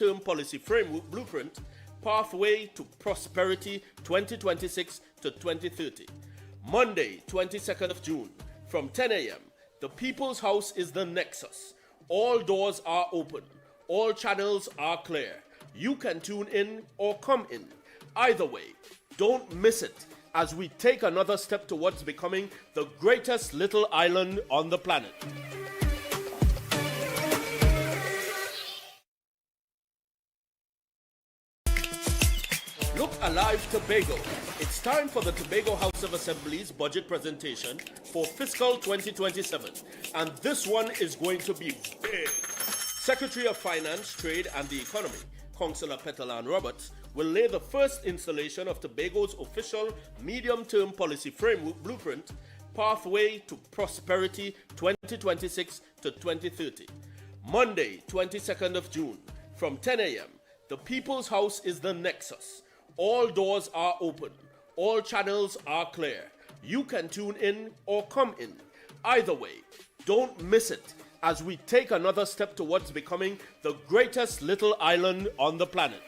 Term Policy Framework Blueprint, Pathway to Prosperity 2026 to 2030. Monday, 22nd of June, from 10 a.m. The People's House is the nexus. All doors are open. All channels are clear. You can tune in or come in. Either way, don't miss it as we take another step towards becoming the greatest little island on the planet. Look alive, Tobago. It's time for the Tobago House of Assembly's budget presentation for fiscal 2027, and this one is going to be big. Secretary of Finance, Trade and the Economy, Councillor Petalan Roberts, will lay the first installation of Tobago's official medium-term policy framework blueprint, Pathway to Prosperity 2026 to 2030. Monday, 22nd of June, from 10 a.m. The People's House is the nexus. All doors are open. All channels are clear. You can tune in or come in. Either way, don't miss it as we take another step towards becoming the greatest little island on the planet.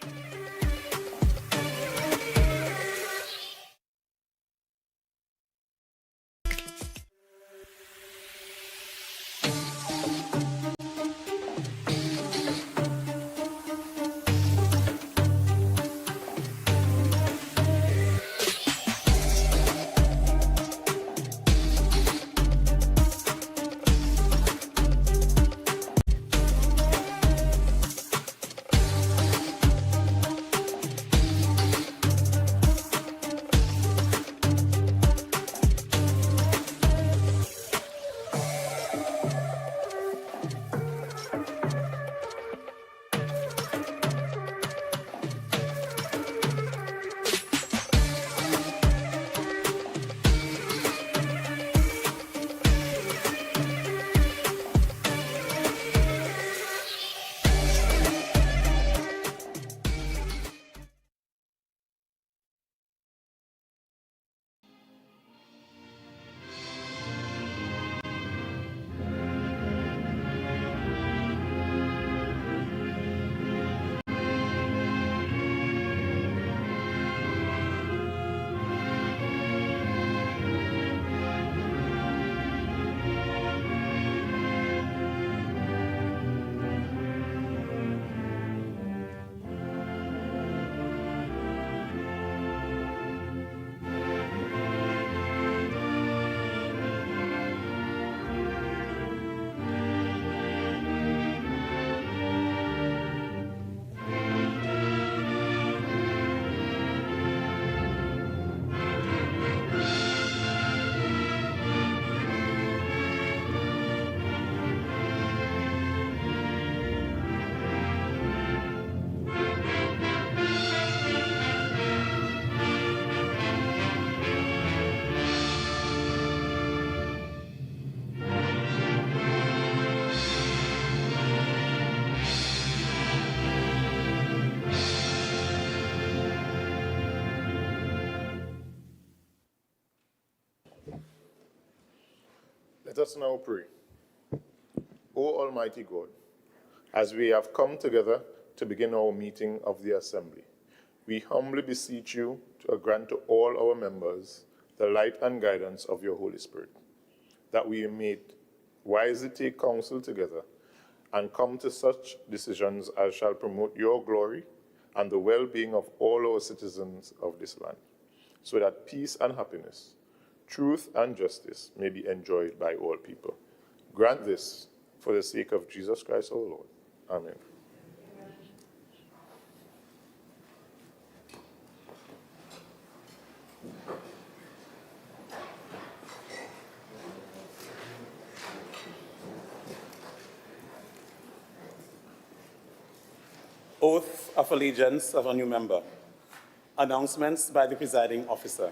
Let us now pray. O Almighty God, as we have come together to begin our meeting of the Assembly, we humbly beseech you to grant to all our members the light and guidance of your Holy Spirit, that we may wisely take counsel together and come to such decisions as shall promote your glory and the well-being of all our citizens of this land, so that peace and happiness, truth and justice may be enjoyed by all people. Grant this for the sake of Jesus Christ our Lord. Amen. Oath of allegiance of a new member. Announcements by the presiding officer.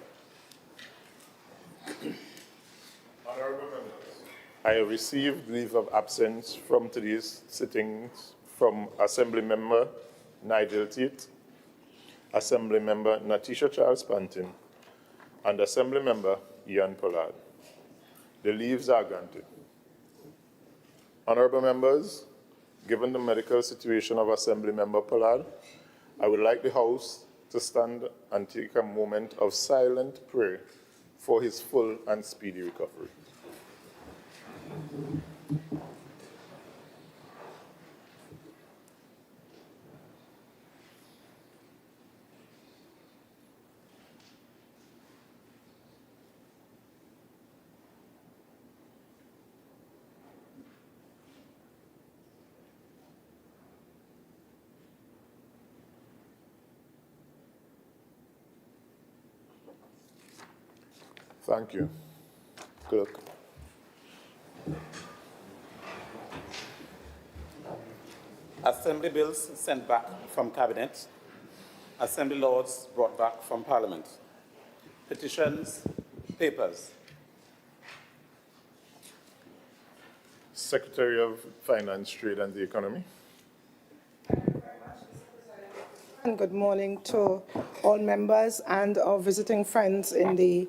Honorable members, I have received leave of absence from today's sittings from Assembly Member Nigel Tate, Assembly Member Natisha Charles Pantin, and Assembly Member Ian Pollard. The leaves are granted. Honorable members, given the medical situation of Assembly Member Pollard, I would like the House to stand and take a moment of silent prayer for his full and speedy recovery. Thank you. Clerk. Assembly bills sent back from Cabinet. Assembly laws brought back from Parliament. Petitions, papers. Secretary of Finance, Trade and the Economy. And good morning to all members and our visiting friends in the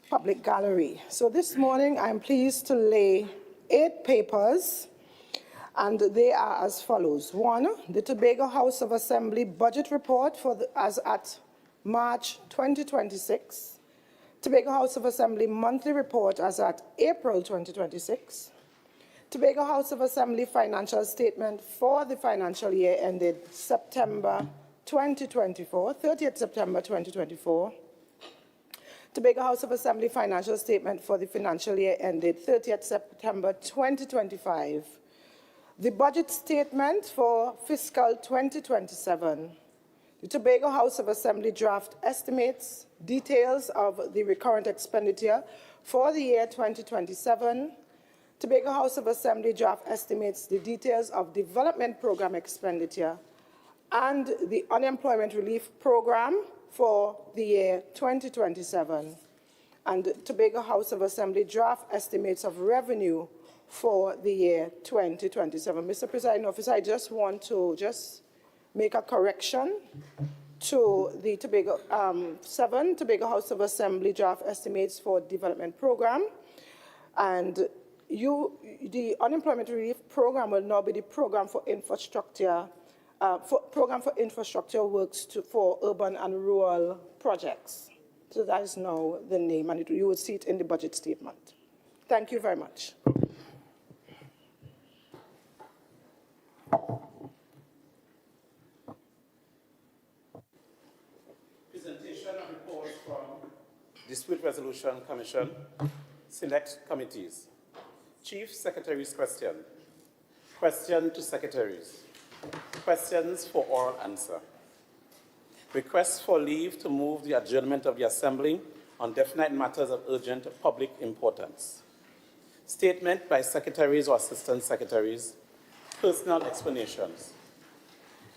public gallery. So this morning I'm pleased to lay 8 papers, and they are as follows. 1, the Tobago House of Assembly Budget Report as at March 2026. Tobago House of Assembly Monthly Report as at April 2026. Tobago House of Assembly Financial Statement for the financial year ended September 2024, 30th September 2024. Tobago House of Assembly Financial Statement for the financial year ended 30th September 2025. The Budget Statement for Fiscal 2027. The Tobago House of Assembly Draft Estimates, details of the recurrent expenditure for the year 2027. Tobago House of Assembly Draft Estimates, the details of Development Program expenditure and the Unemployment Relief Program for the year 2027. And Tobago House of Assembly Draft Estimates of Revenue for the year 2027. Mr. Presiding Officer, I just want to make a correction to the Tobago 7 Tobago House of Assembly Draft Estimates for Development Program. And the Unemployment Relief Program will now be the Program for Infrastructure, Works for Urban and Rural Projects. So that is now the name, and you will see it in the budget statement. Thank you very much. Presentation of reports from Dispute Resolution Commission, Select Committees. Chief Secretary's question. Question to Secretaries. Questions for oral answer. Request for leave to move the adjournment of the Assembly on definite matters of urgent public importance. Statement by Secretaries or Assistant Secretaries. Personal explanations.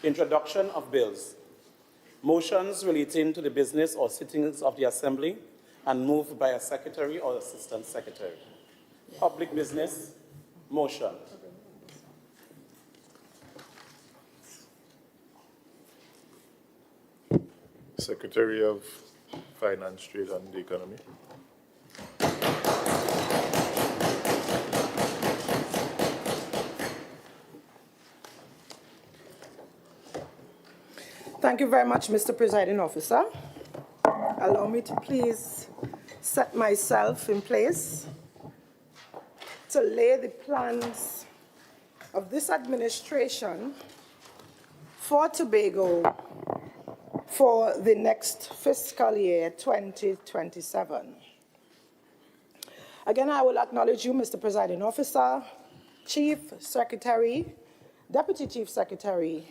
Introduction of bills. Motions relating to the business or sittings of the Assembly and moved by a Secretary or Assistant Secretary. Public business, motion. Secretary of Finance, Trade and the Economy. Thank you very much, Mr. Presiding Officer. Allow me to please set myself in place to lay the plans of this administration for Tobago for the next fiscal year 2027. Again, I will acknowledge you, Mr. Presiding Officer, Chief Secretary, Deputy Chief Secretary,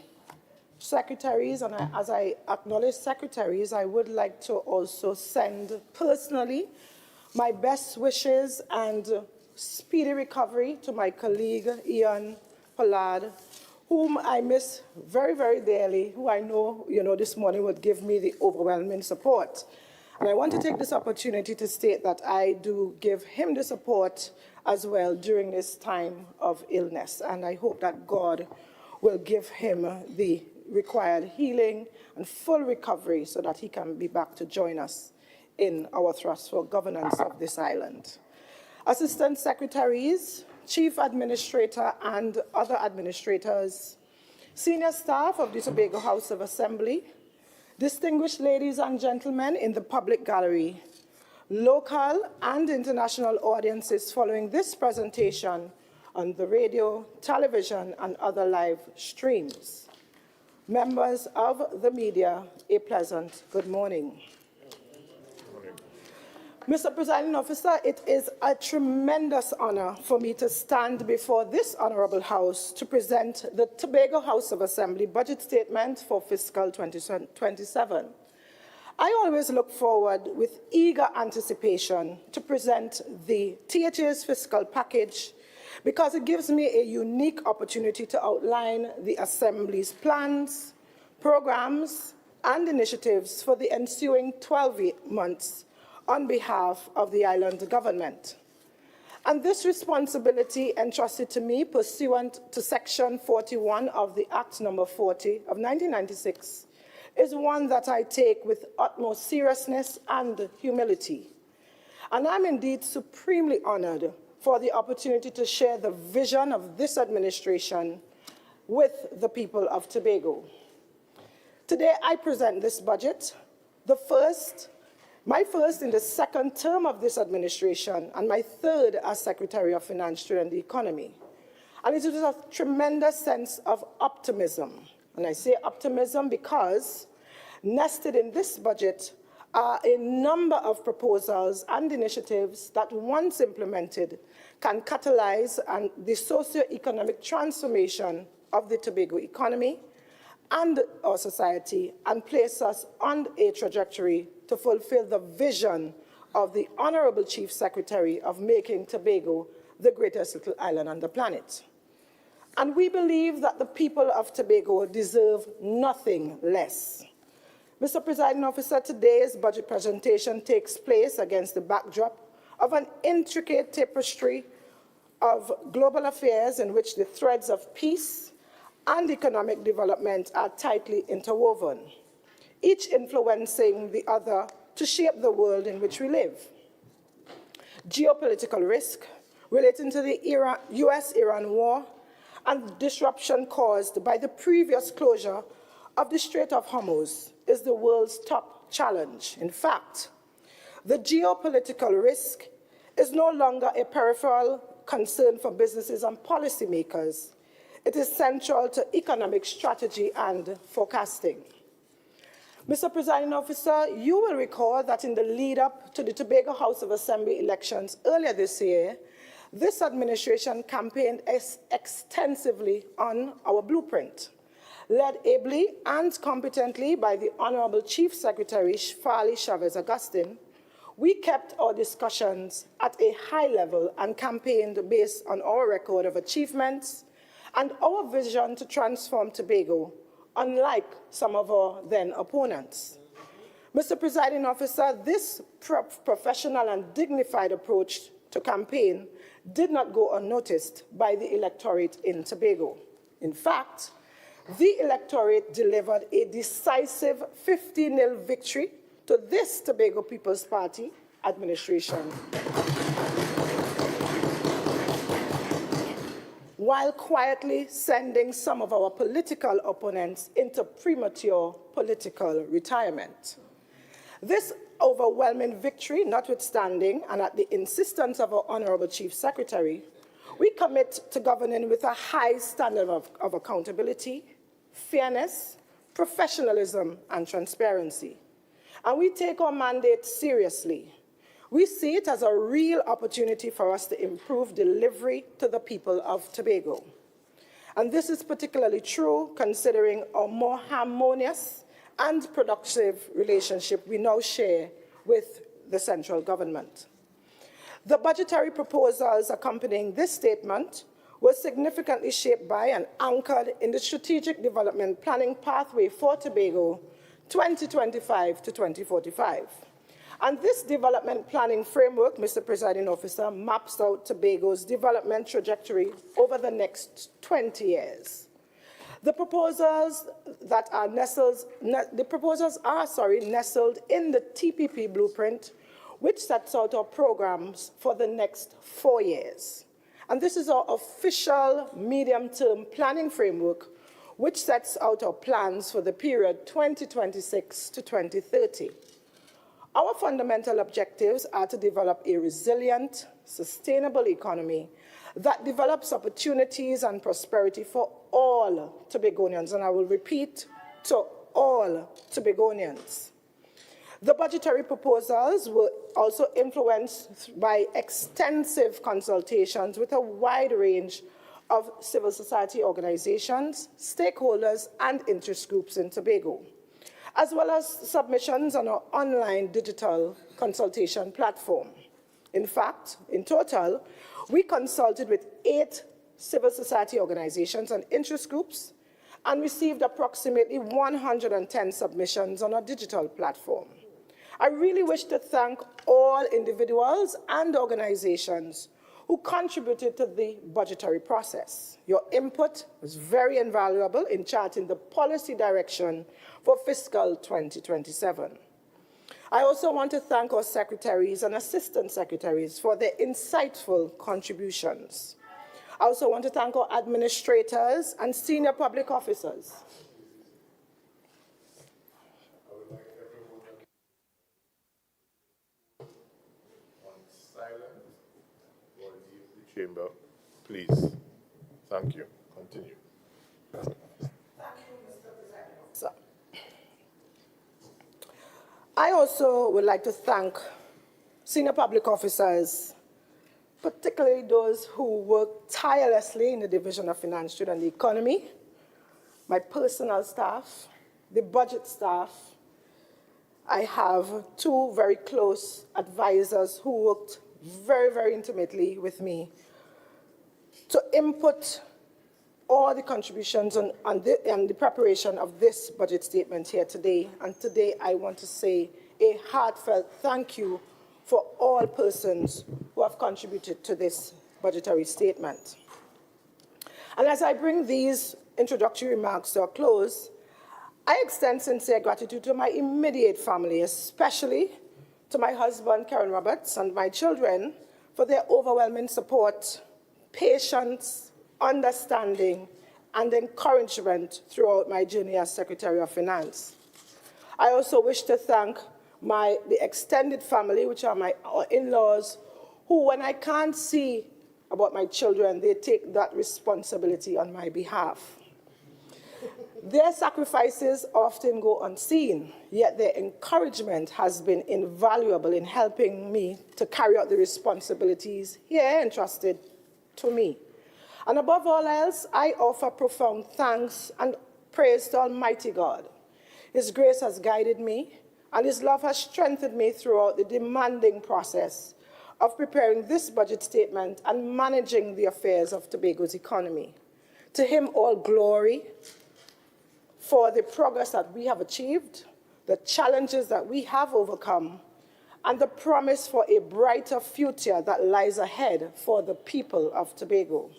Secretaries, and as I acknowledge Secretaries, I would like to also send personally my best wishes and speedy recovery to my colleague, Ian Pollard, whom I miss very, very dearly, who I know, this morning would give me the overwhelming support. And I want to take this opportunity to state that I do give him the support as well during this time of illness. And I hope that God will give him the required healing and full recovery so that he can be back to join us in our thrust for governance of this island. Assistant Secretaries, Chief Administrator and other administrators, senior staff of the Tobago House of Assembly, distinguished ladies and gentlemen in the public gallery, local and international audiences following this presentation on the radio, television, and other live streams. Members of the media, a pleasant good morning. Mr. Presiding Officer, it is a tremendous honor for me to stand before this honorable House to present the Tobago House of Assembly budget statement for fiscal 2027. I always look forward with eager anticipation to present the THA's fiscal package because it gives me a unique opportunity to outline the Assembly's plans, programs, and initiatives for the ensuing 12 months on behalf of the island government. And this responsibility entrusted to me pursuant to Section 41 of the Act Number 40 of 1996 is one that I take with utmost seriousness and humility. And I'm indeed supremely honored for the opportunity to share the vision of this administration with the people of Tobago. Today, I present this budget, my first in the second term of this administration, and my third as Secretary of Finance during the economy. And it is a tremendous sense of optimism. And I say optimism because nested in this budget are a number of proposals and initiatives that, once implemented, can catalyze the socio-economic transformation of the Tobago economy and our society and place us on a trajectory to fulfill the vision of the Honorable Chief Secretary of making Tobago the greatest little island on the planet. And we believe that the people of Tobago deserve nothing less. Mr. Presiding Officer, today's budget presentation takes place against the backdrop of an intricate tapestry of global affairs in which the threads of peace and economic development are tightly interwoven, each influencing the other to shape the world in which we live. Geopolitical risk relating to the US-Iran war and disruption caused by the previous closure of the Strait of Hormuz is the world's top challenge. In fact, the geopolitical risk is no longer a peripheral concern for businesses and policymakers. It is central to economic strategy and forecasting. Mr. Presiding Officer, you will recall that in the lead-up to the Tobago House of Assembly elections earlier this year, this administration campaigned extensively on our blueprint. Led ably and competently by the Honorable Chief Secretary Farley Chavez-Augustine, we kept our discussions at a high level and campaigned based on our record of achievements and our vision to transform Tobago, unlike some of our then opponents. Mr. Presiding Officer, this professional and dignified approach to campaign did not go unnoticed by the electorate in Tobago. In fact, the electorate delivered a decisive 50-0 victory to this Tobago People's Party administration, while quietly sending some of our political opponents into premature political retirement. This overwhelming victory notwithstanding, and at the insistence of our Honorable Chief Secretary, we commit to governing with a high standard of accountability, fairness, professionalism, and transparency. And we take our mandate seriously. We see it as a real opportunity for us to improve delivery to the people of Tobago. And this is particularly true considering our more harmonious and productive relationship we now share with the central government. The budgetary proposals accompanying this statement were significantly shaped by and anchored in the Strategic Development Planning Pathway for Tobago 2025 to 2045. And this development planning framework, Mr. Presiding Officer, maps out Tobago's development trajectory over the next 20 years. The proposals are nestled in the TPP blueprint, which sets out our programs for the next 4 years. And this is our official medium-term planning framework, which sets out our plans for the period 2026 to 2030. Our fundamental objectives are to develop a resilient, sustainable economy that develops opportunities and prosperity for all Tobagonians, and I will repeat, to all Tobagonians. The budgetary proposals were also influenced by extensive consultations with a wide range of civil society organizations, stakeholders, and interest groups in Tobago, as well as submissions on our online digital consultation platform. In fact, in total, we consulted with 8 civil society organizations and interest groups and received approximately 110 submissions on our digital platform. I really wish to thank all individuals and organizations who contributed to the budgetary process. Your input was very invaluable in charting the policy direction for fiscal 2027. I also want to thank our secretaries and assistant secretaries for their insightful contributions. I also want to thank our administrators and senior public officers. Chamber, please. Thank you. Continue. Thank you, Mr. President. So, I also would like to thank senior public officers, particularly those who work tirelessly in the Division of Finance, Trade and the Economy, my personal staff, the budget staff. I have 2 very close advisors who worked very, very intimately with me to input all the contributions on the preparation of this budget statement here today. And today I want to say a heartfelt thank you for all persons who have contributed to this budgetary statement. And as I bring these introductory remarks to a close, I extend sincere gratitude to my immediate family, especially to my husband, Karen Roberts, and my children for their overwhelming support, patience, understanding, and encouragement throughout my journey as Secretary of Finance. I also wish to thank the extended family, which are my in-laws, who, when I can't see about my children, they take that responsibility on my behalf. Their sacrifices often go unseen, yet their encouragement has been invaluable in helping me to carry out the responsibilities here entrusted to me. And above all else, I offer profound thanks and praise to Almighty God. His grace has guided me, and His love has strengthened me throughout the demanding process of preparing this budget statement and managing the affairs of Tobago's economy. To Him all glory for the progress that we have achieved, the challenges that we have overcome, and the promise for a brighter future that lies ahead for the people of Tobago.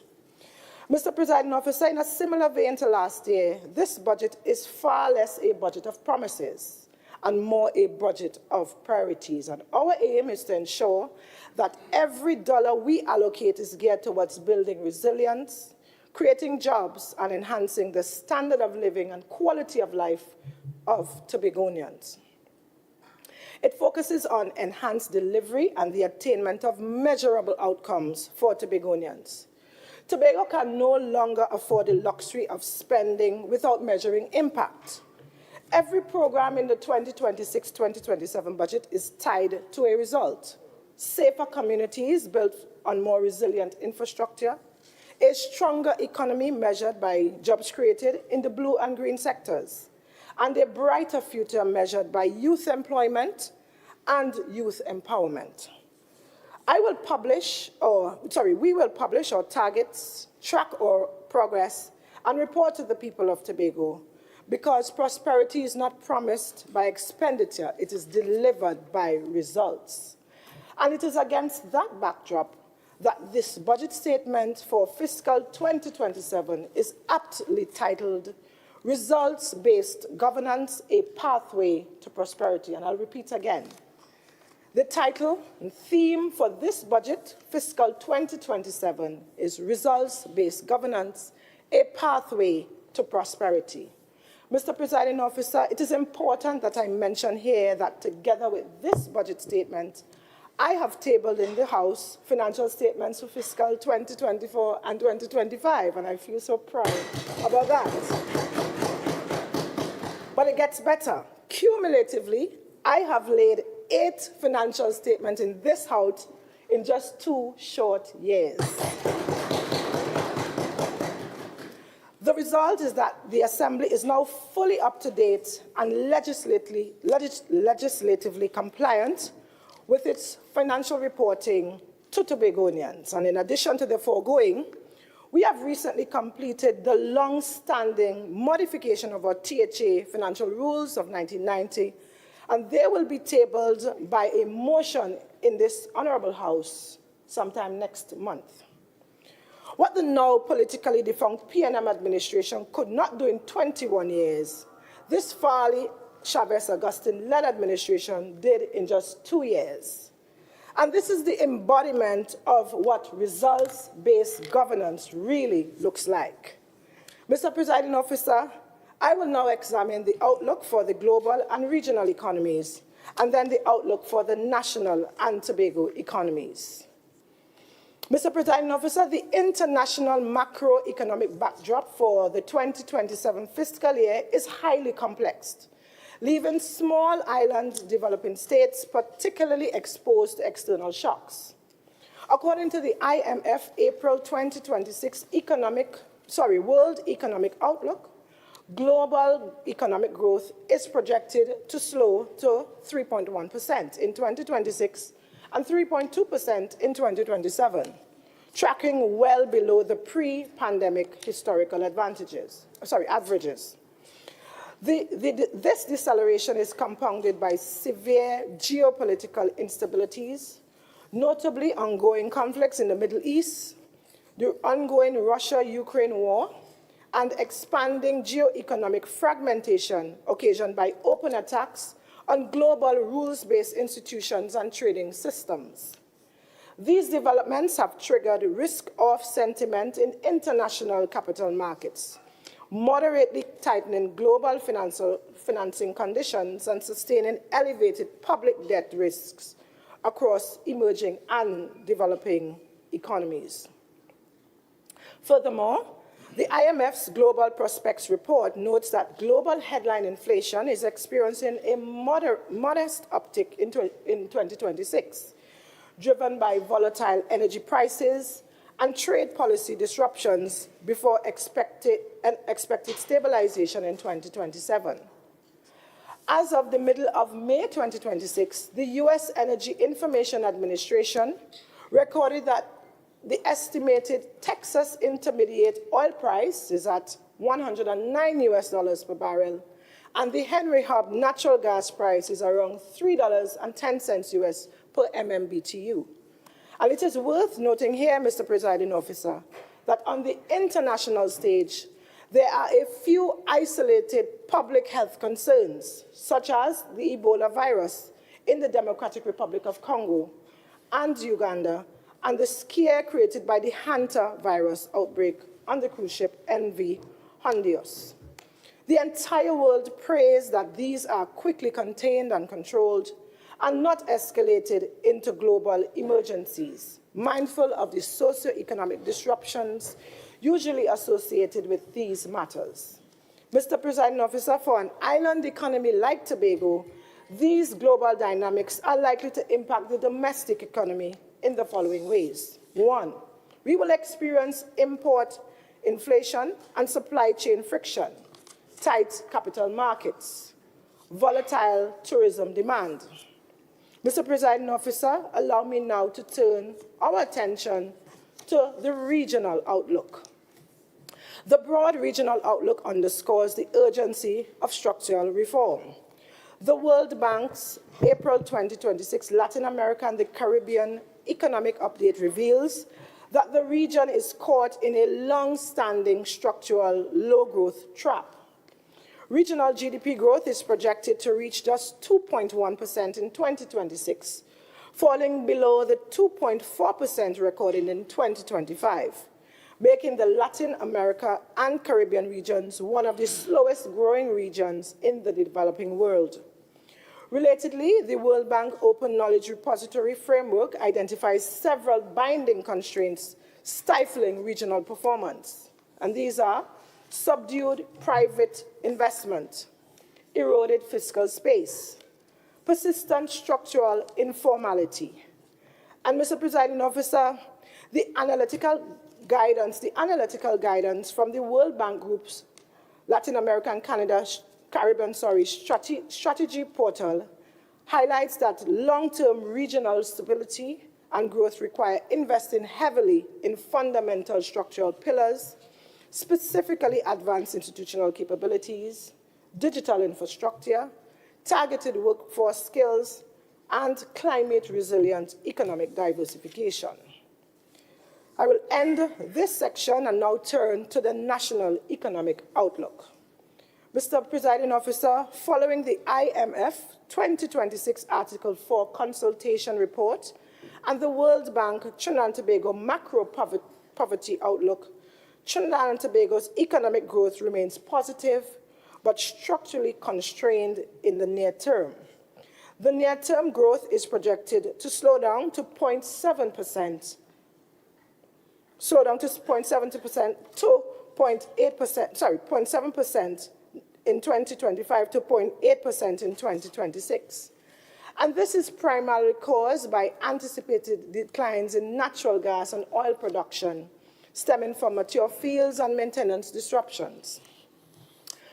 Mr. Presiding Officer, in a similar vein to last year, this budget is far less a budget of promises and more a budget of priorities. And our aim is to ensure that every dollar we allocate is geared towards building resilience, creating jobs, and enhancing the standard of living and quality of life of Tobagonians. It focuses on enhanced delivery and the attainment of measurable outcomes for Tobagonians. Tobago can no longer afford the luxury of spending without measuring impact. Every program in the 2026-2027 budget is tied to a result. Safer communities built on more resilient infrastructure, a stronger economy measured by jobs created in the blue and green sectors, and a brighter future measured by youth employment and youth empowerment. We will publish our targets, track our progress, and report to the people of Tobago, because prosperity is not promised by expenditure, it is delivered by results. And it is against that backdrop that this budget statement for fiscal 2027 is aptly titled Results-Based Governance, a Pathway to Prosperity. And I'll repeat again. The title and theme for this budget, Fiscal 2027, is Results-Based Governance, a Pathway to Prosperity. Mr. Presiding Officer, it is important that I mention here that together with this budget statement, I have tabled in the House financial statements for fiscal 2024 and 2025, and I feel so proud about that. But it gets better. Cumulatively, I have laid 8 financial statements in this House in just 2 short years. The result is that the Assembly is now fully up to date and legislatively compliant with its financial reporting to Tobagonians. And in addition to the foregoing, we have recently completed the long-standing modification of our THA financial rules of 1990, and they will be tabled by a motion in this Honourable House sometime next month. What the now politically defunct PNM administration could not do in 21 years, this Farley Chavez Augustine-led administration did in just 2 years. And this is the embodiment of what results-based governance really looks like. Mr. Presiding Officer, I will now examine the outlook for the global and regional economies, and then the outlook for the national and Tobago economies. Mr. Presiding Officer, the international macroeconomic backdrop for the 2027 fiscal year is highly complex, leaving small island developing states particularly exposed to external shocks. According to the IMF April 2026 World Economic Outlook, global economic growth is projected to slow to 3.1% in 2026 and 3.2% in 2027, tracking well below the pre-pandemic historical averages. This deceleration is compounded by severe geopolitical instabilities, notably ongoing conflicts in the Middle East, the ongoing Russia-Ukraine war, and expanding geoeconomic fragmentation occasioned by open attacks on global rules-based institutions and trading systems. These developments have triggered risk-off sentiment in international capital markets, moderately tightening global financing conditions and sustaining elevated public debt risks across emerging and developing economies. Furthermore, the IMF's Global Prospects Report notes that global headline inflation is experiencing a modest uptick in 2026, driven by volatile energy prices and trade policy disruptions before expected stabilization in 2027. As of the middle of May 2026, the U.S. Energy Information Administration recorded that the estimated Texas Intermediate oil price is at $109 per barrel, and the Henry Hub natural gas price is around $3.10 US per MMBTU. And it is worth noting here, Mr. Presiding Officer, that on the international stage, there are a few isolated public health concerns, such as the Ebola virus in the Democratic Republic of Congo and Uganda, and the scare created by the Hanta virus outbreak on the cruise ship MV Hondios. The entire world prays that these are quickly contained and controlled and not escalated into global emergencies, mindful of the socio-economic disruptions usually associated with these matters. Mr. Presiding Officer, for an island economy like Tobago, these global dynamics are likely to impact the domestic economy in the following ways. 1, we will experience import inflation and supply chain friction, tight capital markets, volatile tourism demand. Mr. Presiding Officer, allow me now to turn our attention to the regional outlook. The broad regional outlook underscores the urgency of structural reform. The World Bank's April 2026 Latin America and the Caribbean Economic Update reveals that the region is caught in a long-standing structural low-growth trap. Regional GDP growth is projected to reach just 2.1% in 2026, falling below the 2.4% recorded in 2025, making the Latin America and Caribbean regions one of the slowest growing regions in the developing world. Relatedly, the World Bank Open Knowledge Repository Framework identifies several binding constraints stifling regional performance, and these are subdued private investment, eroded fiscal space, persistent structural informality. And Mr. Presiding Officer, the analytical guidance from the World Bank Group's Latin America and Caribbean strategy portal highlights that long-term regional stability and growth require investing heavily in fundamental structural pillars, specifically advanced institutional capabilities, digital infrastructure, targeted workforce skills, and climate-resilient economic diversification. I will end this section and now turn to the national economic outlook. Mr. Presiding Officer, following the IMF 2026 Article 4 consultation report and the World Bank Trinidad and Tobago macro poverty outlook, Trinidad and Tobago's economic growth remains positive but structurally constrained in the near term. The near-term growth is projected to slow down to 0.7%, to 0.7% in 2025 to 0.8% in 2026. And this is primarily caused by anticipated declines in natural gas and oil production stemming from mature fields and maintenance disruptions.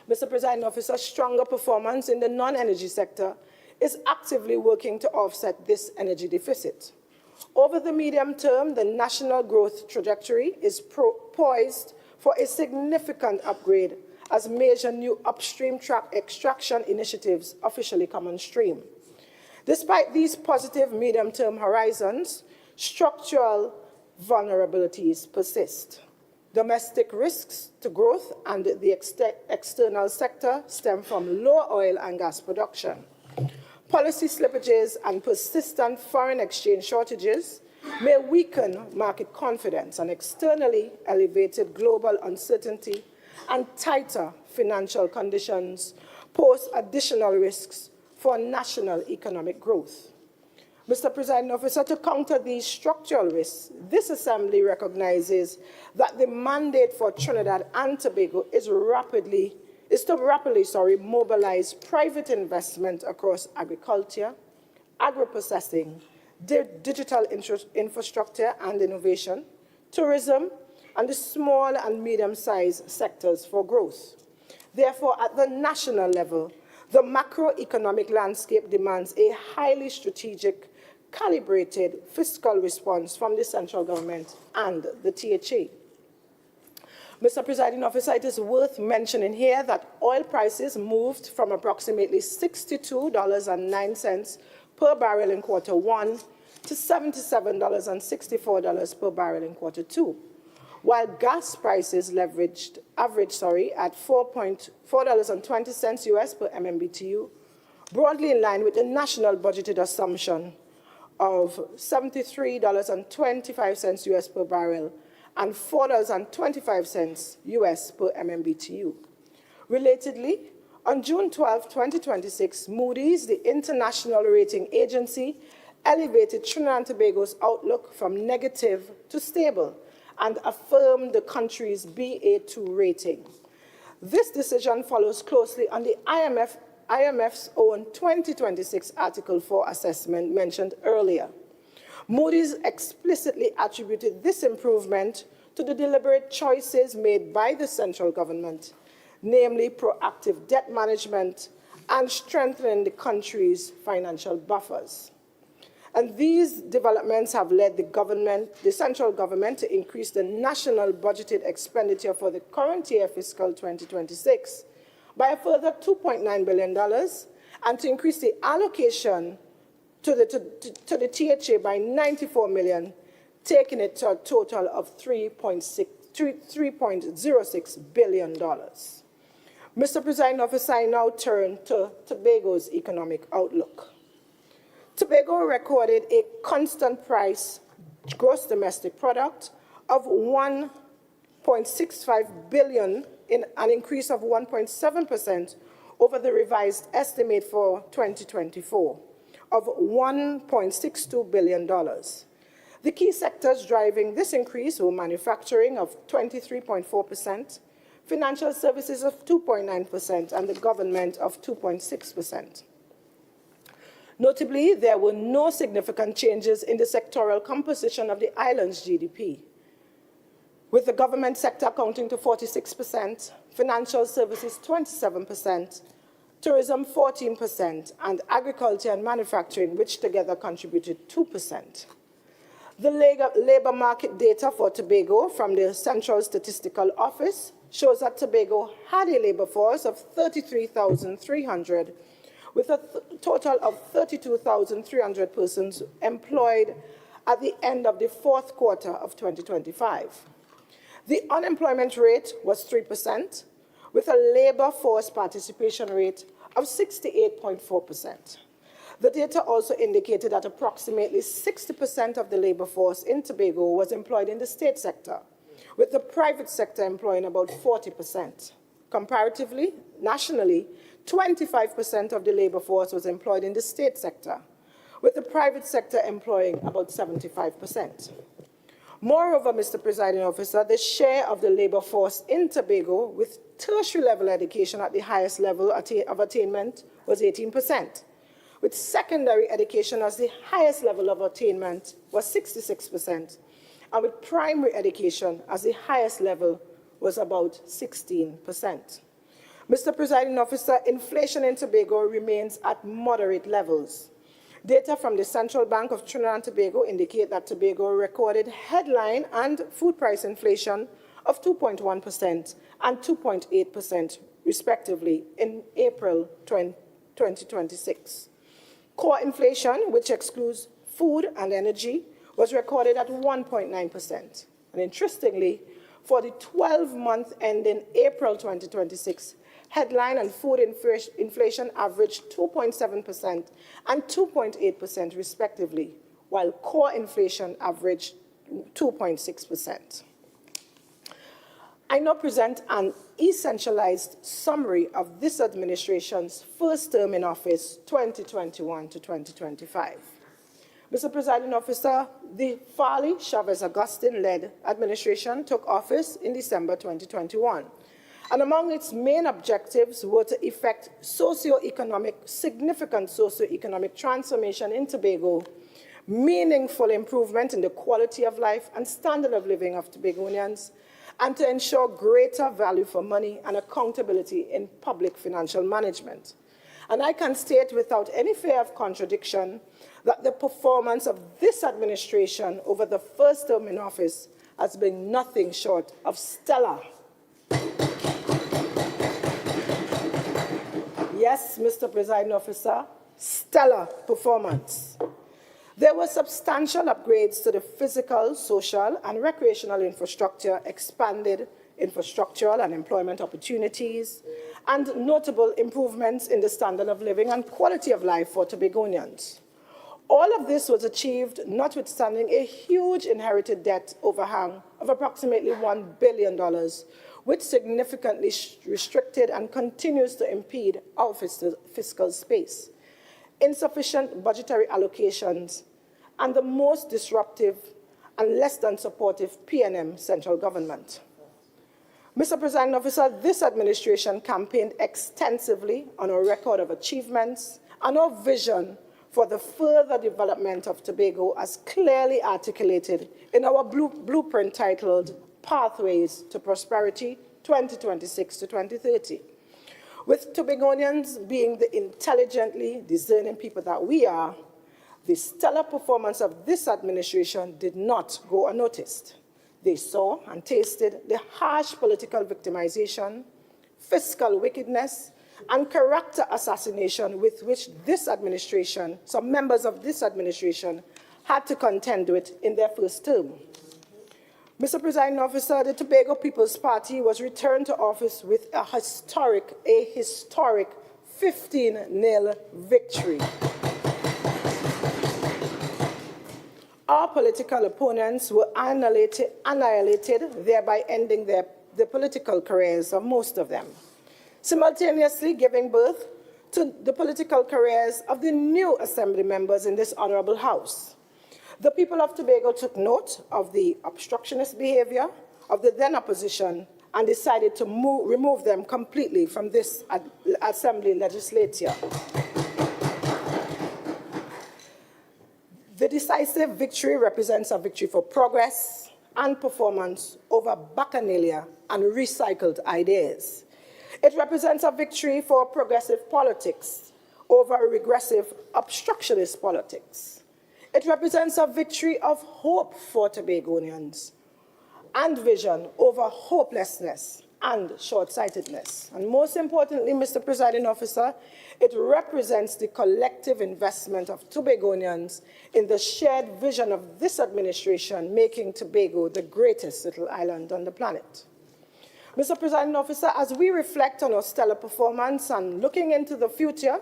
Mr. Presiding Officer, stronger performance in the non-energy sector is actively working to offset this energy deficit. Over the medium term, the national growth trajectory is poised for a significant upgrade as major new upstream extraction initiatives officially come on stream. Despite these positive medium-term horizons, structural vulnerabilities persist. Domestic risks to growth and the external sector stem from low oil and gas production. Policy slippages and persistent foreign exchange shortages may weaken market confidence, and externally elevated global uncertainty and tighter financial conditions pose additional risks for national economic growth. Mr. Presiding Officer, to counter these structural risks, this Assembly recognizes that the mandate for Trinidad and Tobago is to rapidly mobilize private investment across agriculture, agro-processing, digital infrastructure and innovation, tourism, and the small and medium-sized sectors for growth. Therefore, at the national level, the macroeconomic landscape demands a highly strategic, calibrated fiscal response from the central government and the THA. Mr. Presiding Officer, it is worth mentioning here that oil prices moved from approximately $62.09 per barrel in Q1 to $77.64 per barrel in Q2, while gas prices averaged at $4.20 US per MMBTU, broadly in line with the national budgeted assumption of $73.25 US per barrel and $4.25 US per MMBTU. Relatedly, on June 12, 2026, Moody's, the international rating agency, elevated Trinidad and Tobago's outlook from negative to stable and affirmed the country's Ba2 rating. This decision follows closely on the IMF's own 2026 Article 4 assessment mentioned earlier. Moody's explicitly attributed this improvement to the deliberate choices made by the central government, namely proactive debt management and strengthening the country's financial buffers. And these developments have led the central government to increase the national budgeted expenditure for the current year, fiscal 2026, by a further $2.9 billion, and to increase the allocation to the THA by $94 million, taking it to a total of $3.06 billion. Mr. Presiding Officer, I now turn to Tobago's economic outlook. Tobago recorded a constant price gross domestic product of $1.65 billion, in an increase of 1.7% over the revised estimate for 2024 of $1.62 billion. The key sectors driving this increase were manufacturing of 23.4%, financial services of 2.9%, and the government of 2.6%. Notably, there were no significant changes in the sectoral composition of the island's GDP, with the government sector accounting to 46%, financial services 27%, tourism 14%, and agriculture and manufacturing, which together contributed 2%. The labor market data for Tobago from the Central Statistical Office shows that Tobago had a labor force of 33,300, with a total of 32,300 persons employed at the end of the fourth quarter of 2025. The unemployment rate was 3%, with a labor force participation rate of 68.4%. The data also indicated that approximately 60% of the labor force in Tobago was employed in the state sector, with the private sector employing about 40%. Comparatively, nationally, 25% of the labor force was employed in the state sector, with the private sector employing about 75%. Moreover, Mr. Presiding Officer, the share of the labor force in Tobago with tertiary level education at the highest level of attainment was 18%, with secondary education as the highest level of attainment was 66%, and with primary education as the highest level was about 16%. Mr. Presiding Officer, inflation in Tobago remains at moderate levels. Data from the Central Bank of Trinidad and Tobago indicate that Tobago recorded headline and food price inflation of 2.1% and 2.8%, respectively, in April 2026. Core inflation, which excludes food and energy, was recorded at 1.9%. And interestingly, for the 12-month ending April 2026, headline and food inflation averaged 2.7% and 2.8%, respectively, while core inflation averaged 2.6%. I now present an essentialized summary of this administration's first term in office, 2021 to 2025. Mr. Presiding Officer, the Farley-Chavez-Augustine-led administration took office in December 2021. And among its main objectives were to effect significant socio-economic transformation in Tobago, meaningful improvement in the quality of life and standard of living of Tobagonians, and to ensure greater value for money and accountability in public financial management. And I can state without any fear of contradiction that the performance of this administration over the first term in office has been nothing short of stellar. Yes, Mr. Presiding Officer, stellar performance. There were substantial upgrades to the physical, social, and recreational infrastructure, expanded infrastructural and employment opportunities, and notable improvements in the standard of living and quality of life for Tobagonians. All of this was achieved notwithstanding a huge inherited debt overhang of approximately $1 billion, which significantly restricted and continues to impede our fiscal space, insufficient budgetary allocations, and the most disruptive and less than supportive P&M central government. Mr. Presiding Officer, this administration campaigned extensively on a record of achievements and our vision for the further development of Tobago as clearly articulated in our blueprint titled Pathways to Prosperity 2026 to 2030. With Tobagonians being the intelligently discerning people that we are, the stellar performance of this administration did not go unnoticed. They saw and tasted the harsh political victimization, fiscal wickedness, and character assassination with which this administration, some members of this administration, had to contend with in their first term. Mr. Presiding Officer, the Tobago People's Party was returned to office with a historic 15-0 victory. Our political opponents were annihilated, thereby ending the political careers of most of them, simultaneously giving birth to the political careers of the new Assembly members in this honorable House. The people of Tobago took note of the obstructionist behavior of the then opposition and decided to remove them completely from this Assembly legislature. The decisive victory represents a victory for progress and performance over bacchanalia and recycled ideas. It represents a victory for progressive politics over regressive obstructionist politics. It represents a victory of hope for Tobagonians and vision over hopelessness and short-sightedness. And most importantly, Mr. Presiding Officer, it represents the collective investment of Tobagonians in the shared vision of this administration, making Tobago the greatest little island on the planet. Mr. Presiding Officer, as we reflect on our stellar performance and looking into the future,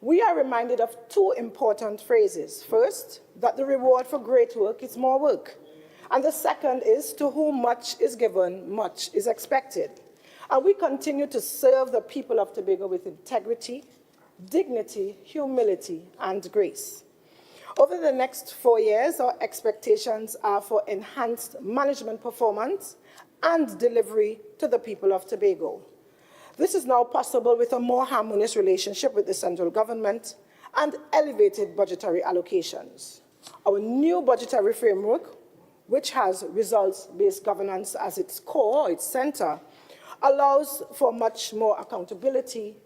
we are reminded of two important phrases. First, that the reward for great work is more work. And the second is, to whom much is given, much is expected. And we continue to serve the people of Tobago with integrity, dignity, humility, and grace. Over the next 4 years, our expectations are for enhanced management performance and delivery to the people of Tobago. This is now possible with a more harmonious relationship with the central government and elevated budgetary allocations. Our new budgetary framework, which has results-based governance as its core, its center, allows for much more accountability,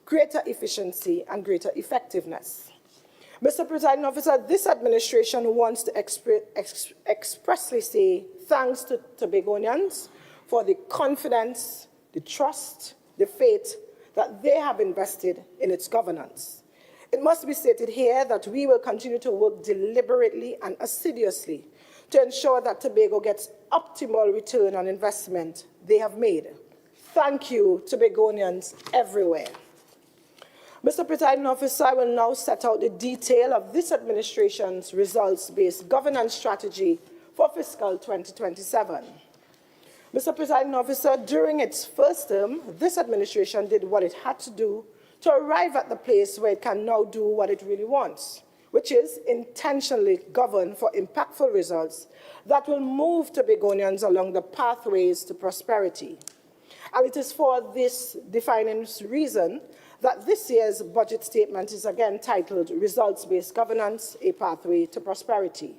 greater efficiency, and greater effectiveness. Mr. Presiding Officer, this administration wants to expressly say thanks to Tobagonians for the confidence, the trust, the faith that they have invested in its governance. It must be stated here that we will continue to work deliberately and assiduously to ensure that Tobago gets optimal return on investment they have made. Thank you, Tobagonians everywhere. Mr. Presiding Officer, I will now set out the detail of this administration's results-based governance strategy for fiscal 2027. Mr. Presiding Officer, during its first term, this administration did what it had to do to arrive at the place where it can now do what it really wants, which is intentionally govern for impactful results that will move Tobagonians along the pathways to prosperity. And it is for this defining reason that this year's budget statement is again titled Results-Based Governance, a Pathway to Prosperity.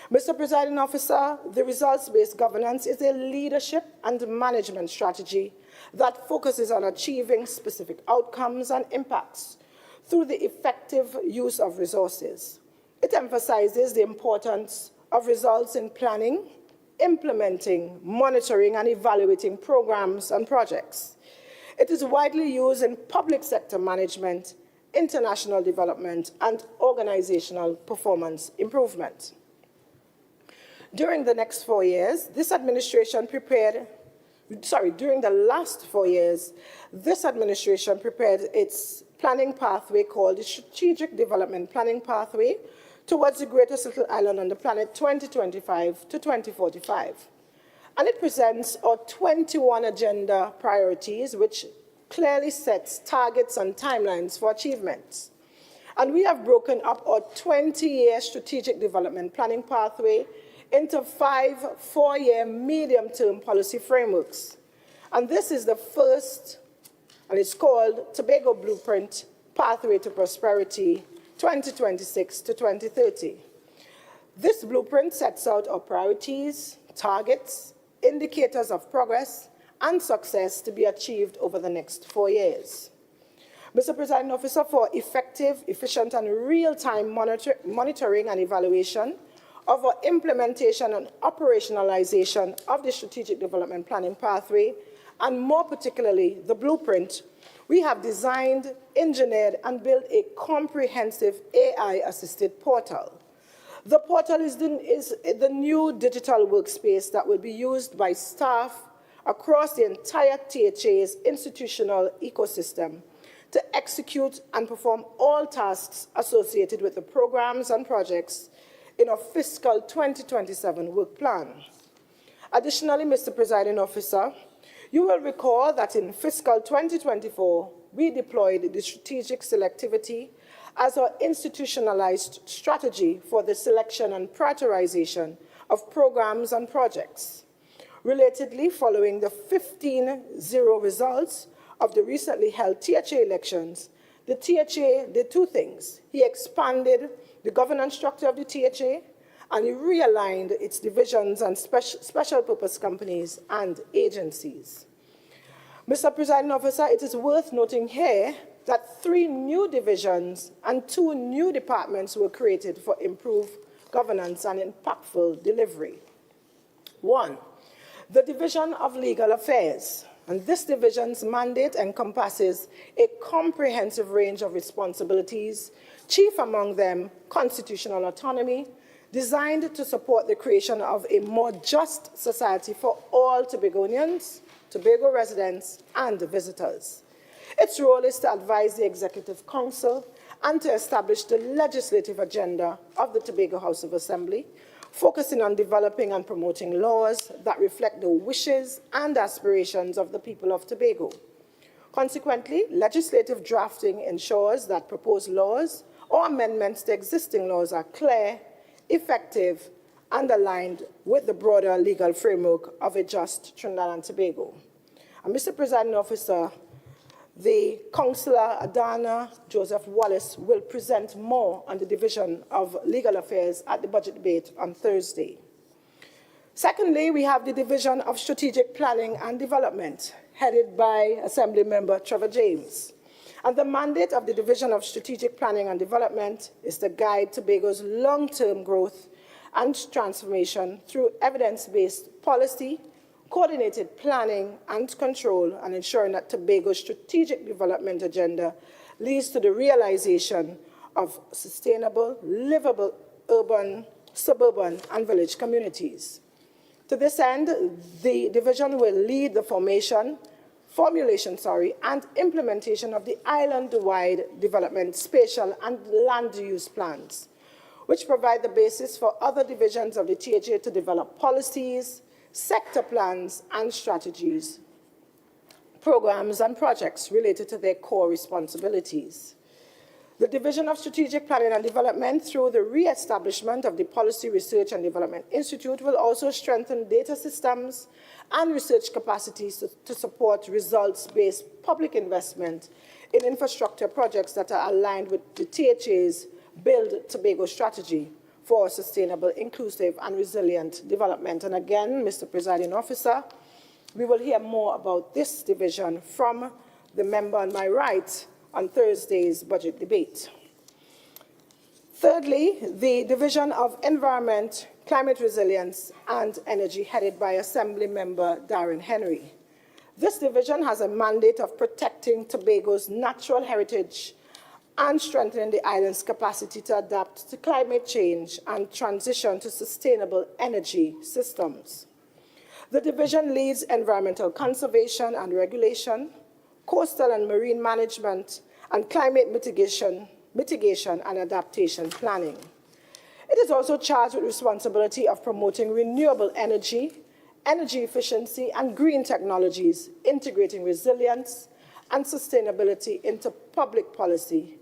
Mr. Presiding Officer, the results-based governance is a leadership and management strategy that focuses on achieving specific outcomes and impacts through the effective use of resources. It emphasizes the importance of results in planning, implementing, monitoring, and evaluating programs and projects. It is widely used in public sector management, international development, and organizational performance improvement. During the last 4 years, this administration prepared its planning pathway called the Strategic Development Planning Pathway towards the greatest little island on the planet 2025 to 2045. And it presents our 21 agenda priorities, which clearly sets targets and timelines for achievements. And we have broken up our 20-year strategic development planning pathway into 5 4-year medium-term policy frameworks. And this is the first, and it's called Tobago Blueprint Pathway to Prosperity 2026 to 2030. This blueprint sets out our priorities, targets, indicators of progress, and success to be achieved over the next 4 years. Mr. Presiding Officer, for effective, efficient, and real-time monitoring and evaluation of our implementation and operationalization of the Strategic Development Planning Pathway, and more particularly the blueprint, we have designed, engineered, and built a comprehensive AI-assisted portal. The portal is the new digital workspace that will be used by staff across the entire THA's institutional ecosystem to execute and perform all tasks associated with the programs and projects in our fiscal 2027 work plan. Additionally, Mr. Presiding Officer, you will recall that in fiscal 2024, we deployed the strategic selectivity as our institutionalized strategy for the selection and prioritization of programs and projects. Relatedly, following the 15-0 results of the recently held THA elections, the THA did two things. He expanded the governance structure of the THA, and he realigned its divisions and special purpose companies and agencies. Mr. Presiding Officer, it is worth noting here that 3 new divisions and 2 new departments were created for improved governance and impactful delivery. 1, the Division of Legal Affairs. And this division's mandate encompasses a comprehensive range of responsibilities, chief among them constitutional autonomy, designed to support the creation of a more just society for all Tobagonians, Tobago residents, and visitors. Its role is to advise the Executive Council and to establish the legislative agenda of the Tobago House of Assembly, focusing on developing and promoting laws that reflect the wishes and aspirations of the people of Tobago. Consequently, legislative drafting ensures that proposed laws or amendments to existing laws are clear, effective, and aligned with the broader legal framework of a just Trinidad and Tobago. And Mr. Presiding Officer, the Councillor Adana Joseph Wallace will present more on the Division of Legal Affairs at the budget debate on Thursday. Secondly, we have the Division of Strategic Planning and Development, headed by Assembly Member Trevor James. And the mandate of the Division of Strategic Planning and Development is to guide Tobago's long-term growth and transformation through evidence-based policy, coordinated planning and control, and ensuring that Tobago's strategic development agenda leads to the realization of sustainable, livable urban, suburban, and village communities. To this end, the division will lead the formulation, and implementation of the island-wide development, spatial, and land use plans, which provide the basis for other divisions of the THA to develop policies, sector plans and strategies, programs and projects related to their core responsibilities. The Division of Strategic Planning and Development, through the re-establishment of the Policy Research and Development Institute, will also strengthen data systems and research capacities to support results-based public investment in infrastructure projects that are aligned with the THA's Build Tobago strategy for sustainable, inclusive, and resilient development. And again, Mr. Presiding Officer, we will hear more about this division from the member on my right on Thursday's budget debate. Thirdly, the Division of Environment, Climate Resilience, and Energy, headed by Assembly Member Darren Henry. This division has a mandate of protecting Tobago's natural heritage and strengthening the island's capacity to adapt to climate change and transition to sustainable energy systems. The division leads environmental conservation and regulation, coastal and marine management, and climate mitigation and adaptation planning. It is also charged with responsibility of promoting renewable energy, energy efficiency, and green technologies, integrating resilience and sustainability into public policy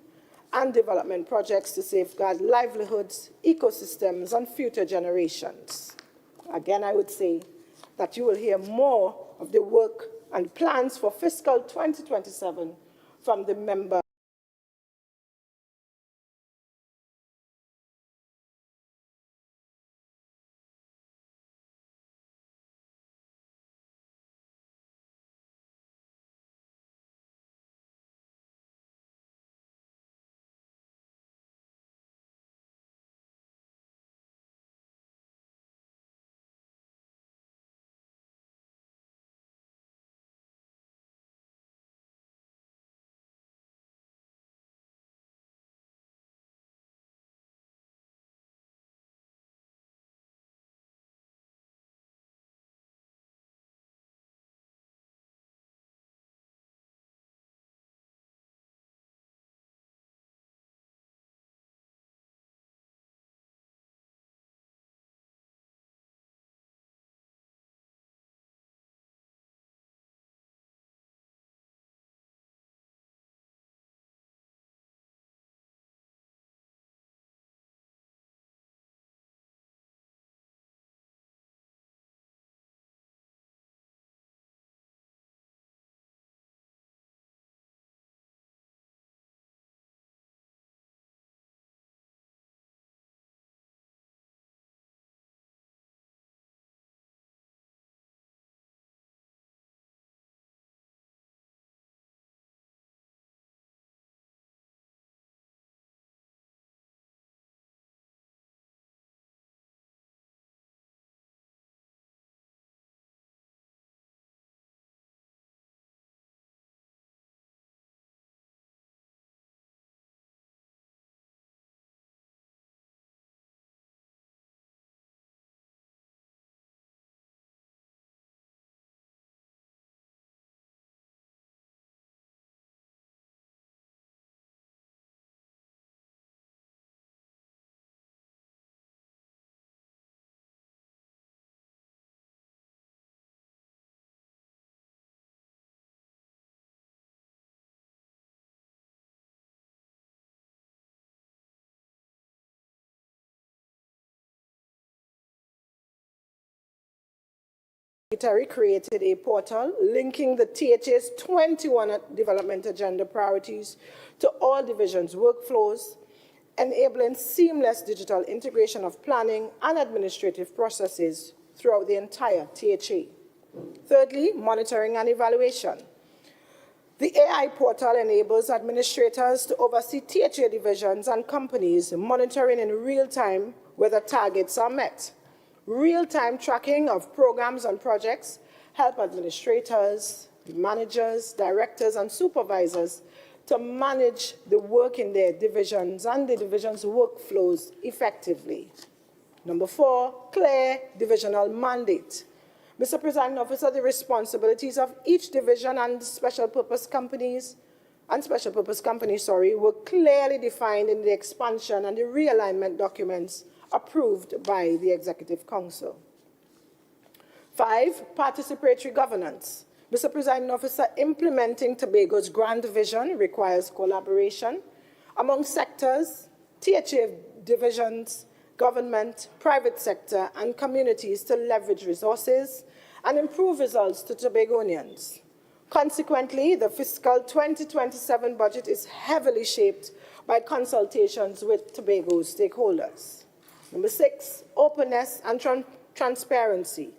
and development projects to safeguard livelihoods, ecosystems, and future generations. Again, I would say that you will hear more of the work and plans for fiscal 2027 from the member Secretary created a portal linking the THA's 21 development agenda priorities to all divisions' workflows, enabling seamless digital integration of planning and administrative processes throughout the entire THA. Thirdly, monitoring and evaluation. The AI portal enables administrators to oversee THA divisions and companies, monitoring in real time whether targets are met. Real-time tracking of programs and projects help administrators, managers, directors, and supervisors to manage the work in their divisions and the division's workflows effectively. Number 4, clear divisional mandate. Mr. Presiding Officer, the responsibilities of each division and special purpose companies were clearly defined in the expansion and the realignment documents approved by the Executive Council. 5, participatory governance. Mr. Presiding Officer, implementing Tobago's grand vision requires collaboration among sectors, THA divisions, government, private sector, and communities to leverage resources and improve results to Tobagonians. Consequently, the fiscal 2027 budget is heavily shaped by consultations with Tobago stakeholders. Number 6, openness and transparency.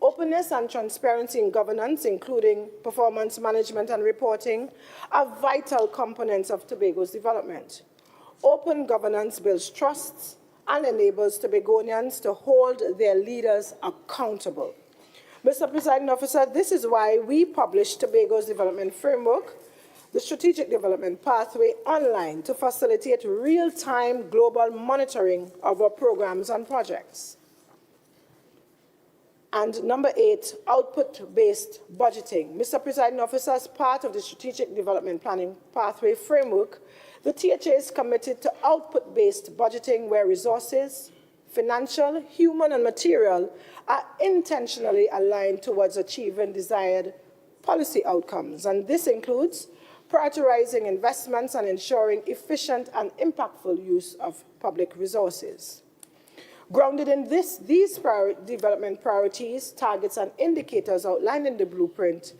Openness and transparency in governance, including performance management and reporting, are vital components of Tobago's development. Open governance builds trust and enables Tobagonians to hold their leaders accountable. Mr. Presiding Officer, this is why we published Tobago's development framework, the Strategic Development Pathway, online to facilitate real-time global monitoring of our programs and projects. And number 8, output-based budgeting. Mr. Presiding Officer, as part of the Strategic Development Planning Pathway framework, the THA is committed to output-based budgeting where resources, financial, human, and material are intentionally aligned towards achieving desired policy outcomes. And this includes prioritizing investments and ensuring efficient and impactful use of public resources. Grounded in these development priorities, targets, and indicators outlined in the blueprint,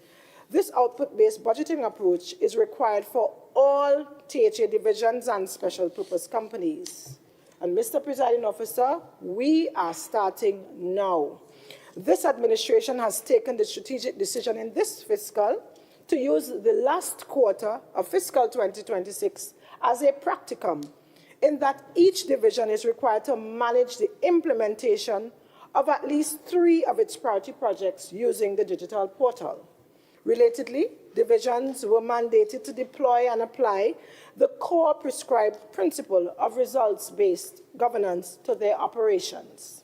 this output-based budgeting approach is required for all THA divisions and special purpose companies. And Mr. Presiding Officer, we are starting now. This administration has taken the strategic decision in this fiscal to use the last quarter of fiscal 2026 as a practicum, in that each division is required to manage the implementation of at least 3 of its priority projects using the digital portal. Relatedly, divisions were mandated to deploy and apply the core prescribed principle of results-based governance to their operations.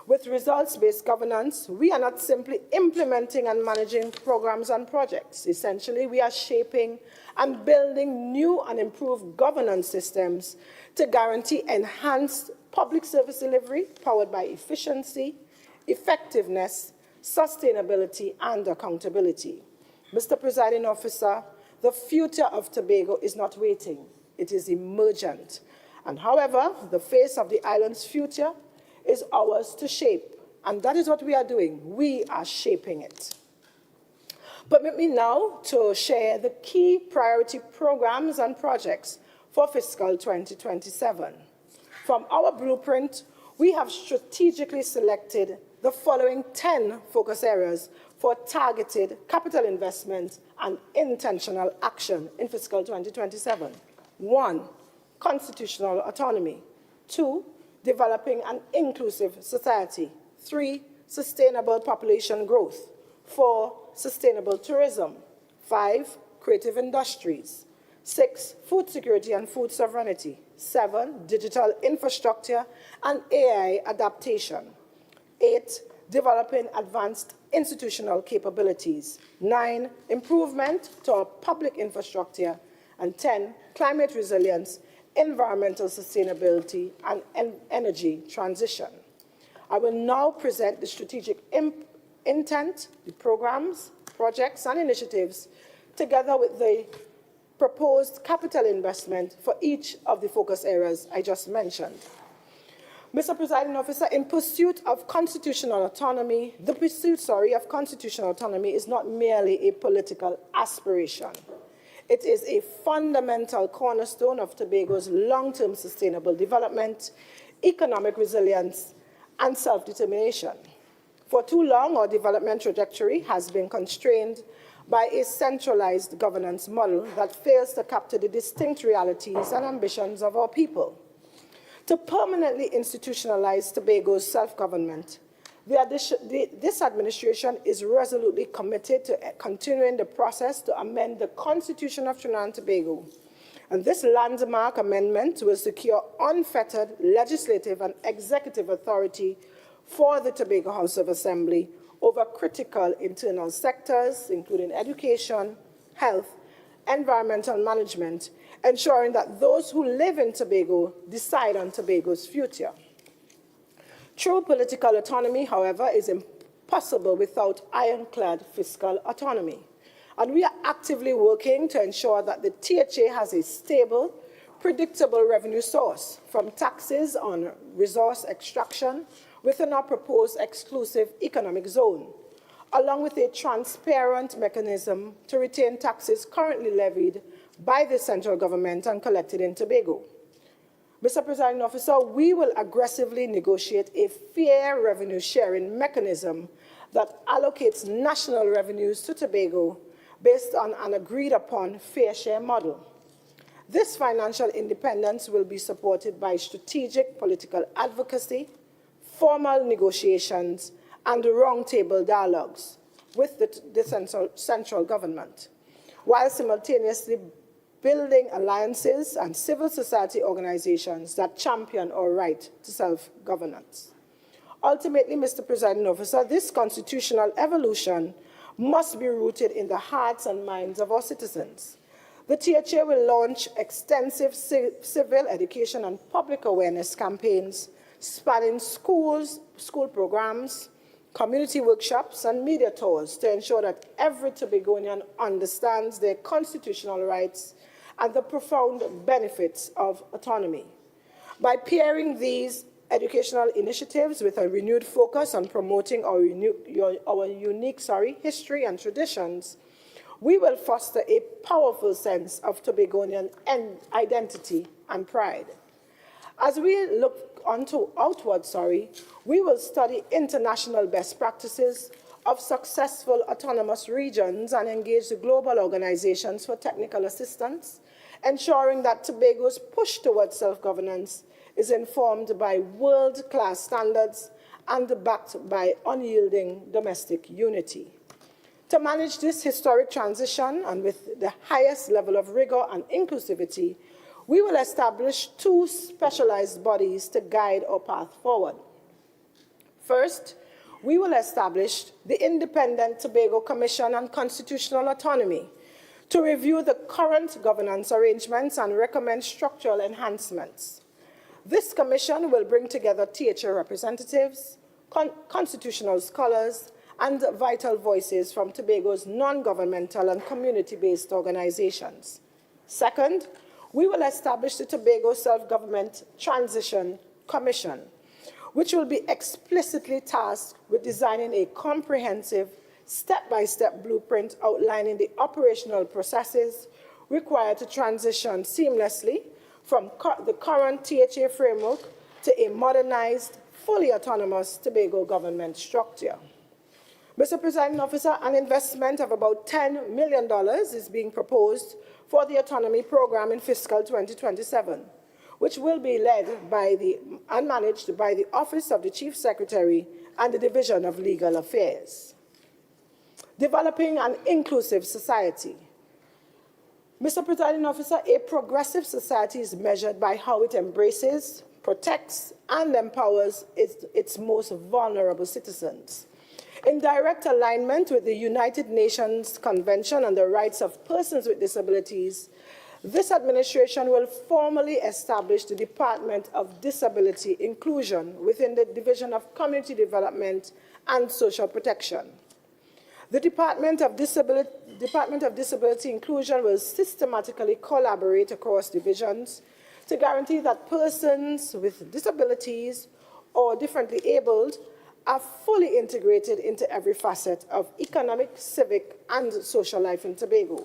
With results-based governance, we are not simply implementing and managing programs and projects. Essentially, we are shaping and building new and improved governance systems to guarantee enhanced public service delivery powered by efficiency, effectiveness, sustainability, and accountability. Mr. Presiding Officer, the future of Tobago is not waiting, it is emergent. And however, the face of the island's future is ours to shape, and that is what we are doing. We are shaping it. Permit me now to share the key priority programs and projects for fiscal 2027. From our blueprint, we have strategically selected the following 10 focus areas for targeted capital investment and intentional action in fiscal 2027. 1, constitutional autonomy. 2, developing an inclusive society. 3, sustainable population growth. 4, sustainable tourism. 5, creative industries. 6, food security and food sovereignty. 7, digital infrastructure and AI adaptation. 8, developing advanced institutional capabilities. 9, improvement to our public infrastructure. And 10, climate resilience, environmental sustainability, and energy transition. I will now present the strategic intent, the programs, projects, and initiatives, together with the proposed capital investment for each of the focus areas I just mentioned. Mr. Presiding Officer, in pursuit of constitutional autonomy, the pursuit, of constitutional autonomy is not merely a political aspiration. It is a fundamental cornerstone of Tobago's long-term sustainable development, economic resilience, and self-determination. For too long, our development trajectory has been constrained by a centralized governance model that fails to capture the distinct realities and ambitions of our people. To permanently institutionalize Tobago's self-government, this administration is resolutely committed to continuing the process to amend the Constitution of Trinidad and Tobago. And this landmark amendment will secure unfettered legislative and executive authority for the Tobago House of Assembly over critical internal sectors, including education, health, environmental management, ensuring that those who live in Tobago decide on Tobago's future. True political autonomy, however, is impossible without ironclad fiscal autonomy. And we are actively working to ensure that the THA has a stable, predictable revenue source from taxes on resource extraction within our proposed exclusive economic zone, along with a transparent mechanism to retain taxes currently levied by the central government and collected in Tobago. Mr. Presiding Officer, we will aggressively negotiate a fair revenue sharing mechanism that allocates national revenues to Tobago based on an agreed-upon fair share model. This financial independence will be supported by strategic political advocacy, formal negotiations, and roundtable dialogues with the central government, while simultaneously building alliances and civil society organizations that champion our right to self-governance. Ultimately, Mr. Presiding Officer, this constitutional evolution must be rooted in the hearts and minds of our citizens. The THA will launch extensive civil education and public awareness campaigns spanning schools, school programs, community workshops, and media tours to ensure that every Tobagonian understands their constitutional rights and the profound benefits of autonomy. By pairing these educational initiatives with a renewed focus on promoting our unique history and traditions, we will foster a powerful sense of Tobagonian identity and pride. As we look outward, we will study international best practices of successful autonomous regions and engage the global organizations for technical assistance, ensuring that Tobago's push towards self-governance is informed by world-class standards and backed by unyielding domestic unity. To manage this historic transition and with the highest level of rigor and inclusivity, we will establish two specialized bodies to guide our path forward. First, we will establish the Independent Tobago Commission on Constitutional Autonomy to review the current governance arrangements and recommend structural enhancements. This commission will bring together THA representatives, constitutional scholars, and vital voices from Tobago's non-governmental and community-based organizations. Second, we will establish the Tobago Self-Government Transition Commission, which will be explicitly tasked with designing a comprehensive, step-by-step blueprint outlining the operational processes required to transition seamlessly from the current THA framework to a modernized, fully autonomous Tobago government structure. Mr. Presiding Officer, an investment of about $10 million is being proposed for the autonomy program in fiscal 2027, which will be led by and managed by the Office of the Chief Secretary and the Division of Legal Affairs. Developing an inclusive society. Mr. Presiding Officer, a progressive society is measured by how it embraces, protects, and empowers its most vulnerable citizens. In direct alignment with the United Nations Convention on the Rights of Persons with Disabilities, this administration will formally establish the Department of Disability Inclusion within the Division of Community Development and Social Protection. The Department of Disability Inclusion will systematically collaborate across divisions to guarantee that persons with disabilities or differently abled are fully integrated into every facet of economic, civic, and social life in Tobago.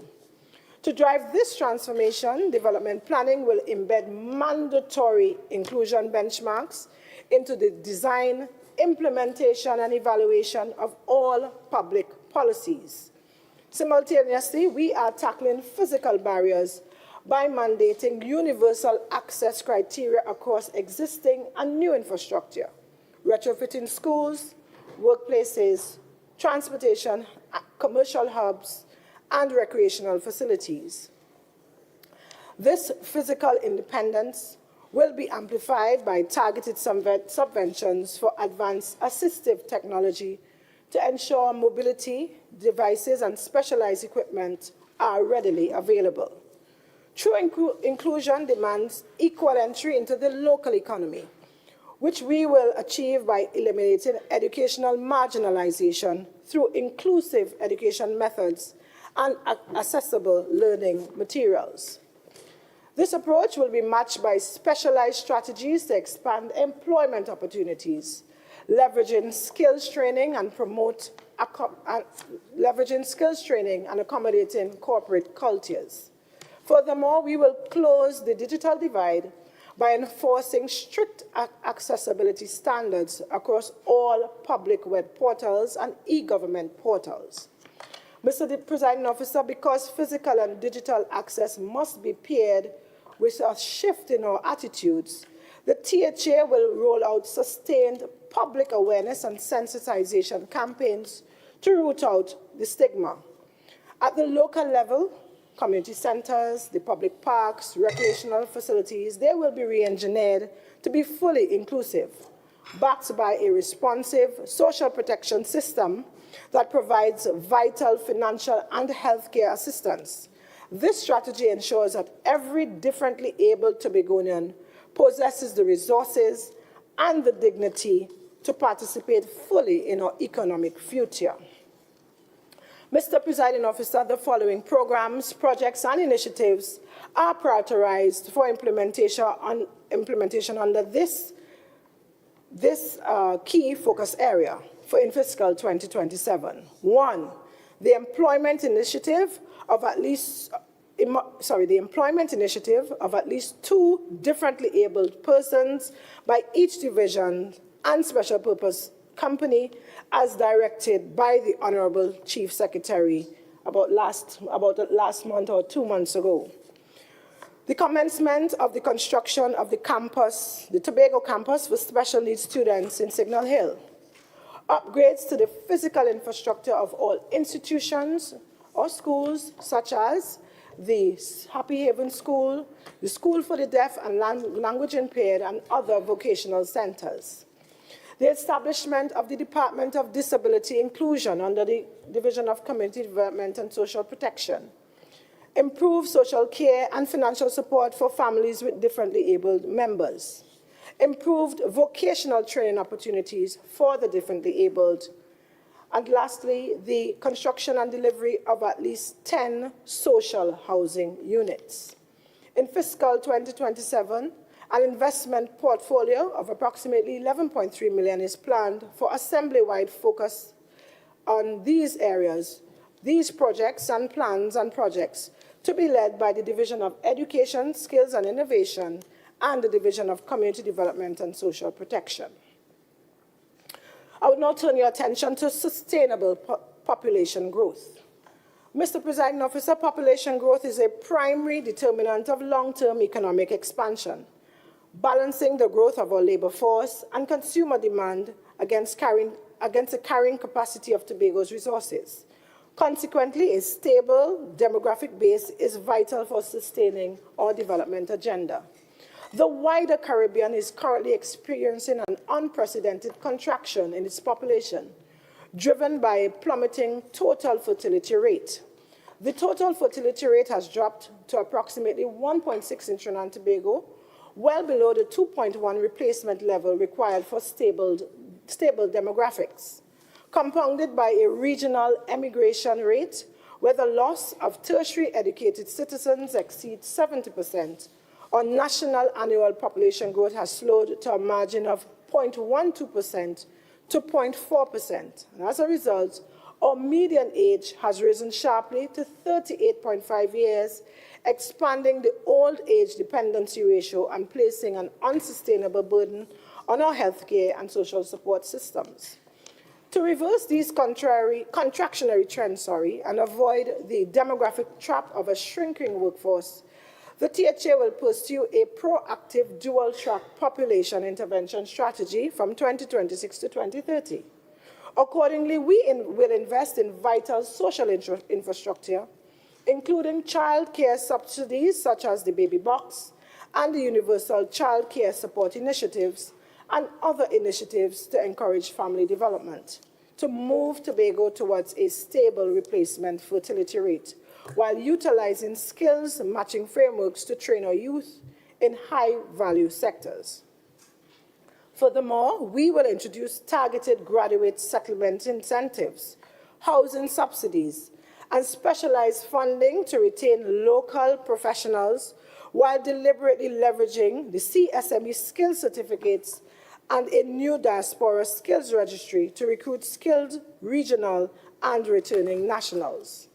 To drive this transformation, development planning will embed mandatory inclusion benchmarks into the design, implementation, and evaluation of all public policies. Simultaneously, we are tackling physical barriers by mandating universal access criteria across existing and new infrastructure, retrofitting schools, workplaces, transportation, commercial hubs, and recreational facilities. This physical independence will be amplified by targeted subventions for advanced assistive technology to ensure mobility devices and specialized equipment are readily available. True inclusion demands equal entry into the local economy, which we will achieve by eliminating educational marginalization through inclusive education methods and accessible learning materials. This approach will be matched by specialized strategies to expand employment opportunities, leveraging skills training and accommodating corporate cultures. Furthermore, we will close the digital divide by enforcing strict accessibility standards across all public web portals and e-government portals. Mr. Presiding Officer, because physical and digital access must be paired with a shift in our attitudes, the THA will roll out sustained public awareness and sensitization campaigns to root out the stigma. At the local level, community centers, the public parks, recreational facilities, they will be re-engineered to be fully inclusive, backed by a responsive social protection system that provides vital financial and healthcare assistance. This strategy ensures that every differently abled Tobagonian possesses the resources and the dignity to participate fully in our economic future. Mr. Presiding Officer, the following programs, projects, and initiatives are prioritized for implementation under this key focus area in fiscal 2027. 1, the employment initiative of at least 2 differently abled persons by each division and special purpose company as directed by the Honorable Chief Secretary about last month or 2 months ago. The commencement of the construction of the campus, the Tobago campus for special needs students in Signal Hill. Upgrades to the physical infrastructure of all institutions or schools such as the Happy Haven School, the School for the Deaf and Language Impaired, and other vocational centers. The establishment of the Department of Disability Inclusion under the Division of Community Development and Social Protection. Improve social care and financial support for families with differently abled members. Improved vocational training opportunities for the differently abled. And lastly, the construction and delivery of at least 10 social housing units. In fiscal 2027, an investment portfolio of approximately 11.3 million is planned for assembly-wide focus on these areas, these projects and plans and projects to be led by the Division of Education, Skills and Innovation and the Division of Community Development and Social Protection. I would now turn your attention to sustainable population growth. Mr. Presiding Officer, population growth is a primary determinant of long-term economic expansion, balancing the growth of our labor force and consumer demand against the carrying capacity of Tobago's resources. Consequently, a stable demographic base is vital for sustaining our development agenda. The wider Caribbean is currently experiencing an unprecedented contraction in its population, driven by a plummeting total fertility rate. The total fertility rate has dropped to approximately 1.6 in Trinidad and Tobago, well below the 2.1 replacement level required for stable demographics, compounded by a regional emigration rate where the loss of tertiary educated citizens exceeds 70%. Our national annual population growth has slowed to a margin of 0.12% to 0.4%. And as a result, our median age has risen sharply to 38.5 years, expanding the old age dependency ratio and placing an unsustainable burden on our healthcare and social support systems. To reverse these contractionary trends, and avoid the demographic trap of a shrinking workforce, the THA will pursue a proactive dual-track population intervention strategy from 2026 to 2030. Accordingly, we will invest in vital social infrastructure, including child care subsidies such as the baby box and the universal child care support initiatives and other initiatives to encourage family development, to move Tobago towards a stable replacement fertility rate, while utilizing skills matching frameworks to train our youth in high-value sectors. Furthermore, we will introduce targeted graduate settlement incentives, housing subsidies, and specialized funding to retain local professionals while deliberately leveraging the CSME skill certificates and a new diaspora skills registry to recruit skilled regional and returning nationals.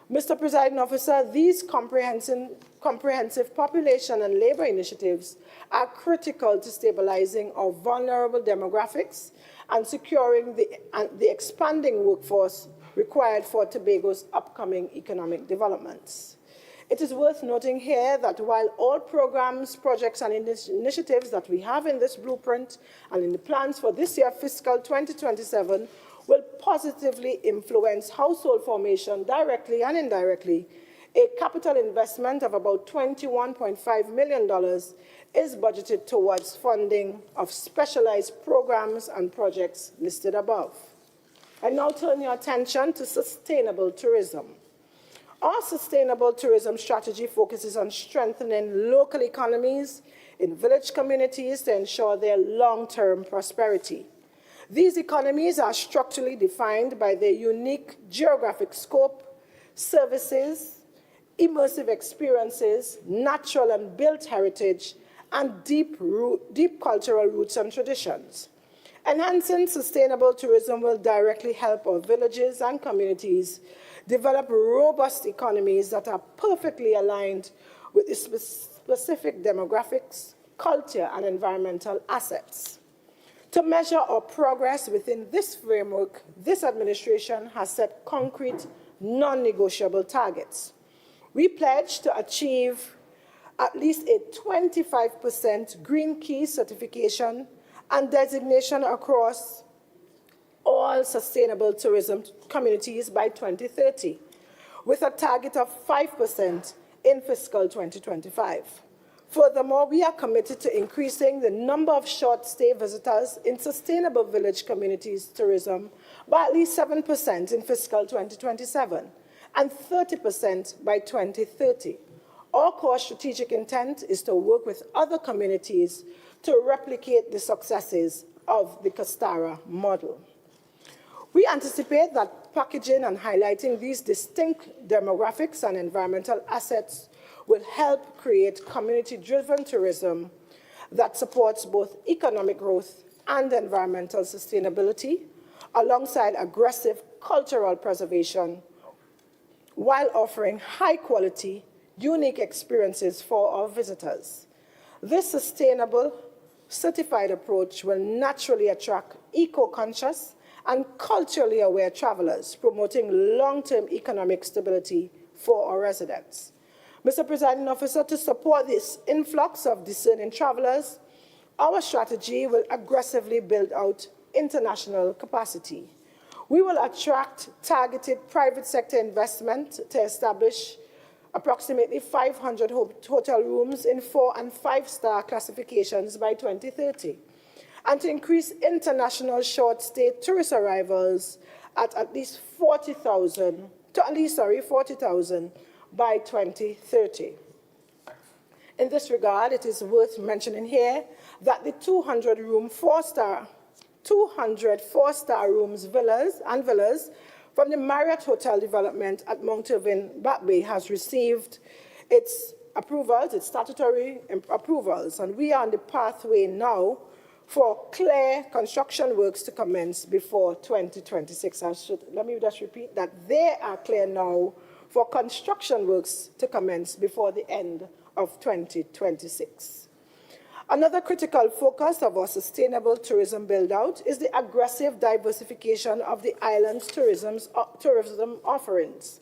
Mr. Presiding Officer, these comprehensive population and labor initiatives are critical to stabilizing our vulnerable demographics and securing the expanding workforce required for Tobago's upcoming economic developments. It is worth noting here that while all programs, projects, and initiatives that we have in this blueprint and in the plans for this year, fiscal 2027, will positively influence household formation directly and indirectly, a capital investment of about $21.5 million is budgeted towards funding of specialized programs and projects listed above. I now turn your attention to sustainable tourism. Our sustainable tourism strategy focuses on strengthening local economies in village communities to ensure their long-term prosperity. These economies are structurally defined by their unique geographic scope, services, immersive experiences, natural and built heritage, and deep cultural roots and traditions. Enhancing sustainable tourism will directly help our villages and communities develop robust economies that are perfectly aligned with the specific demographics, culture, and environmental assets. To measure our progress within this framework, this administration has set concrete, non-negotiable targets. We pledge to achieve at least a 25% Green Key certification and designation across all sustainable tourism communities by 2030, with a target of 5% in fiscal 2025. Furthermore, we are committed to increasing the number of short-stay visitors in sustainable village communities tourism by at least 7% in fiscal 2027 and 30% by 2030. Our core strategic intent is to work with other communities to replicate the successes of the Castara model. We anticipate that packaging and highlighting these distinct demographics and environmental assets will help create community-driven tourism that supports both economic growth and environmental sustainability, alongside aggressive cultural preservation, while offering high-quality, unique experiences for our visitors. This sustainable, certified approach will naturally attract eco-conscious and culturally aware travelers, promoting long-term economic stability for our residents. Mr. Presiding Officer, to support this influx of discerning travelers, our strategy will aggressively build out international capacity. We will attract targeted private sector investment to establish approximately 500 hotel rooms in 4- and 5-star classifications by 2030, and to increase international short-stay tourist arrivals at least 40,000 by 2030. In this regard, it is worth mentioning here that the 200 4-star rooms villas from the Marriott Hotel development at Mount Irving, Back Bay, has received its approvals, its statutory approvals, and we are on the pathway now for clear construction works to commence before 2026. Let me just repeat that they are clear now for construction works to commence before the end of 2026. Another critical focus of our sustainable tourism build-out is the aggressive diversification of the island's tourism offerings.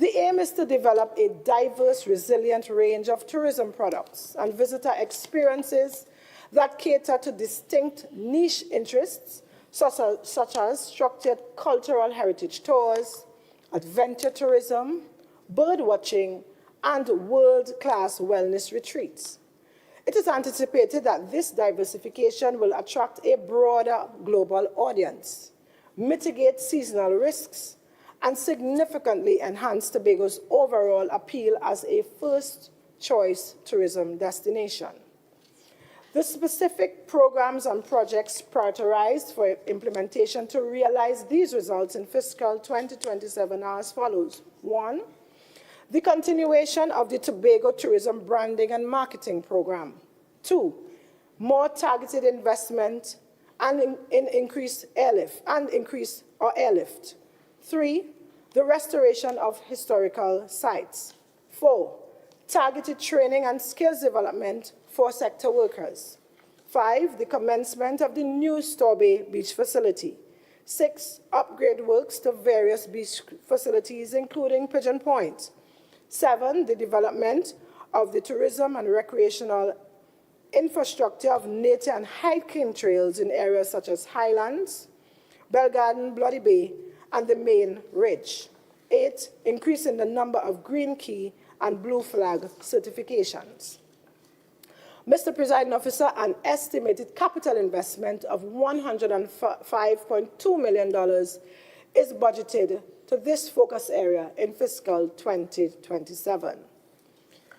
The aim is to develop a diverse, resilient range of tourism products and visitor experiences that cater to distinct niche interests, such as structured cultural heritage tours, adventure tourism, bird watching, and world-class wellness retreats. It is anticipated that this diversification will attract a broader global audience, mitigate seasonal risks, and significantly enhance Tobago's overall appeal as a first-choice tourism destination. The specific programs and projects prioritized for implementation to realize these results in fiscal 2027 are as follows. 1, the continuation of the Tobago Tourism Branding and Marketing Program. 2, more targeted investment and increased airlift. 3, the restoration of historical sites. 4, targeted training and skills development for sector workers. 5, the commencement of the new Torbay Beach facility. 6, upgrade works to various beach facilities, including Pigeon Point. 7, the development of the tourism and recreational infrastructure of nature and hiking trails in areas such as Highlands, Bell Garden, Bloody Bay, and the Main Ridge. 8, increasing the number of Green Key and Blue Flag certifications. Mr. Presiding Officer, an estimated capital investment of $105.2 million is budgeted to this focus area in fiscal 2027.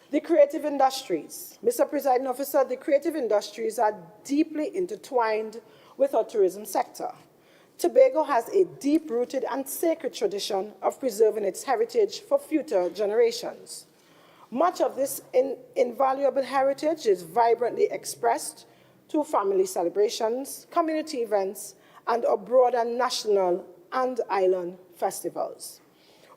The creative industries. Mr. Presiding Officer, the creative industries are deeply intertwined with our tourism sector. Tobago has a deep-rooted and sacred tradition of preserving its heritage for future generations. Much of this invaluable heritage is vibrantly expressed through family celebrations, community events, and our broader national and island festivals.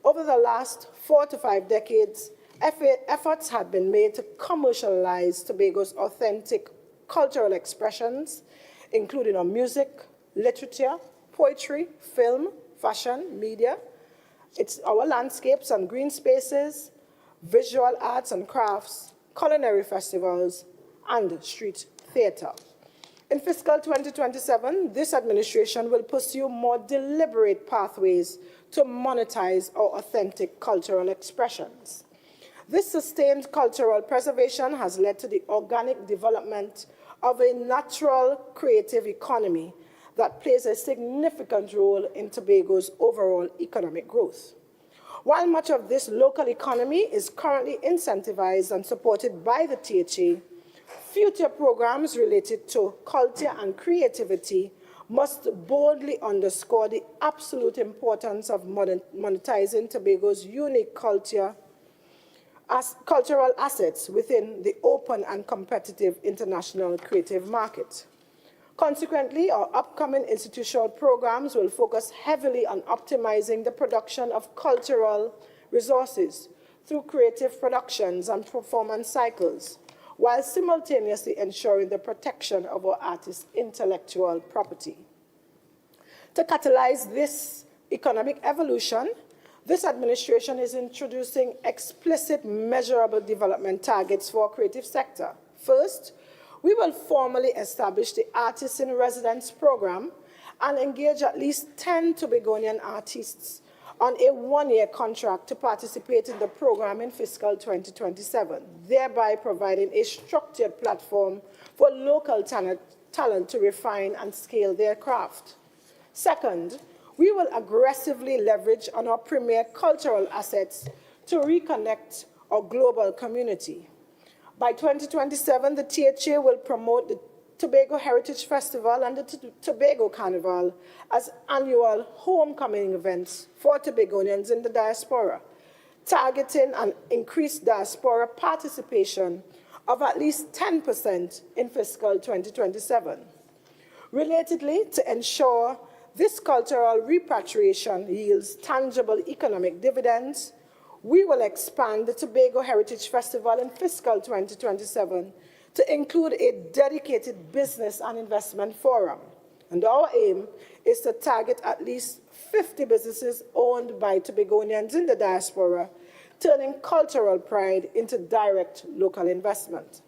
Over the last 4 to 5 decades, efforts have been made to commercialize Tobago's authentic cultural expressions, including our music, literature, poetry, film, fashion, media, our landscapes and green spaces, visual arts and crafts, culinary festivals, and street theater. In fiscal 2027, this administration will pursue more deliberate pathways to monetize our authentic cultural expressions. This sustained cultural preservation has led to the organic development of a natural creative economy that plays a significant role in Tobago's overall economic growth. While much of this local economy is currently incentivized and supported by the THA, future programs related to culture and creativity must boldly underscore the absolute importance of monetizing Tobago's unique cultural assets within the open and competitive international creative market. Consequently, our upcoming institutional programs will focus heavily on optimizing the production of cultural resources through creative productions and performance cycles, while simultaneously ensuring the protection of our artists' intellectual property. To catalyze this economic evolution, this administration is introducing explicit measurable development targets for our creative sector. First, we will formally establish the Artists in Residence program and engage at least 10 Tobagonian artists on a 1-year contract to participate in the program in fiscal 2027, thereby providing a structured platform for local talent to refine and scale their craft. Second, we will aggressively leverage on our premier cultural assets to reconnect our global community. By 2027, the THA will promote the Tobago Heritage Festival and the Tobago Carnival as annual homecoming events for Tobagonians in the diaspora, targeting an increased diaspora participation of at least 10% in fiscal 2027. Relatedly, to ensure this cultural repatriation yields tangible economic dividends, we will expand the Tobago Heritage Festival in fiscal 2027 to include a dedicated business and investment forum. And our aim is to target at least 50 businesses owned by Tobagonians in the diaspora, turning cultural pride into direct local investment.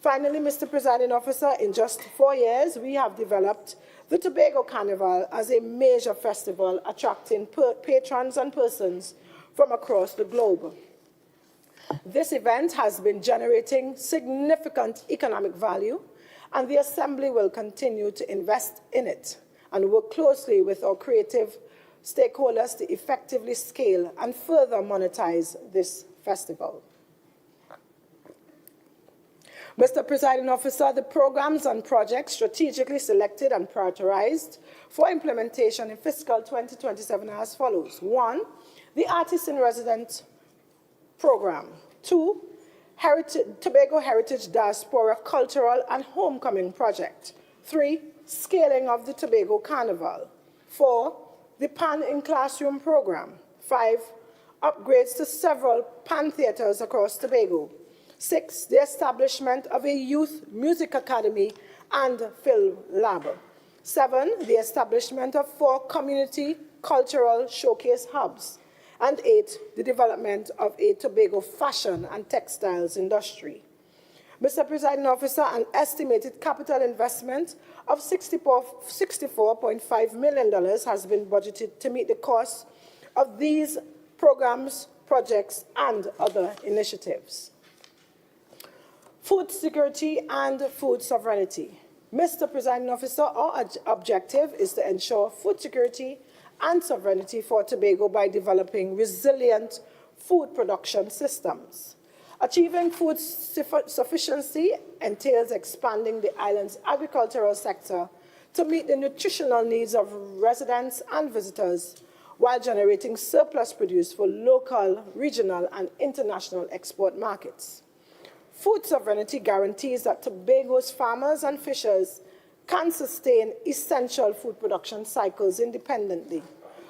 Finally, Mr. Presiding Officer, in just 4 years, we have developed the Tobago Carnival as a major festival attracting patrons and persons from across the globe. This event has been generating significant economic value, and the Assembly will continue to invest in it and work closely with our creative stakeholders to effectively scale and further monetize this festival. Mr. Presiding Officer, the programs and projects strategically selected and prioritized for implementation in fiscal 2027 are as follows. 1, the Artist in Residence Program. 2, Tobago Heritage Diaspora Cultural and Homecoming Project. 3, scaling of the Tobago Carnival. 4, the Pan in Classroom Program. 5, upgrades to several Pan theaters across Tobago. 6, the establishment of a youth music academy and film lab. 7, the establishment of 4 community cultural showcase hubs. And 8, the development of a Tobago fashion and textiles industry. Mr. Presiding Officer, an estimated capital investment of $64.5 million has been budgeted to meet the costs of these programs, projects, and other initiatives. Food security and food sovereignty. Mr. Presiding Officer, our objective is to ensure food security and sovereignty for Tobago by developing resilient food production systems. Achieving food sufficiency entails expanding the island's agricultural sector to meet the nutritional needs of residents and visitors, while generating surplus produce for local, regional, and international export markets. Food sovereignty guarantees that Tobago's farmers and fishers can sustain essential food production cycles independently,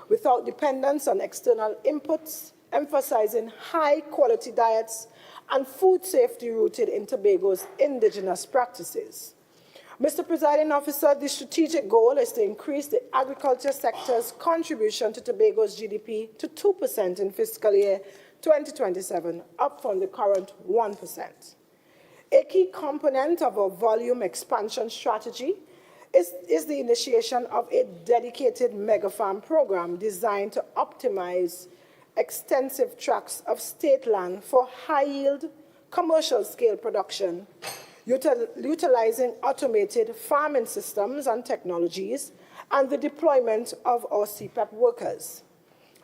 without dependence on external inputs, emphasizing high-quality diets and food safety rooted in Tobago's indigenous practices. Mr. Presiding Officer, the strategic goal is to increase the agriculture sector's contribution to Tobago's GDP to 2% in fiscal year 2027, up from the current 1%. A key component of our volume expansion strategy is the initiation of a dedicated mega farm program designed to optimize extensive tracts of state land for high-yield commercial-scale production, utilizing automated farming systems and technologies, and the deployment of our CPEP workers.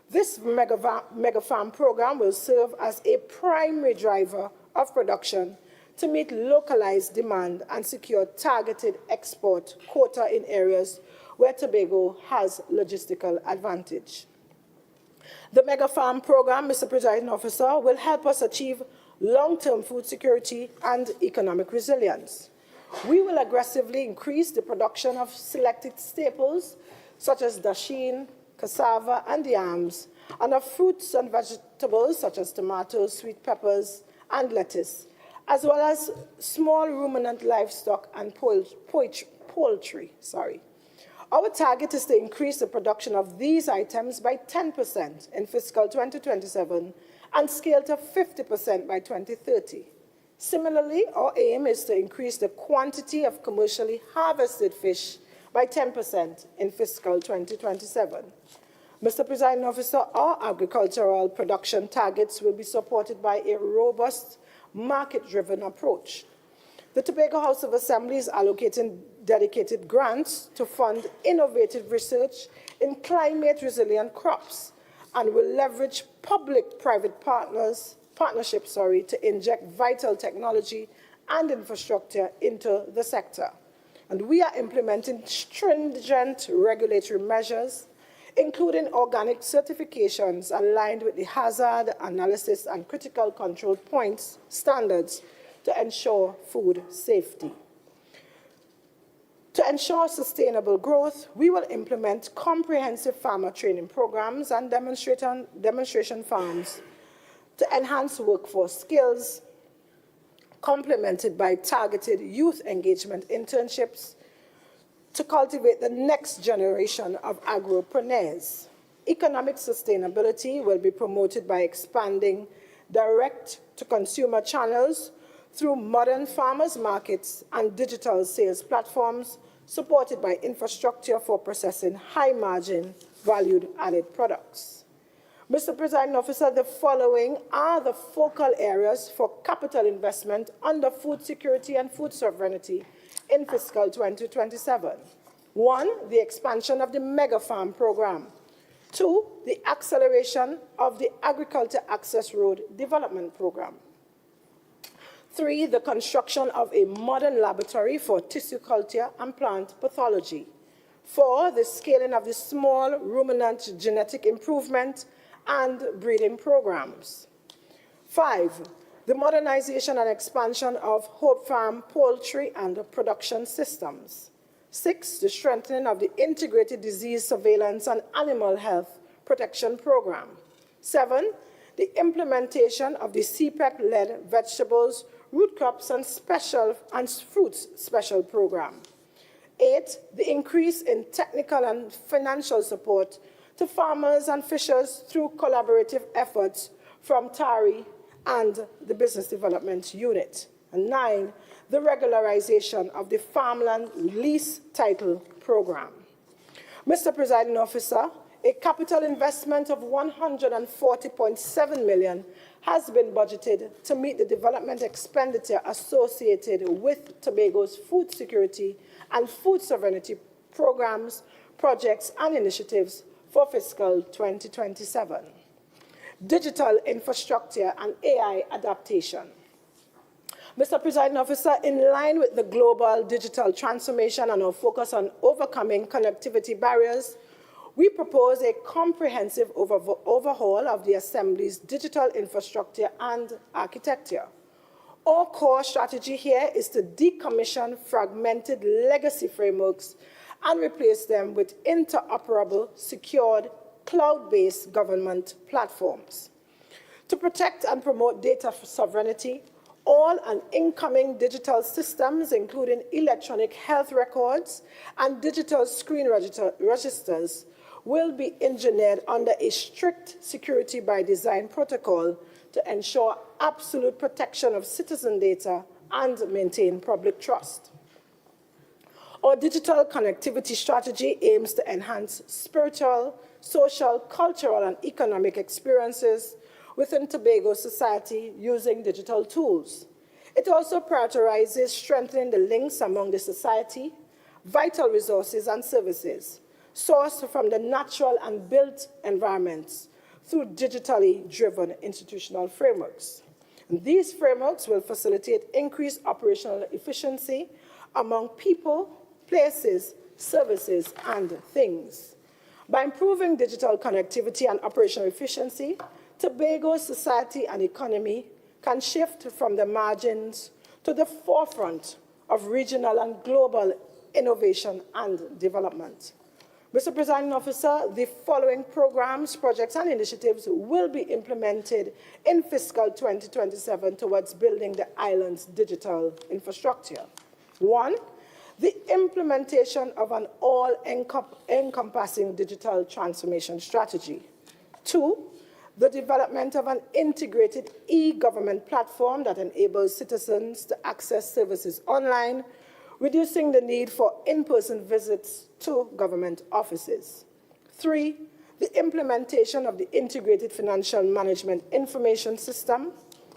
This mega farm program will serve as a primary driver of production to meet localized demand and secure targeted export quota in areas where Tobago has logistical advantage. The Mega Farm Program, Mr. Presiding Officer, will help us achieve long-term food security and economic resilience. We will aggressively increase the production of selected staples such as dasheen, cassava, and yams, and of fruits and vegetables such as tomatoes, sweet peppers, and lettuce, as well as small ruminant livestock and poultry. Our target is to increase the production of these items by 10% in fiscal 2027 and scale to 50% by 2030. Similarly, our aim is to increase the quantity of commercially harvested fish by 10% in fiscal 2027. Mr. Presiding Officer, our agricultural production targets will be supported by a robust market-driven approach. The Tobago House of Assembly is allocating dedicated grants to fund innovative research in climate-resilient crops and will leverage public-private partnerships to inject vital technology and infrastructure into the sector. And we are implementing stringent regulatory measures, including organic certifications aligned with the hazard analysis and critical control points standards to ensure food safety. To ensure sustainable growth, we will implement comprehensive farmer training programs and demonstration farms to enhance workforce skills, complemented by targeted youth engagement internships to cultivate the next generation of agropreneurs. Economic sustainability will be promoted by expanding direct-to-consumer channels through modern farmers' markets and digital sales platforms, supported by infrastructure for processing high-margin, value-added products. Mr. Presiding Officer, the following are the focal areas for capital investment under food security and food sovereignty in fiscal 2027. 1, the expansion of the Mega Farm Program. 2, the acceleration of the Agriculture Access Road Development Program. 3, the construction of a modern laboratory for tissue culture and plant pathology. 4, the scaling of the small ruminant genetic improvement and breeding programs. 5, the modernization and expansion of Hope Farm poultry and production systems. 6, the strengthening of the integrated disease surveillance and animal health protection program. 7, the implementation of the CPEC-led vegetables, root crops, and fruits special program. 8, the increase in technical and financial support to farmers and fishers through collaborative efforts from TARI and the Business Development Unit. And 9, the regularization of the Farmland Lease Title Program. Mr. Presiding Officer, a capital investment of $140.7 million has been budgeted to meet the development expenditure associated with Tobago's food security and food sovereignty programs, projects, and initiatives for fiscal 2027. Digital infrastructure and AI adaptation. Mr. Presiding Officer, in line with the global digital transformation and our focus on overcoming connectivity barriers, we propose a comprehensive overhaul of the Assembly's digital infrastructure and architecture. Our core strategy here is to decommission fragmented legacy frameworks and replace them with interoperable, secured, cloud-based government platforms. To protect and promote data sovereignty, all and incoming digital systems, including electronic health records and digital screen registers, will be engineered under a strict security by design protocol to ensure absolute protection of citizen data and maintain public trust. Our digital connectivity strategy aims to enhance spiritual, social, cultural, and economic experiences within Tobago society using digital tools. It also prioritizes strengthening the links among the society, vital resources and services sourced from the natural and built environments through digitally driven institutional frameworks. And these frameworks will facilitate increased operational efficiency among people, places, services, and things. By improving digital connectivity and operational efficiency, Tobago's society and economy can shift from the margins to the forefront of regional and global innovation and development. Mr. Presiding Officer, the following programs, projects, and initiatives will be implemented in fiscal 2027 towards building the island's digital infrastructure. 1, the implementation of an all-encompassing digital transformation strategy. 2, the development of an integrated e-government platform that enables citizens to access services online, reducing the need for in-person visits to government offices. 3, the implementation of the Integrated Financial Management Information System.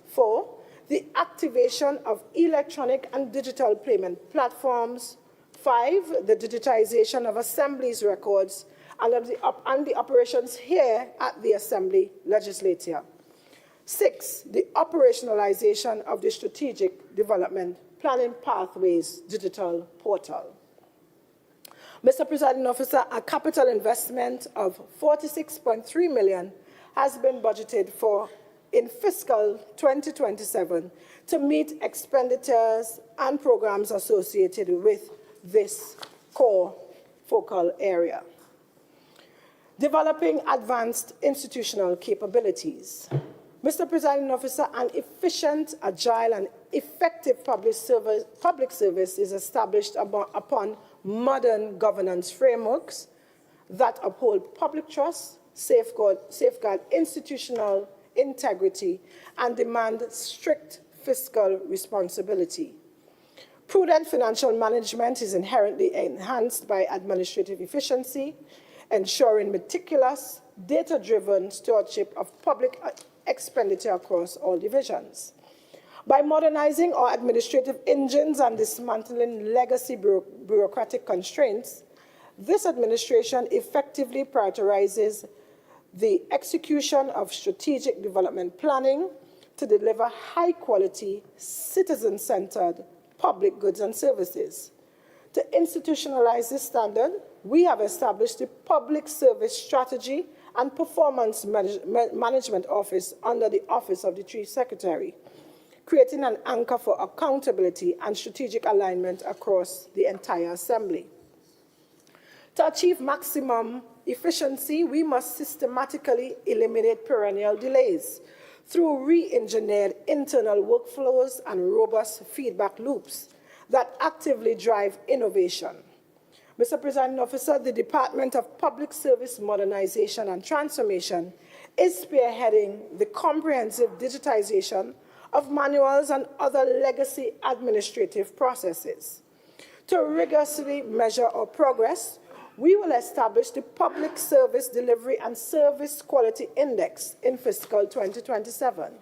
4, the activation of electronic and digital payment platforms. 5, the digitization of Assembly's records and the operations here at the Assembly Legislature. 6, the operationalization of the Strategic Development Planning Pathways digital portal. Mr. Presiding Officer, a capital investment of $46.3 million has been budgeted for in fiscal 2027 to meet expenditures and programs associated with this core focal area. Developing advanced institutional capabilities. Mr. Presiding Officer, an efficient, agile, and effective public service is established upon modern governance frameworks that uphold public trust, safeguard institutional integrity, and demand strict fiscal responsibility. Prudent financial management is inherently enhanced by administrative efficiency, ensuring meticulous, data-driven stewardship of public expenditure across all divisions. By modernizing our administrative engines and dismantling legacy bureaucratic constraints, this administration effectively prioritizes the execution of strategic development planning to deliver high-quality, citizen-centered public goods and services. To institutionalize this standard, we have established the Public Service Strategy and Performance Management Office under the Office of the Chief Secretary, creating an anchor for accountability and strategic alignment across the entire Assembly. To achieve maximum efficiency, we must systematically eliminate perennial delays through re-engineered internal workflows and robust feedback loops that actively drive innovation. Mr. Presiding Officer, the Department of Public Service Modernization and Transformation is spearheading the comprehensive digitization of manuals and other legacy administrative processes. To rigorously measure our progress, we will establish the Public Service Delivery and Service Quality Index in fiscal 2027.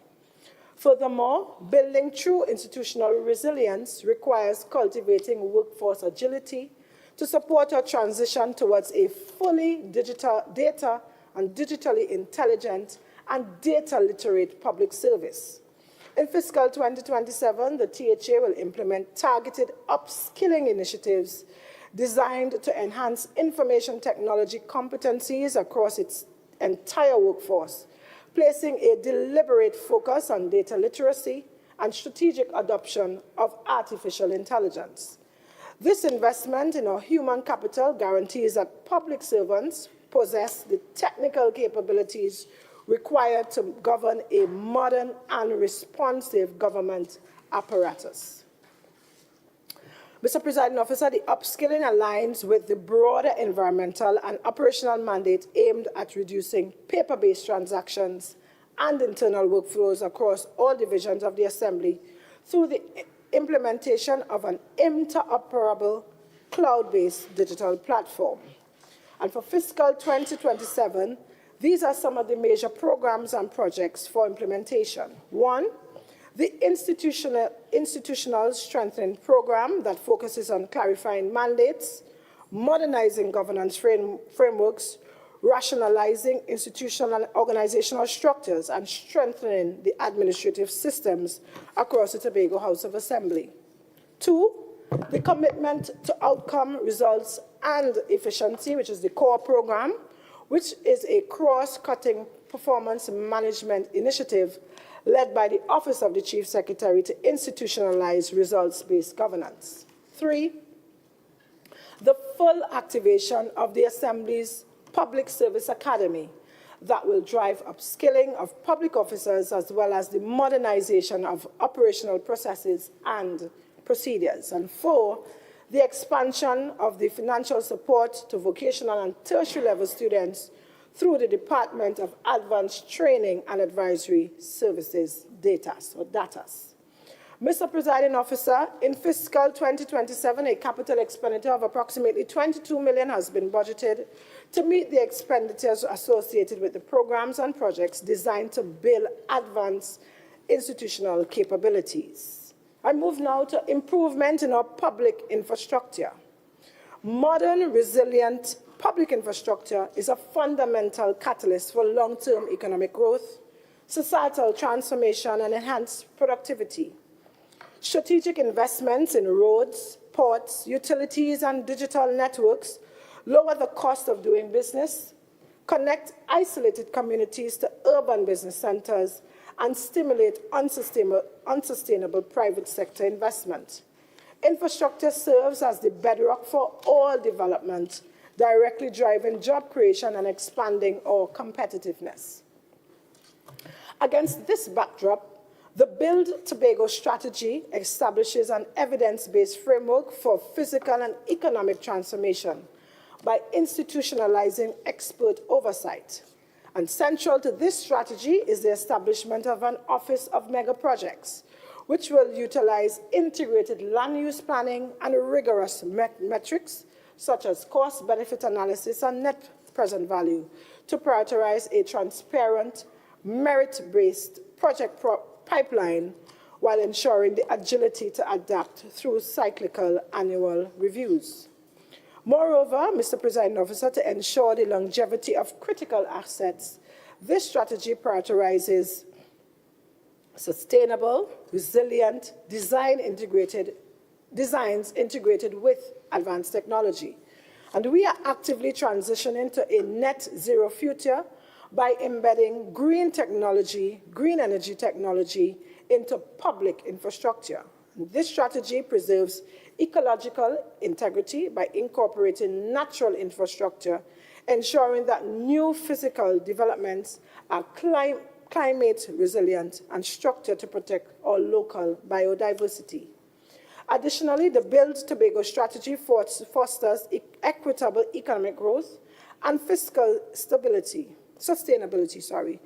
Furthermore, building true institutional resilience requires cultivating workforce agility to support our transition towards a fully data and digitally intelligent and data-literate public service. In fiscal 2027, the THA will implement targeted upskilling initiatives designed to enhance information technology competencies across its entire workforce, placing a deliberate focus on data literacy and strategic adoption of artificial intelligence. This investment in our human capital guarantees that public servants possess the technical capabilities required to govern a modern and responsive government apparatus. Mr. Presiding Officer, the upskilling aligns with the broader environmental and operational mandate aimed at reducing paper-based transactions and internal workflows across all divisions of the Assembly through the implementation of an interoperable cloud-based digital platform. And for fiscal 2027, these are some of the major programs and projects for implementation. One, the institutional strengthening program that focuses on clarifying mandates, modernizing governance frameworks, rationalizing institutional and organizational structures, and strengthening the administrative systems across the Tobago House of Assembly. Two, the commitment to outcome, results, and efficiency, which is the core program, which is a cross-cutting performance management initiative led by the Office of the Chief Secretary to institutionalize results-based governance. Three, the full activation of the Assembly's Public Service Academy that will drive upskilling of public officers as well as the modernization of operational processes and procedures. And four, the expansion of the financial support to vocational and tertiary level students through the Department of Advanced Training and Advisory Services, DATAS. Mr. Presiding Officer, in fiscal 2027, a capital expenditure of approximately $22 million has been budgeted to meet the expenditures associated with the programs and projects designed to build advanced institutional capabilities. I move now to improvement in our public infrastructure. Modern, resilient public infrastructure is a fundamental catalyst for long-term economic growth, societal transformation, and enhanced productivity. Strategic investments in roads, ports, utilities, and digital networks lower the cost of doing business, connect isolated communities to urban business centers, and stimulate unsustainable private sector investment. Infrastructure serves as the bedrock for all development, directly driving job creation and expanding our competitiveness. Against this backdrop, the Build Tobago strategy establishes an evidence-based framework for physical and economic transformation by institutionalizing expert oversight. And central to this strategy is the establishment of an Office of Mega Projects, which will utilize integrated land use planning and rigorous metrics, such as cost-benefit analysis and net present value, to prioritize a transparent, merit-based project pipeline while ensuring the agility to adapt through cyclical annual reviews. Moreover, Mr. Presiding Officer, to ensure the longevity of critical assets, this strategy prioritizes sustainable, resilient designs integrated with advanced technology. And we are actively transitioning to a net zero future by embedding green technology, green energy technology into public infrastructure. And this strategy preserves ecological integrity by incorporating natural infrastructure, ensuring that new physical developments are climate resilient and structured to protect our local biodiversity. Additionally, the Build Tobago strategy fosters equitable economic growth and fiscal sustainability,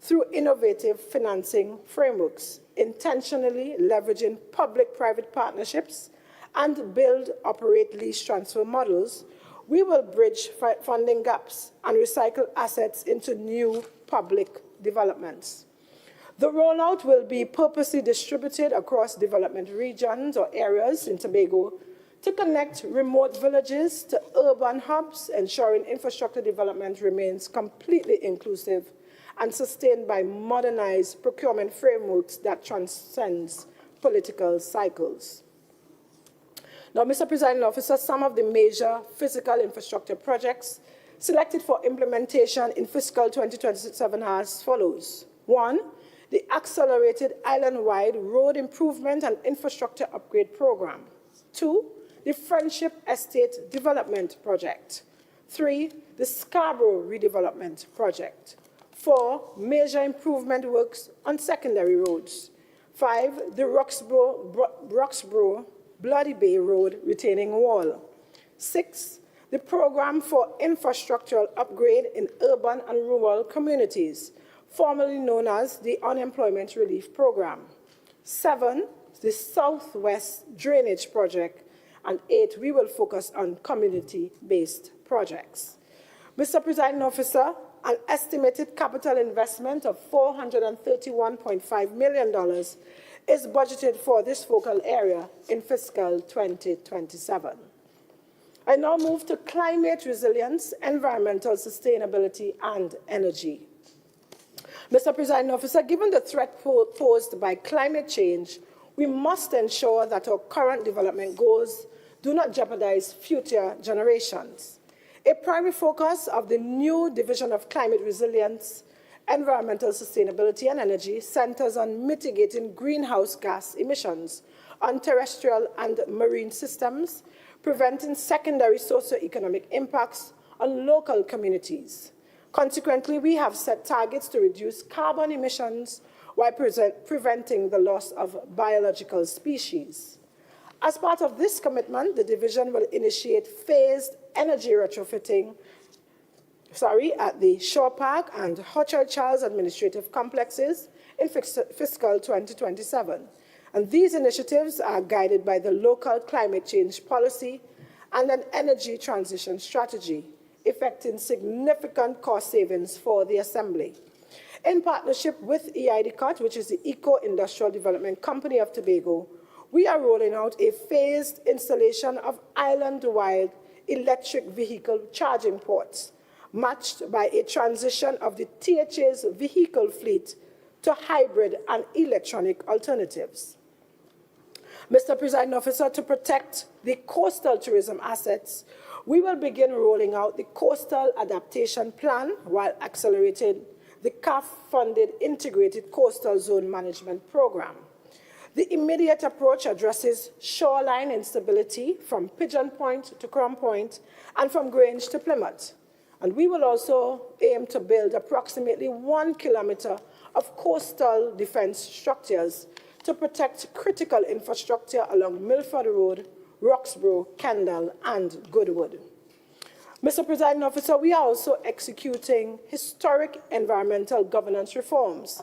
through innovative financing frameworks, intentionally leveraging public-private partnerships and build, operate, lease, transfer models. We will bridge funding gaps and recycle assets into new public developments. The rollout will be purposely distributed across development regions or areas in Tobago to connect remote villages to urban hubs, ensuring infrastructure development remains completely inclusive and sustained by modernized procurement frameworks that transcends political cycles. Now, Mr. Presiding Officer, some of the major physical infrastructure projects selected for implementation in fiscal 2027 are as follows. 1, the Accelerated Island-Wide Road Improvement and Infrastructure Upgrade Program. 2, the Friendship Estate Development Project. 3, the Scarborough Redevelopment Project. 4, major improvement works on secondary roads. 5, the Roxborough Bloody Bay Road Retaining Wall. 6, the Program for Infrastructural Upgrade in Urban and Rural Communities, formerly known as the Unemployment Relief Program. 7, the Southwest Drainage Project. And 8, we will focus on community-based projects. Mr. Presiding Officer, an estimated capital investment of $431.5 million is budgeted for this focal area in fiscal 2027. I now move to climate resilience, environmental sustainability, and energy. Mr. Presiding Officer, given the threat posed by climate change, we must ensure that our current development goals do not jeopardize future generations. A primary focus of the new Division of Climate Resilience, Environmental Sustainability and Energy centers on mitigating greenhouse gas emissions on terrestrial and marine systems, preventing secondary socioeconomic impacts on local communities. Consequently, we have set targets to reduce carbon emissions while preventing the loss of biological species. As part of this commitment, the division will initiate phased energy retrofitting at the Shore Park and Hochschild Charles administrative complexes in fiscal 2027. And these initiatives are guided by the local climate change policy and an energy transition strategy, effecting significant cost savings for the Assembly. In partnership with EIDCOT, which is the Eco-Industrial Development Company of Tobago, we are rolling out a phased installation of island-wide electric vehicle charging ports, matched by a transition of the THA's vehicle fleet to hybrid and electronic alternatives. Mr. Presiding Officer, to protect the coastal tourism assets, we will begin rolling out the Coastal Adaptation Plan while accelerating the CAF-funded Integrated Coastal Zone Management Program. The immediate approach addresses shoreline instability from Pigeon Point to Crown Point and from Grange to Plymouth. And we will also aim to build approximately 1 kilometer of coastal defense structures to protect critical infrastructure along Milford Road, Roxborough, Kendal, and Goodwood. Mr. Presiding Officer, we are also executing historic environmental governance reforms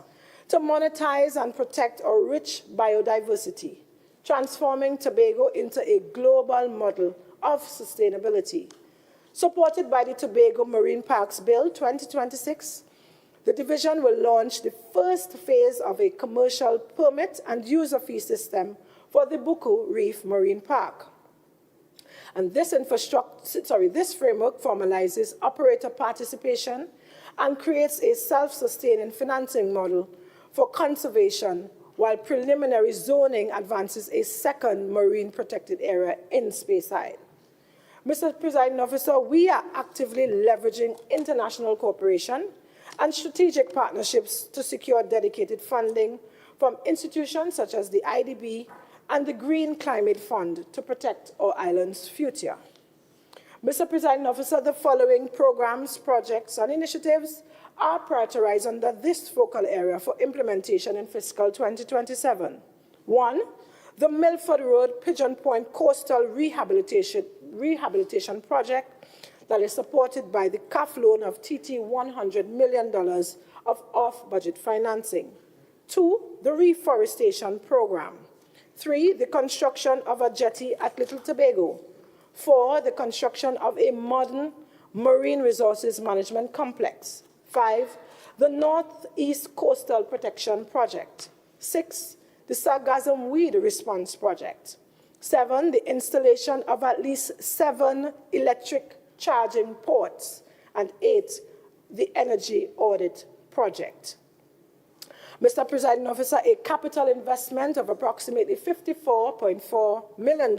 to monetize and protect our rich biodiversity, transforming Tobago into a global model of sustainability. Supported by the Tobago Marine Parks Bill 2026, the division will launch the first phase of a commercial permit and user fee system for the Buku Reef Marine Park. And this framework formalizes operator participation and creates a self-sustaining financing model for conservation, while preliminary zoning advances a second marine protected area in Speyside. Mr. Presiding Officer, we are actively leveraging international cooperation and strategic partnerships to secure dedicated funding from institutions such as the IDB and the Green Climate Fund to protect our island's future. Mr. Presiding Officer, the following programs, projects, and initiatives are prioritized under this focal area for implementation in fiscal 2027. 1. The Milford Road Pigeon Point Coastal Rehabilitation Project that is supported by the CAF loan of $100 million of off-budget financing. 2. The Reforestation Program. 3. The construction of a jetty at Little Tobago. 4. The construction of a modern marine resources management complex. 5. The Northeast Coastal Protection Project. 6. The Sargassum Weed Response Project. 7. The installation of at least 7 electric charging ports. And 8. The Energy Audit Project. Mr. Presiding Officer, a capital investment of approximately $54.4 million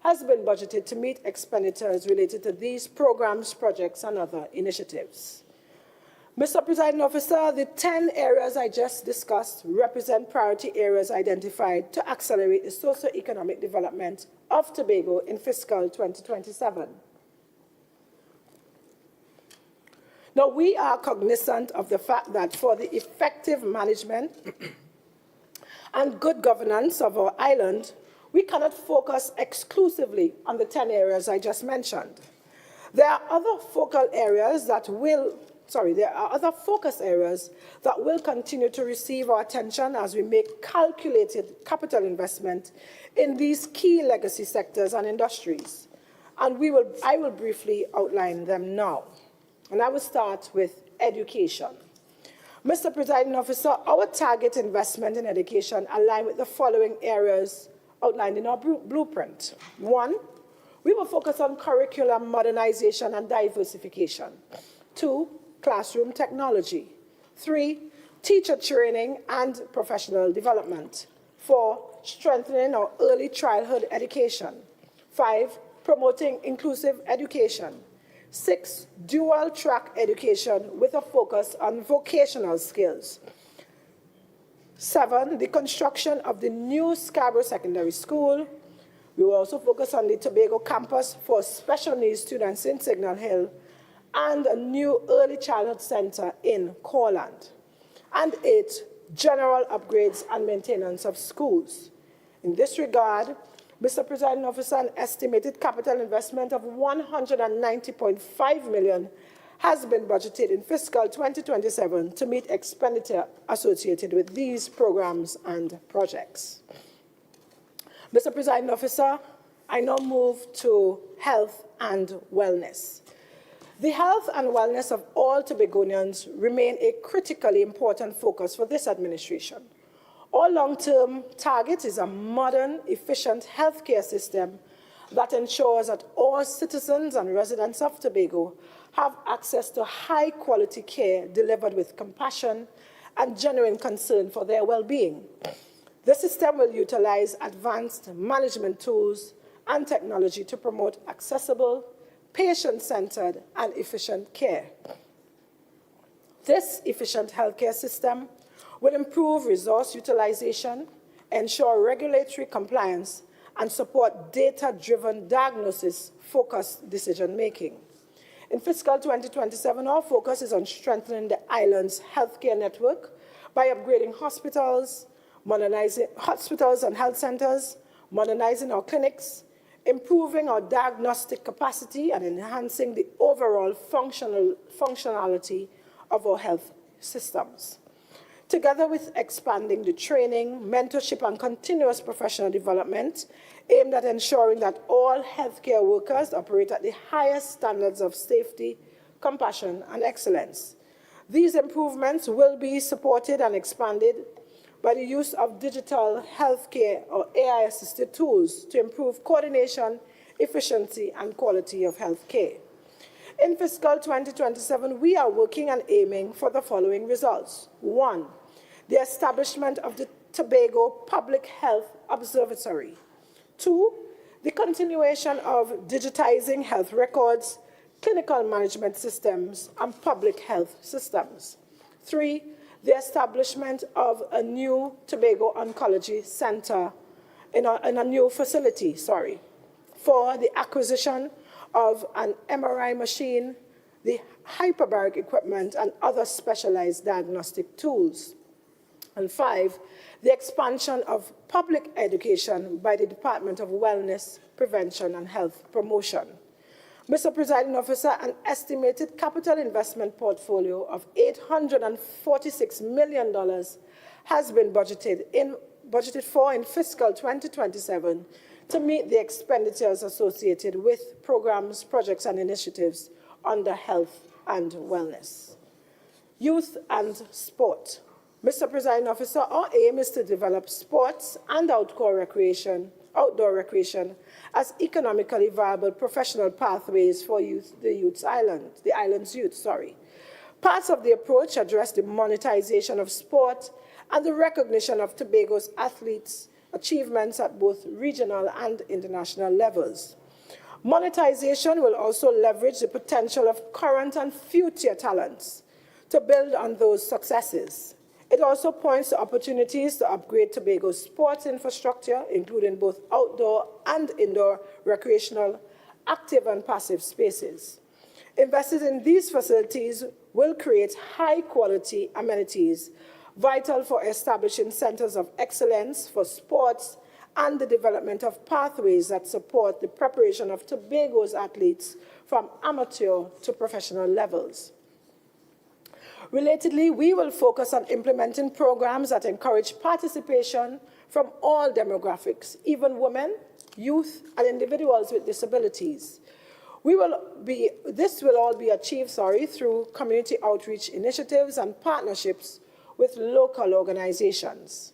has been budgeted to meet expenditures related to these programs, projects, and other initiatives. Mr. Presiding Officer, the 10 areas I just discussed represent priority areas identified to accelerate the socio-economic development of Tobago in fiscal 2027. Now, we are cognizant of the fact that for the effective management and good governance of our island, we cannot focus exclusively on the 10 areas I just mentioned. There are other focus areas that will continue to receive our attention as we make calculated capital investment in these key legacy sectors and industries. And I will briefly outline them now. And I will start with education. Mr. Presiding Officer, our target investment in education align with the following areas outlined in our blueprint. 1, we will focus on curriculum modernization and diversification. 2, classroom technology. 3, teacher training and professional development. 4, strengthening our early childhood education. 5, promoting inclusive education. 6, dual-track education with a focus on vocational skills. 7, the construction of the new Scarborough Secondary School. We will also focus on the Tobago campus for special needs students in Signal Hill and a new early childhood center in Corland. And 8, general upgrades and maintenance of schools. In this regard, Mr. Presiding Officer, an estimated capital investment of $190.5 million has been budgeted in fiscal 2027 to meet expenditure associated with these programs and projects. Mr. Presiding Officer, I now move to health and wellness. The health and wellness of all Tobagonians remain a critically important focus for this administration. Our long-term target is a modern, efficient healthcare system that ensures that all citizens and residents of Tobago have access to high-quality care delivered with compassion and genuine concern for their well-being. The system will utilize advanced management tools and technology to promote accessible, patient-centered, and efficient care. This efficient healthcare system will improve resource utilization, ensure regulatory compliance, and support data-driven diagnosis-focused decision-making. In fiscal 2027, our focus is on strengthening the island's healthcare network by upgrading hospitals, modernizing hospitals and health centers, modernizing our clinics, improving our diagnostic capacity, and enhancing the overall functionality of our health systems. Together with expanding the training, mentorship, and continuous professional development aimed at ensuring that all healthcare workers operate at the highest standards of safety, compassion, and excellence. These improvements will be supported and expanded by the use of digital healthcare or AI-assisted tools to improve coordination, efficiency, and quality of healthcare. In fiscal 2027, we are working and aiming for the following results. 1, the establishment of the Tobago Public Health Observatory. 2, the continuation of digitizing health records, clinical management systems, and public health systems. 3, the establishment of a new Tobago Oncology Center in a new facility. 4, the acquisition of an MRI machine, the hyperbaric equipment, and other specialized diagnostic tools. And 5, the expansion of public education by the Department of Wellness, Prevention, and Health Promotion. Mr. Presiding Officer, an estimated capital investment portfolio of $846 million has been budgeted for in fiscal 2027 to meet the expenditures associated with programs, projects, and initiatives under health and wellness. Youth and sport. Mr. Presiding Officer, our aim is to develop sports and outdoor recreation as economically viable professional pathways for the island's youth. Parts of the approach address the monetization of sport and the recognition of Tobago's athletes' achievements at both regional and international levels. Monetization will also leverage the potential of current and future talents to build on those successes. It also points to opportunities to upgrade Tobago's sports infrastructure, including both outdoor and indoor recreational, active and passive spaces. Invested in these facilities will create high-quality amenities vital for establishing centers of excellence for sports and the development of pathways that support the preparation of Tobago's athletes from amateur to professional levels. Relatedly, we will focus on implementing programs that encourage participation from all demographics, even women, youth, and individuals with disabilities. This will all be achieved through community outreach initiatives and partnerships with local organizations.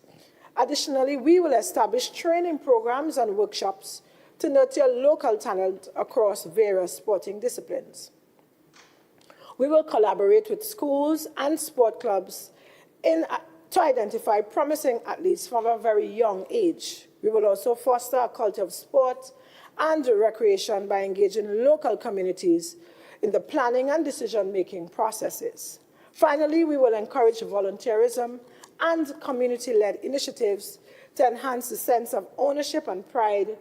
Additionally, we will establish training programs and workshops to nurture local talent across various sporting disciplines. We will collaborate with schools and sport clubs to identify promising athletes from a very young age. We will also foster a culture of sport and recreation by engaging local communities in the planning and decision-making processes. Finally, we will encourage volunteerism and community-led initiatives to enhance the sense of ownership and pride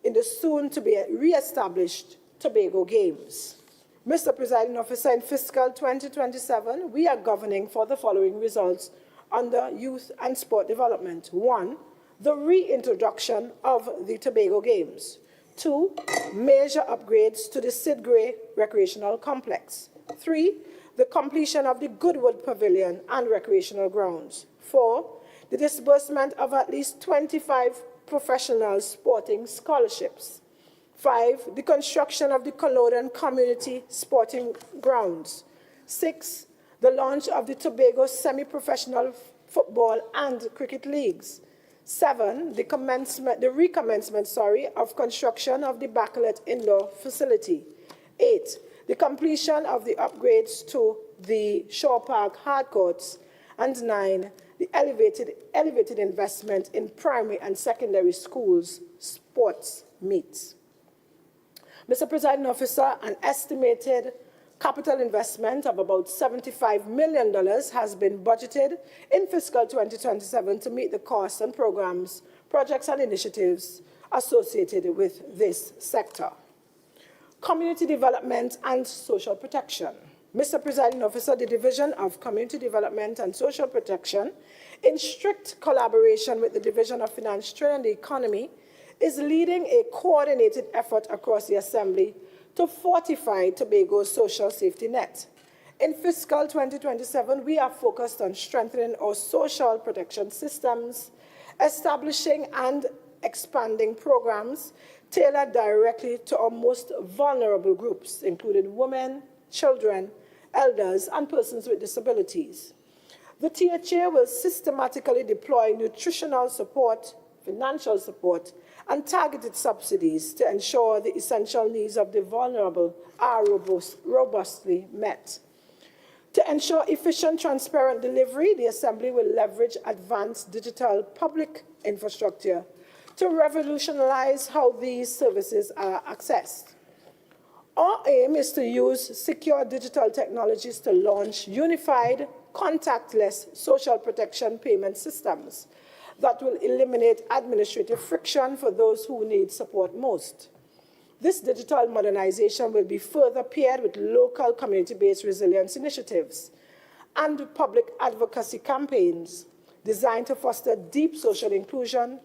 in the soon-to-be re-established Tobago Games. Mr. Presiding Officer, in fiscal 2027, we are governing for the following results under youth and sport development. 1, the reintroduction of the Tobago Games. 2, major upgrades to the Sid Gray Recreational Complex. 3, the completion of the Goodwood Pavilion and recreational grounds. 4, the disbursement of at least 25 professional sporting scholarships. 5, the construction of the Culloden Community Sporting Grounds. 6, the launch of the Tobago Semi-Professional Football and Cricket Leagues. 7, the recommencement of construction of the Bacalet Indoor Facility. 8, the completion of the upgrades to the Shore Park hard courts. And 9, the elevated investment in primary and secondary schools sports meets. Mr. Presiding Officer, an estimated Capital investment of about $75 million has been budgeted in fiscal 2027 to meet the costs and programs, projects, and initiatives associated with this sector. Community development and social protection. Mr. Presiding Officer, the Division of Community Development and Social Protection, in strict collaboration with the Division of Finance, Trade and the Economy, is leading a coordinated effort across the Assembly to fortify Tobago's social safety net. In fiscal 2027, we are focused on strengthening our social protection systems, establishing and expanding programs tailored directly to our most vulnerable groups, including women, children, elders, and persons with disabilities. The THA will systematically deploy nutritional support, financial support, and targeted subsidies to ensure the essential needs of the vulnerable are robustly met. To ensure efficient, transparent delivery, the Assembly will leverage advanced digital public infrastructure to revolutionize how these services are accessed. Our aim is to use secure digital technologies to launch unified, contactless social protection payment systems that will eliminate administrative friction for those who need support most. This digital modernization will be further paired with local community-based resilience initiatives and public advocacy campaigns designed to foster deep social inclusion,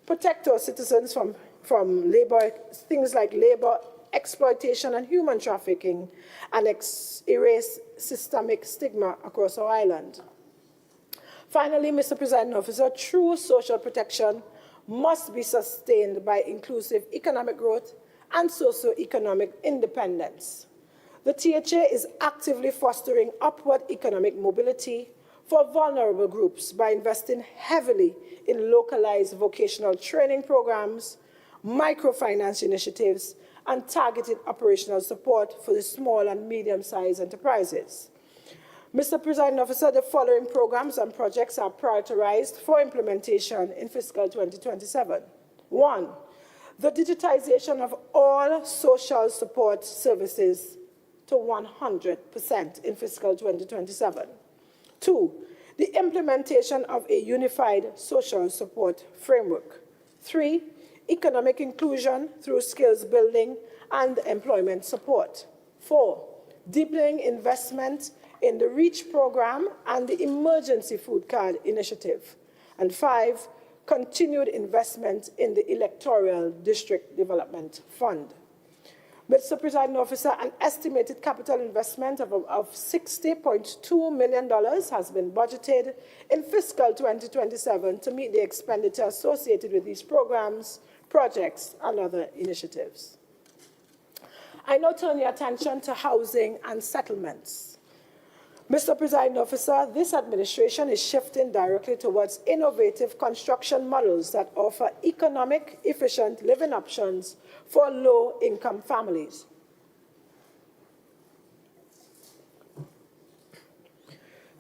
protect our citizens from labor, things like labor exploitation and human trafficking, and erase systemic stigma across our island. Finally, Mr. Presiding Officer, true social protection must be sustained by inclusive economic growth and socio-economic independence. The THA is actively fostering upward economic mobility for vulnerable groups by investing heavily in localized vocational training programs, microfinance initiatives, and targeted operational support for the small and medium-sized enterprises. Mr. Presiding Officer, the following programs and projects are prioritized for implementation in fiscal 2027. 1. The digitization of all social support services to 100% in fiscal 2027. 2. The implementation of a unified social support framework. 3. Economic inclusion through skills building and employment support. 4. Deepening investment in the REACH program and the Emergency Food Card Initiative. And 5, continued investment in the Electoral District Development Fund. Mr. Presiding Officer, an estimated capital investment of $60.2 million has been budgeted in fiscal 2027 to meet the expenditure associated with these programs, projects, and other initiatives. I now turn your attention to housing and settlements. Mr. Presiding Officer, this administration is shifting directly towards innovative construction models that offer economic, efficient living options for low-income families.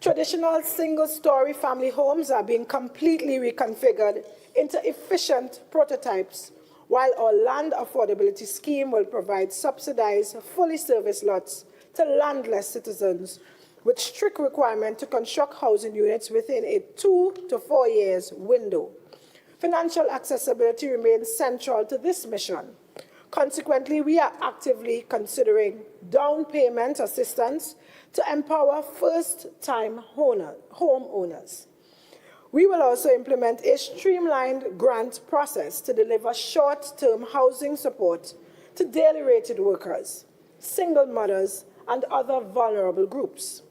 Traditional single-story family homes are being completely reconfigured into efficient prototypes, while our land affordability scheme will provide subsidized, fully serviced lots to landless citizens with strict requirement to construct housing units within a 2 to 4 years window. Financial accessibility remains central to this mission. Consequently, we are actively considering down payment assistance to empower first-time homeowners. We will also implement a streamlined grant process to deliver short-term housing support to daily rated workers, single mothers, and other vulnerable groups.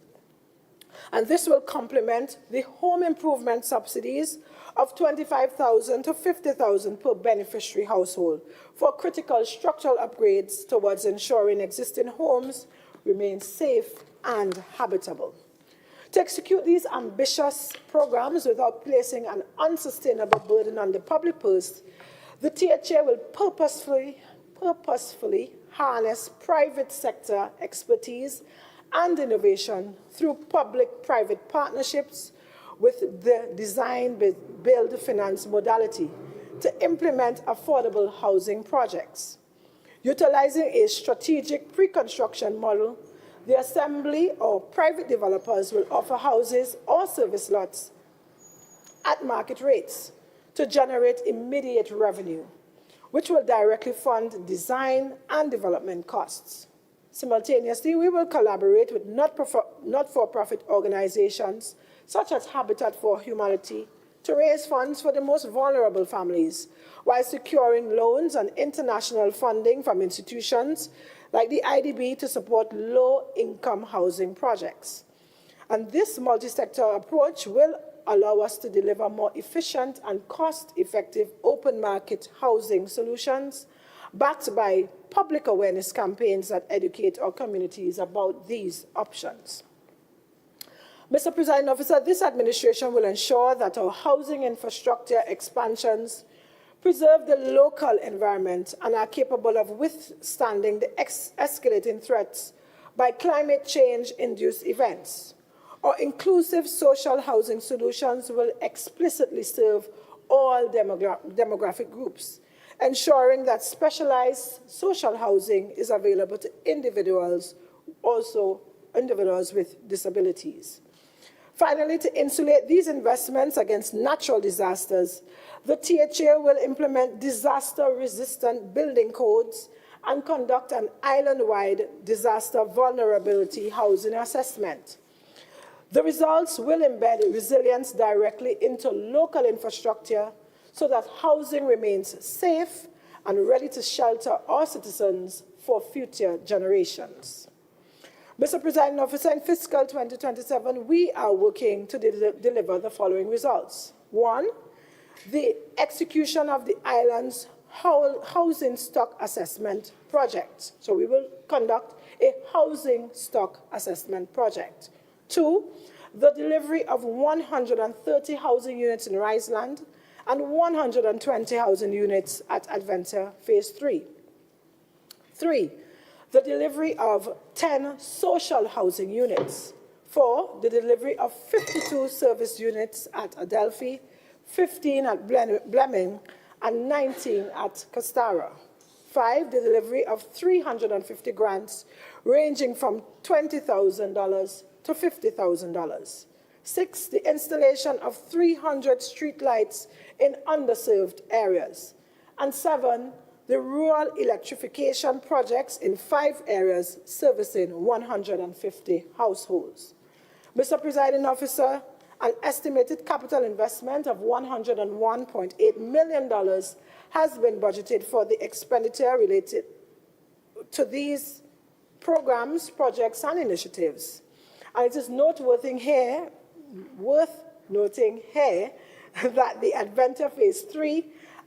And this will complement the home improvement subsidies of $25,000 to $50,000 per beneficiary household for critical structural upgrades towards ensuring existing homes remain safe and habitable. To execute these ambitious programs without placing an unsustainable burden on the public purse, the THA will purposefully harness private sector expertise and innovation through public-private partnerships with the design-build finance modality to implement affordable housing projects. Utilizing a strategic pre-construction model, the Assembly or private developers will offer houses or service lots at market rates to generate immediate revenue, which will directly fund design and development costs. Simultaneously, we will collaborate with not-for-profit organizations such as Habitat for Humanity to raise funds for the most vulnerable families while securing loans and international funding from institutions like the IDB to support low-income housing projects. And this multi-sector approach will allow us to deliver more efficient and cost-effective open market housing solutions backed by public awareness campaigns that educate our communities about these options. Mr. Presiding Officer, this administration will ensure that our housing infrastructure expansions preserve the local environment and are capable of withstanding the escalating threats by climate change-induced events. Our inclusive social housing solutions will explicitly serve all demographic groups, ensuring that specialized social housing is available to individuals, also individuals with disabilities. Finally, to insulate these investments against natural disasters, the THA will implement disaster-resistant building codes and conduct an island-wide disaster vulnerability housing assessment. The results will embed resilience directly into local infrastructure so that housing remains safe and ready to shelter our citizens for future generations. Mr. Presiding Officer, in fiscal 2027, we are working to deliver the following results. 1, the execution of the island's housing stock assessment project. So we will conduct a housing stock assessment project. 2, the delivery of 130 housing units in Riseland and 120 housing units at Adventure Phase 3. 3, the delivery of 10 social housing units. 4, the delivery of 52 service units at Adelphi, 15 at Blemming, and 19 at Castara. 5, the delivery of 350 grants ranging from $20,000 to $50,000. 6, the installation of 300 streetlights in underserved areas. And 7, the rural electrification projects in 5 areas servicing 150 households. Mr. Presiding Officer, an estimated capital investment of $101.8 million has been budgeted for the expenditure related to these programs, projects, and initiatives. And it is worth noting here that the Adventure Phase 3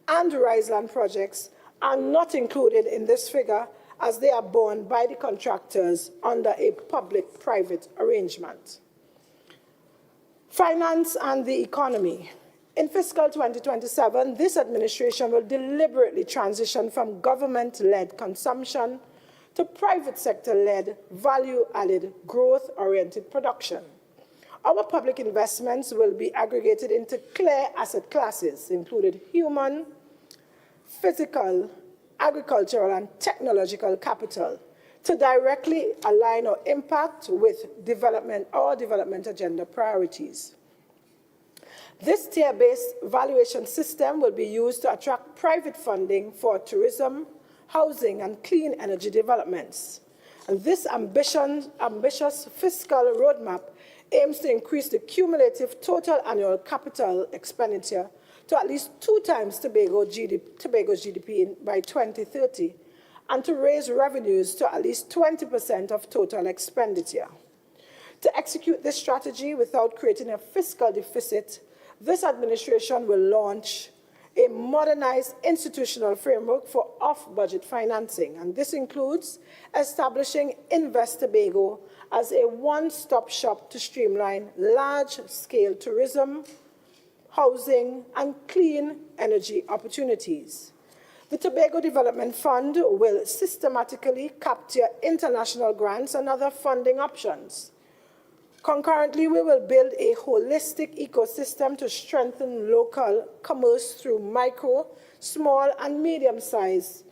and Riseland projects are not included in this figure as they are borne by the contractors under a public-private arrangement. Finance and the economy. In fiscal 2027, this administration will deliberately transition from government-led consumption to private sector-led, value-added, growth-oriented production. Our public investments will be aggregated into clear asset classes, including human, physical, agricultural, and technological capital, to directly align our impact with our development agenda priorities. This tier-based valuation system will be used to attract private funding for tourism, housing, and clean energy developments. And this ambitious fiscal roadmap aims to increase the cumulative total annual capital expenditure to at least 2 times Tobago's GDP by 2030, and to raise revenues to at least 20% of total expenditure. To execute this strategy without creating a fiscal deficit, this administration will launch a modernized institutional framework for off-budget financing, and this includes establishing Invest Tobago as a one-stop shop to streamline large-scale tourism, housing, and clean energy opportunities. The Tobago Development Fund will systematically capture international grants and other funding options. Concurrently, we will build a holistic ecosystem to strengthen local commerce through micro, small, and medium-sized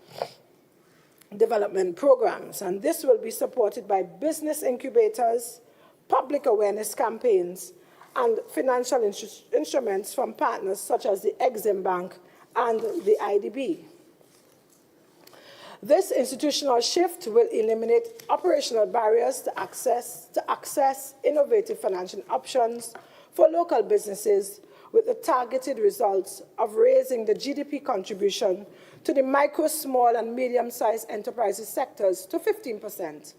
development programs, and this will be supported by business incubators, public awareness campaigns, and financial instruments from partners such as the Exim Bank and the IDB. This institutional shift will eliminate operational barriers to access innovative financial options for local businesses, with the targeted results of raising the GDP contribution to the micro, small, and medium-sized enterprises sectors to 15%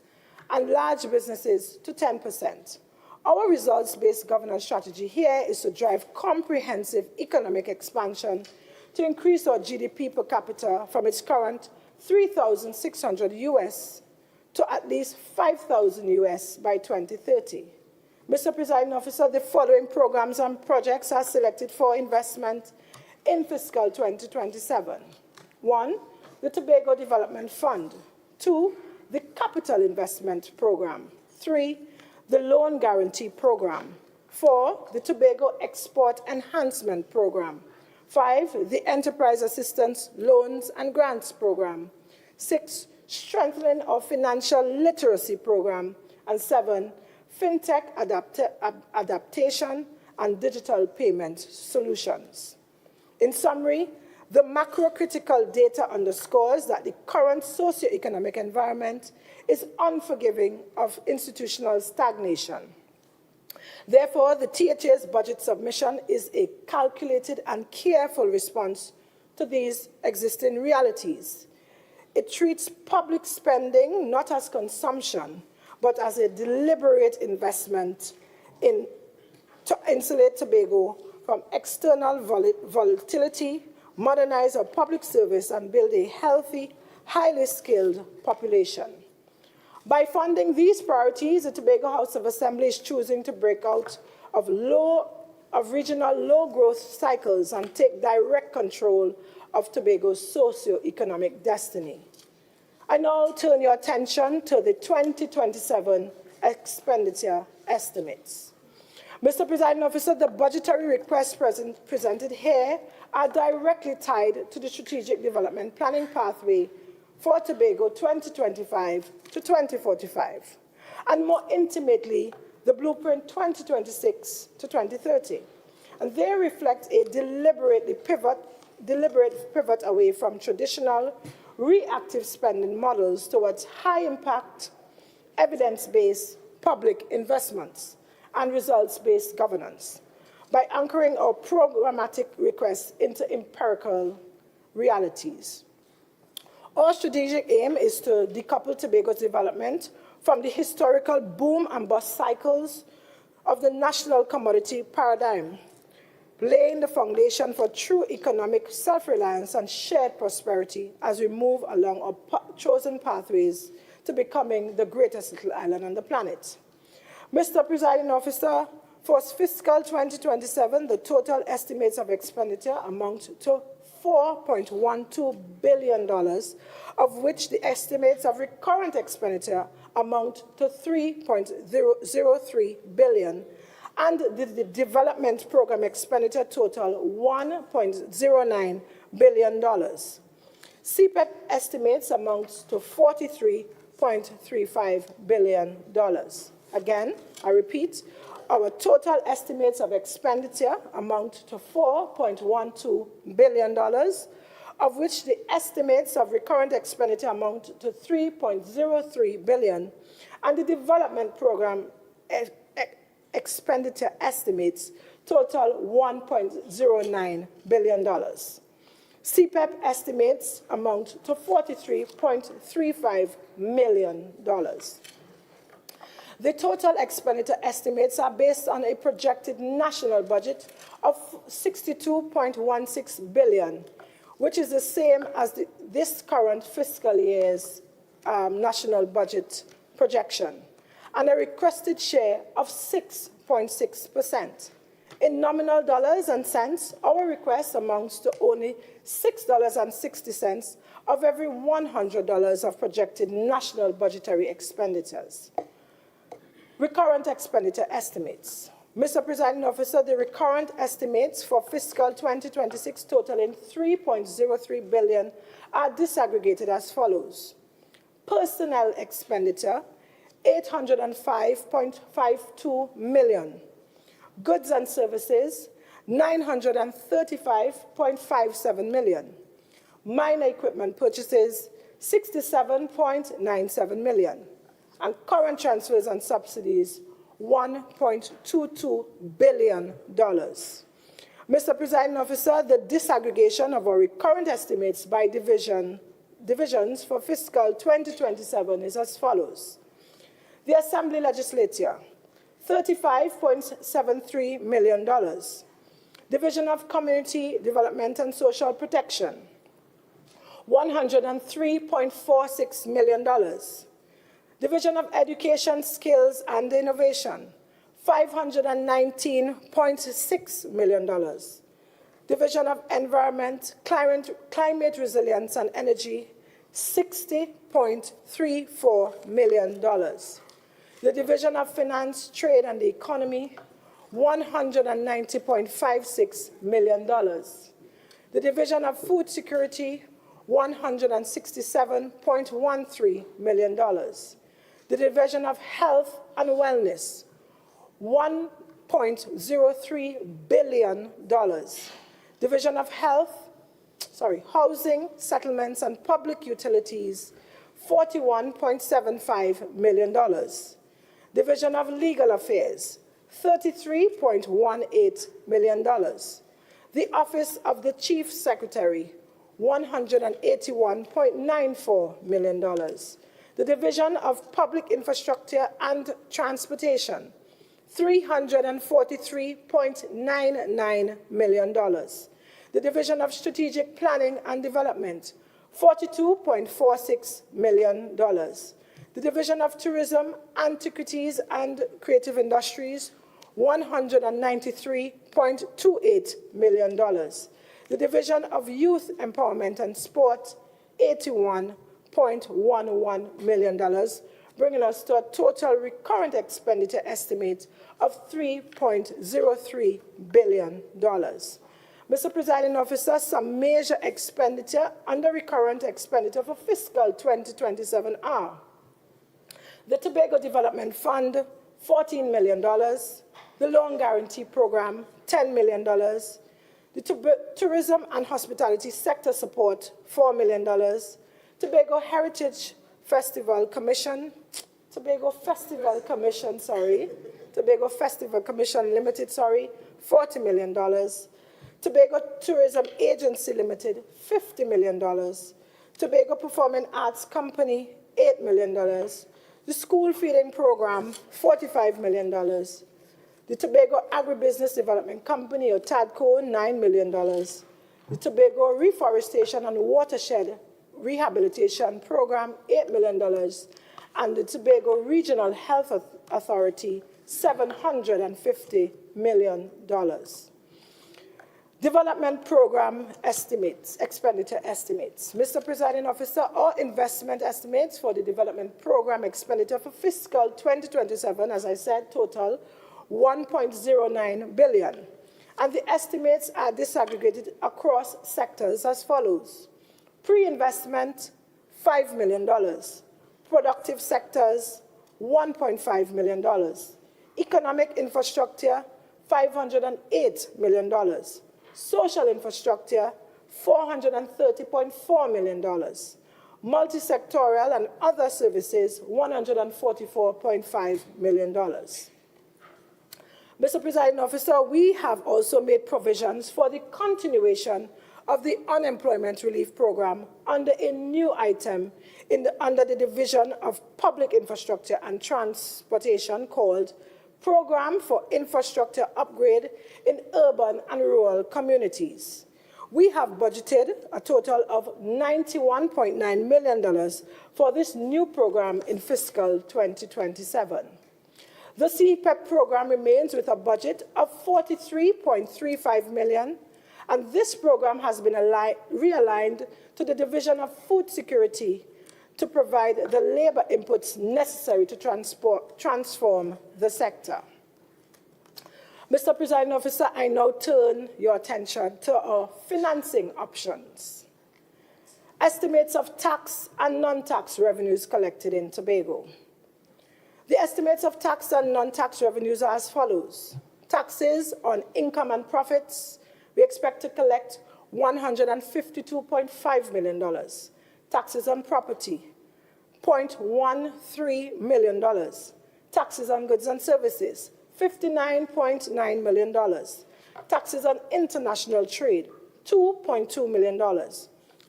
and large businesses to 10%. Our results-based governance strategy here is to drive comprehensive economic expansion to increase our GDP per capita from its current $3,600 US to at least $5,000 US by 2030. Mr. Presiding Officer, the following programs and projects are selected for investment in fiscal 2027. 1, the Tobago Development Fund. 2, the Capital Investment Program. 3, the Loan Guarantee Program. 4, the Tobago Export Enhancement Program. 5, the Enterprise Assistance Loans and Grants Program. 6, strengthening of financial literacy program. And 7, fintech adaptation and digital payment solutions. In summary, the macro-critical data underscores that the current socio-economic environment is unforgiving of institutional stagnation. Therefore, the THA's budget submission is a calculated and careful response to these existing realities. It treats public spending not as consumption, but as a deliberate investment to insulate Tobago from external volatility, modernize our public service, and build a healthy, highly skilled population. By funding these priorities, the Tobago House of Assembly is choosing to break out of regional low-growth cycles and take direct control of Tobago's socio-economic destiny. I now turn your attention to the 2027 expenditure estimates. Mr. Presiding Officer, the budgetary requests presented here are directly tied to the Strategic Development Planning Pathway for Tobago 2025 to 2045, and more intimately, the Blueprint 2026 to 2030. And they reflect a deliberate pivot away from traditional reactive spending models towards high-impact, evidence-based public investments and results-based governance by anchoring our programmatic requests into empirical realities. Our strategic aim is to decouple Tobago's development from the historical boom and bust cycles of the national commodity paradigm, laying the foundation for true economic self-reliance and shared prosperity as we move along our chosen pathways to becoming the greatest little island on the planet. Mr. Presiding Officer, for fiscal 2027, the total estimates of expenditure amount to $4.12 billion, of which the estimates of recurrent expenditure amount to $3.003 billion, and the development program expenditure total $1.09 billion. CPEP estimates amounts to $43.35 billion. Again, I repeat, our total estimates of expenditure amount to $4.12 billion, of which the estimates of recurrent expenditure amount to $3.03 billion, and the development program expenditure estimates total $1.09 billion. CPEP estimates amount to $43.35 million. The total expenditure estimates are based on a projected national budget of $62.16 billion, which is the same as this current fiscal year's national budget projection, and a requested share of 6.6%. In nominal dollars and cents, our request amounts to only $6.60 of every $100 of projected national budgetary expenditures. Recurrent expenditure estimates. Mr. Presiding Officer, the recurrent estimates for fiscal 2026 totaling $3.03 billion are disaggregated as follows. Personnel expenditure, $805.52 million. Goods and services, $935.57 million. Minor equipment purchases, $67.97 million. And current transfers and subsidies, $1.22 billion. Mr. Presiding Officer, the disaggregation of our recurrent estimates by divisions for fiscal 2027 is as follows. The Assembly Legislature, $35.73 million. Division of Community Development and Social Protection, $103.46 million. Division of Education, Skills and Innovation, $519.6 million. Division of Environment, Climate Resilience and Energy, $60.34 million. The Division of Finance, Trade and the Economy, $190.56 million. The Division of Food Security, $167.13 million. The Division of Health and Wellness, $1.03 billion. Division of Housing, Settlements and Public Utilities, $41.75 million. Division of Legal Affairs, $33.18 million. The Office of the Chief Secretary, $181.94 million. The Division of Public Infrastructure and Transportation, $343.99 million. The Division of Strategic Planning and Development, $42.46 million. The Division of Tourism, Antiquities and Creative Industries, $193.28 million. The Division of Youth Empowerment and Sport, $81.11 million, bringing us to a total recurrent expenditure estimate of $3.03 billion. Mr. Presiding Officer, some major expenditure under recurrent expenditure for fiscal 2027 are the Tobago Development Fund, $14 million, the Loan Guarantee Program, $10 million, the Tourism and Hospitality Sector Support, $4 million, Tobago Heritage Festival Commission, Tobago Festival Commission Limited, $40 million, Tobago Tourism Agency Limited, $50 million, Tobago Performing Arts Company, $8 million, the School Feeding Program, $45 million, the Tobago Agribusiness Development Company, or TADCO, $9 million, the Tobago Reforestation and Watershed Rehabilitation Program, $8 million, and the Tobago Regional Health Authority, $750 million. Development Program estimates, expenditure estimates. Mr. Presiding Officer, our investment estimates for the Development Program expenditure for fiscal 2027, as I said, total $1.09 billion. And the estimates are disaggregated across sectors as follows. Pre-investment, $5 million. Productive sectors, $1.5 million. Economic infrastructure, $508 million. Social infrastructure, $430.4 million. Multisectorial and other services, $144.5 million. Mr. Presiding Officer, we have also made provisions for the continuation of the Unemployment Relief Program under a new item under the Division of Public Infrastructure and Transportation called Program for Infrastructure Upgrade in Urban and Rural Communities. We have budgeted a total of $91.9 million for this new program in fiscal 2027. The CPEP program remains with a budget of $43.35 million, and this program has been realigned to the Division of Food Security to provide the labor inputs necessary to transform the sector. Mr. Presiding Officer, I now turn your attention to our financing options. Estimates of tax and non-tax revenues collected in Tobago. The estimates of tax and non-tax revenues are as follows. Taxes on income and profits, we expect to collect $152.5 million. Taxes on property, $0.13 million. Taxes on goods and services, $59.9 million. Taxes on international trade, $2.2 million.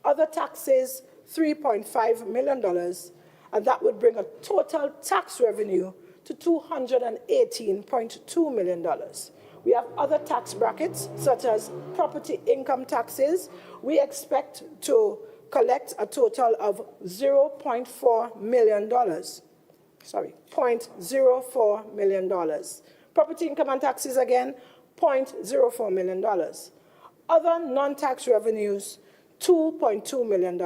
Other taxes, $3.5 million. And that would bring a total tax revenue to $218.2 million. We have other tax brackets, such as property income taxes. We expect to collect a total of $0.4 million. Sorry, $0.04 million. Property income and taxes, again, $0.04 million. Other non-tax revenues, $2.2 million.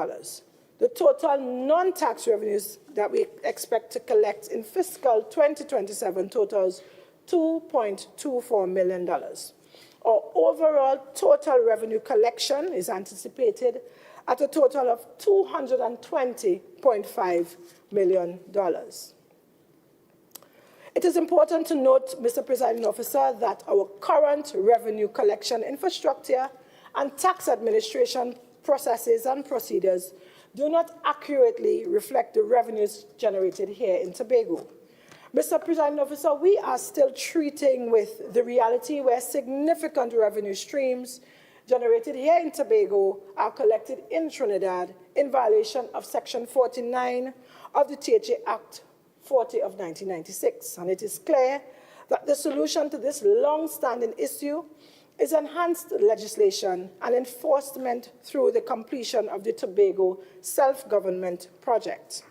The total non-tax revenues that we expect to collect in fiscal 2027 totals $2.24 million. Our overall total revenue collection is anticipated at a total of $220.5 million. It is important to note, Mr. Presiding Officer, that our current revenue collection infrastructure and tax administration processes and procedures do not accurately reflect the revenues generated here in Tobago. Mr. Presiding Officer, we are still treating with the reality where significant revenue streams generated here in Tobago are collected in Trinidad in violation of Section 49 of the THA Act 40 of 1996. And it is clear that the solution to this long-standing issue is enhanced legislation and enforcement through the completion of the Tobago Self-Government Project.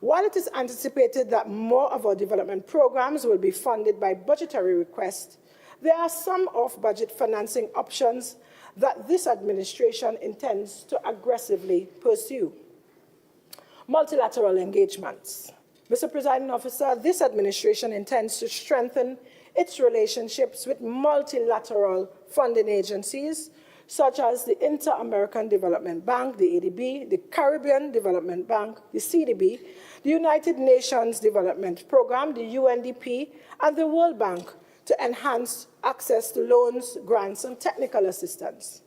While it is anticipated that more of our development programs will be funded by budgetary requests, there are some off-budget financing options that this administration intends to aggressively pursue. Multilateral engagements. Mr. Presiding Officer, this administration intends to strengthen its relationships with multilateral funding agencies, such as the Inter-American Development Bank, the ADB, the Caribbean Development Bank, the CDB, the United Nations Development Program, the UNDP, and the World Bank to enhance access to loans, grants, and technical assistance.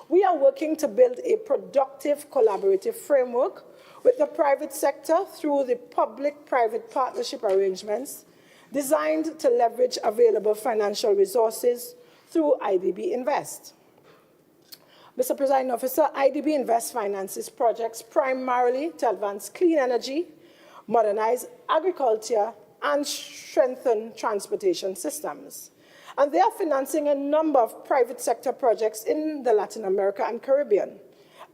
We are working to build a productive collaborative framework with the private sector through the public-private partnership arrangements designed to leverage available financial resources through IDB Invest. Mr. Presiding Officer, IDB Invest finances projects primarily to advance clean energy, modernize agriculture, and strengthen transportation systems. And they are financing a number of private sector projects in the Latin America and Caribbean.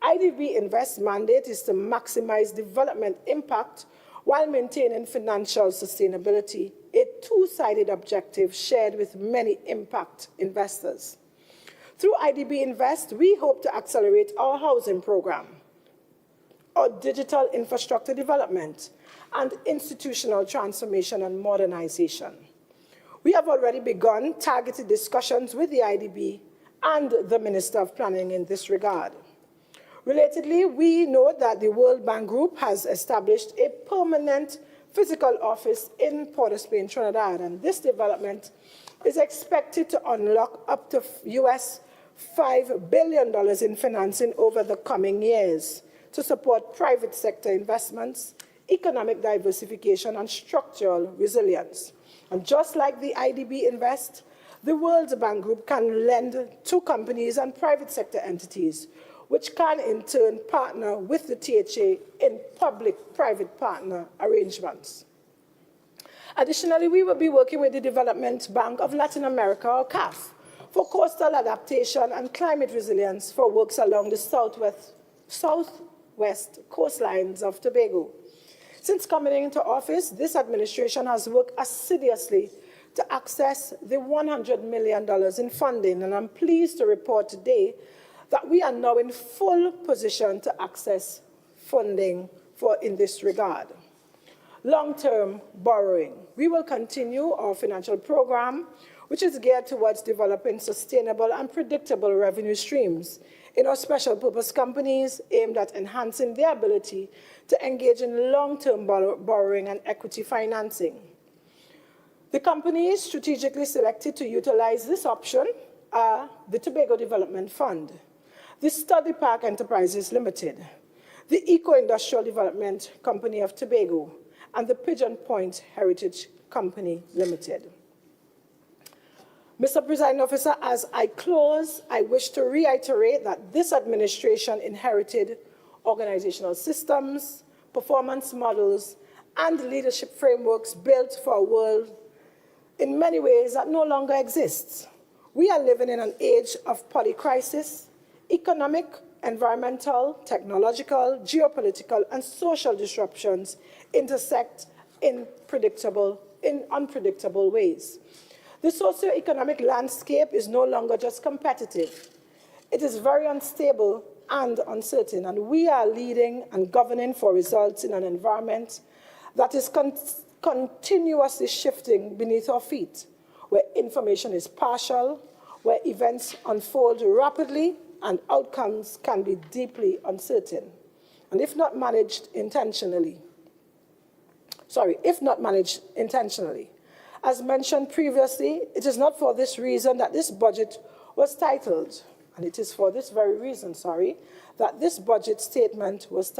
IDB Invest's mandate is to maximize development impact while maintaining financial sustainability, a two-sided objective shared with many impact investors. Through IDB Invest, we hope to accelerate our housing program, our digital infrastructure development, and institutional transformation and modernization. We have already begun targeted discussions with the IDB and the Minister of Planning in this regard. Relatedly, we know that the World Bank Group has established a permanent physical office in Port of Spain, Trinidad, and this development is expected to unlock up to US $5 billion in financing over the coming years to support private sector investments, economic diversification, and structural resilience. And just like the IDB Invest, the World Bank Group can lend to companies and private sector entities, which can in turn partner with the THA in public-private partner arrangements. Additionally, we will be working with the Development Bank of Latin America, or CAF, for coastal adaptation and climate resilience for works along the southwest coastlines of Tobago. Since coming into office, this administration has worked assiduously to access the $100 million in funding, and I'm pleased to report today that we are now in full position to access funding in this regard. Long-term borrowing. We will continue our financial program, which is geared towards developing sustainable and predictable revenue streams, in our special purpose companies aimed at enhancing their ability to engage in long-term borrowing and equity financing. The companies strategically selected to utilize this option are the Tobago Development Fund, the Study Park Enterprises Limited, the Eco-Industrial Development Company of Tobago, and the Pigeon Point Heritage Company Limited. Mr. Presiding Officer, as I close, I wish to reiterate that this administration inherited organizational systems, performance models, and leadership frameworks built for a world in many ways that no longer exists. We are living in an age of polycrisis. Economic, environmental, technological, geopolitical, and social disruptions intersect in unpredictable ways. The socioeconomic landscape is no longer just competitive. It is very unstable and uncertain, and we are leading and governing for results in an environment that is continuously shifting beneath our feet, where information is partial, where events unfold rapidly, and outcomes can be deeply uncertain, and if not managed intentionally. As mentioned previously, it is not for this reason that this budget was titled, and it is for this very reason, that this budget statement is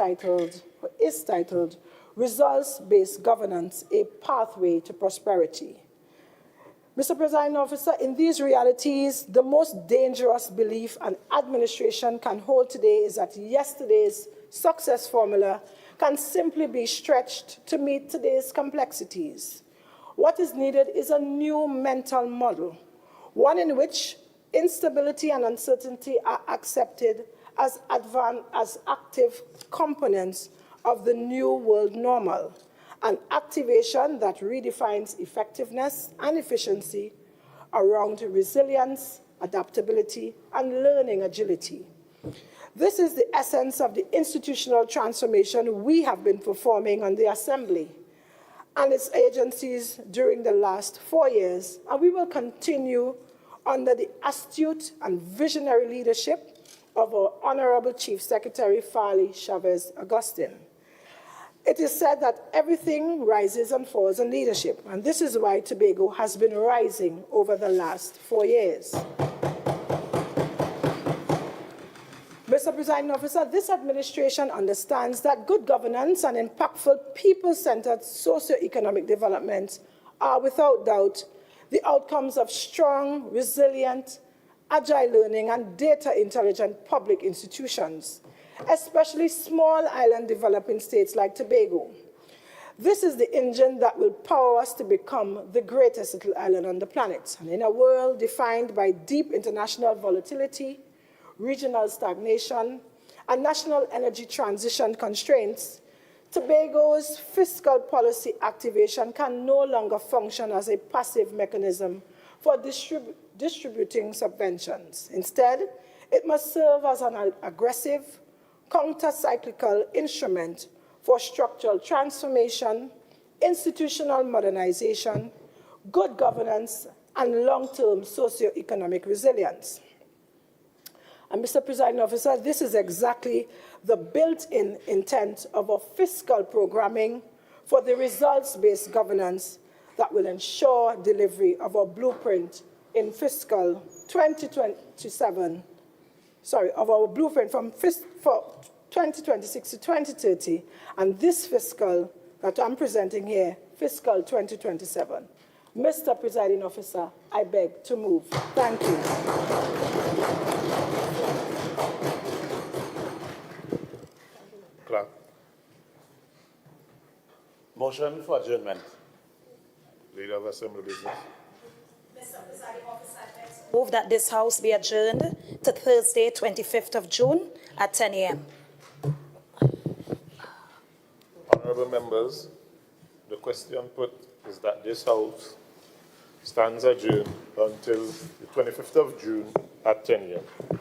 titled, Results-Based Governance, a Pathway to Prosperity. Mr. Presiding Officer, in these realities, the most dangerous belief an administration can hold today is that yesterday's success formula can simply be stretched to meet today's complexities. What is needed is a new mental model, one in which instability and uncertainty are accepted as active components of the new world normal, an activation that redefines effectiveness and efficiency around resilience, adaptability, and learning agility. This is the essence of the institutional transformation we have been performing on the Assembly and its agencies during the last 4 years, and we will continue under the astute and visionary leadership of our Honorable Chief Secretary, Farley Chavez Augustine. It is said that everything rises and falls in leadership, and this is why Tobago has been rising over the last 4 years. Mr. Presiding Officer, this administration understands that good governance and impactful people-centered socio-economic development are without doubt the outcomes of strong, resilient, agile learning and data-intelligent public institutions, especially small island developing states like Tobago. This is the engine that will power us to become the greatest little island on the planet. And in a world defined by deep international volatility, regional stagnation, and national energy transition constraints, Tobago's fiscal policy activation can no longer function as a passive mechanism for distributing subventions. Instead, it must serve as an aggressive, counter-cyclical instrument for structural transformation, institutional modernization, good governance, and long-term socio-economic resilience. And Mr. Presiding Officer, this is exactly the built-in intent of our fiscal programming for the results-based governance that will ensure delivery of our blueprint in fiscal 2027, of our blueprint for 2026 to 2030, and this fiscal that I'm presenting here, fiscal 2027. Mr. Presiding Officer, I beg to move. Thank you. Clerk. Motion for adjournment. Leader of Assembly Business. Mr. Presiding Officer, I move that this House be adjourned to Thursday, 25th of June at 10 a.m. Honorable members, the question put is that this House stands adjourned until the 25th of June at 10 a.m.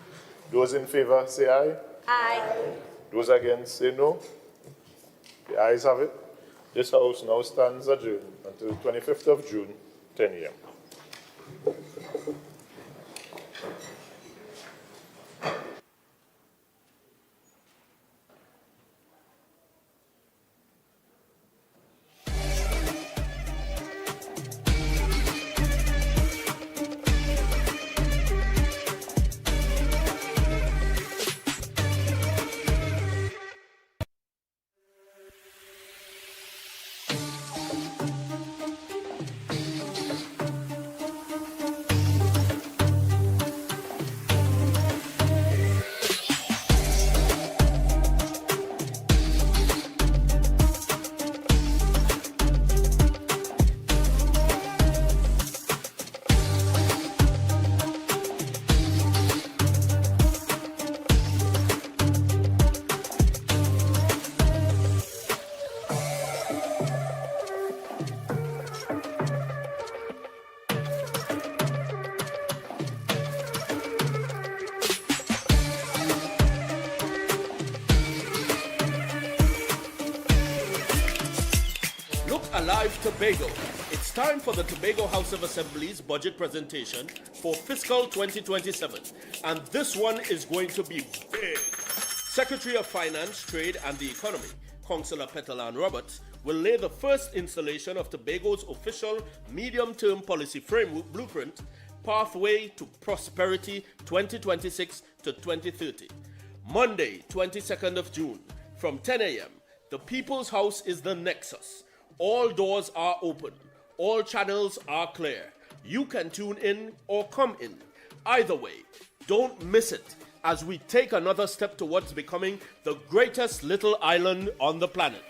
Those in favor say aye. Aye. Those against say no. The ayes have it. This House now stands adjourned until 25th of June, 10 a.m. alive, Tobago. It's time for the Tobago House of Assembly's budget presentation for fiscal 2027. And this one is going to be big. Secretary of Finance, Trade and the Economy, Councillor Petalan Roberts, will lay the first installation of Tobago's official medium-term policy framework blueprint, Pathway to Prosperity 2026 to 2030. Monday, 22nd of June, from 10 a.m., the People's House is the nexus. All doors are open. All channels are clear. You can tune in or come in. Either way, don't miss it as we take another step towards becoming the greatest little island on the planet.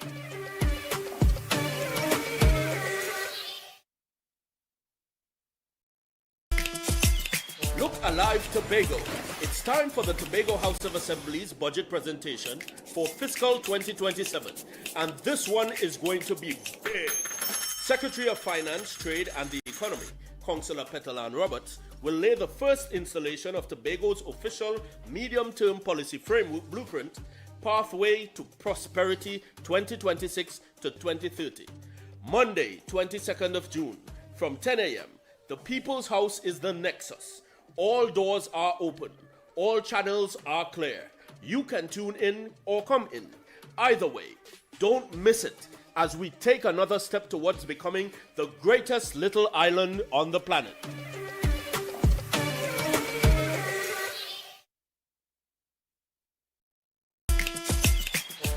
Look alive, Tobago. It's time for the Tobago House of Assembly's budget presentation for fiscal 2027. And this one is going to be big. Secretary of Finance, Trade and the Economy, Councillor Petalan Roberts, will lay the first installation of Tobago's official medium-term policy framework blueprint, Pathway to Prosperity 2026 to 2030. Monday, 22nd of June, from 10 a.m., the People's House is the nexus. All doors are open. All channels are clear. You can tune in or come in. Either way, don't miss it as we take another step towards becoming the greatest little island on the planet.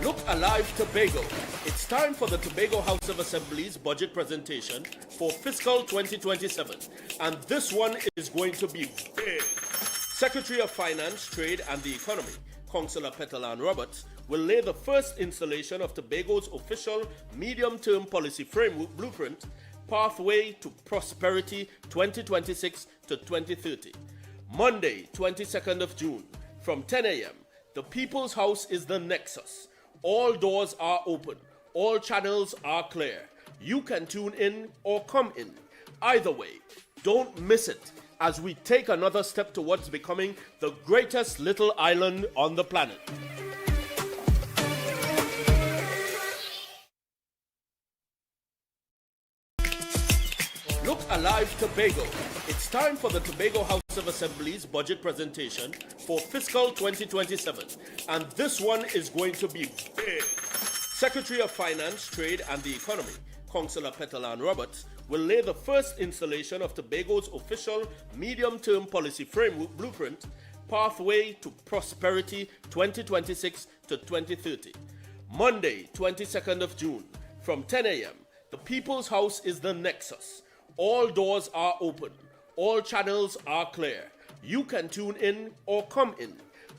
Look alive, Tobago. It's time for the Tobago House of Assembly's budget presentation for fiscal 2027. And this one is going to be big. Secretary of Finance, Trade and the Economy, Councillor Petalan Roberts, will lay the first installation of Tobago's official medium-term policy framework blueprint, Pathway to Prosperity 2026 to 2030. Monday, 22nd of June, from 10 a.m., the People's House is the nexus. All doors are open. All channels are clear. You can tune in or come in. Either way, don't miss it as we take another step towards becoming the greatest little island on the planet. Look alive, Tobago. It's time for the Tobago House of Assembly's budget presentation for fiscal 2027. And this one is going to be big. Secretary of Finance, Trade and the Economy, Councillor Petalan Roberts, will lay the first installation of Tobago's official medium-term policy framework blueprint, Pathway to Prosperity 2026 to 2030. Monday, 22nd of June, from 10 a.m., the People's House is the nexus. All doors are open. All channels are clear. You can tune in or come in.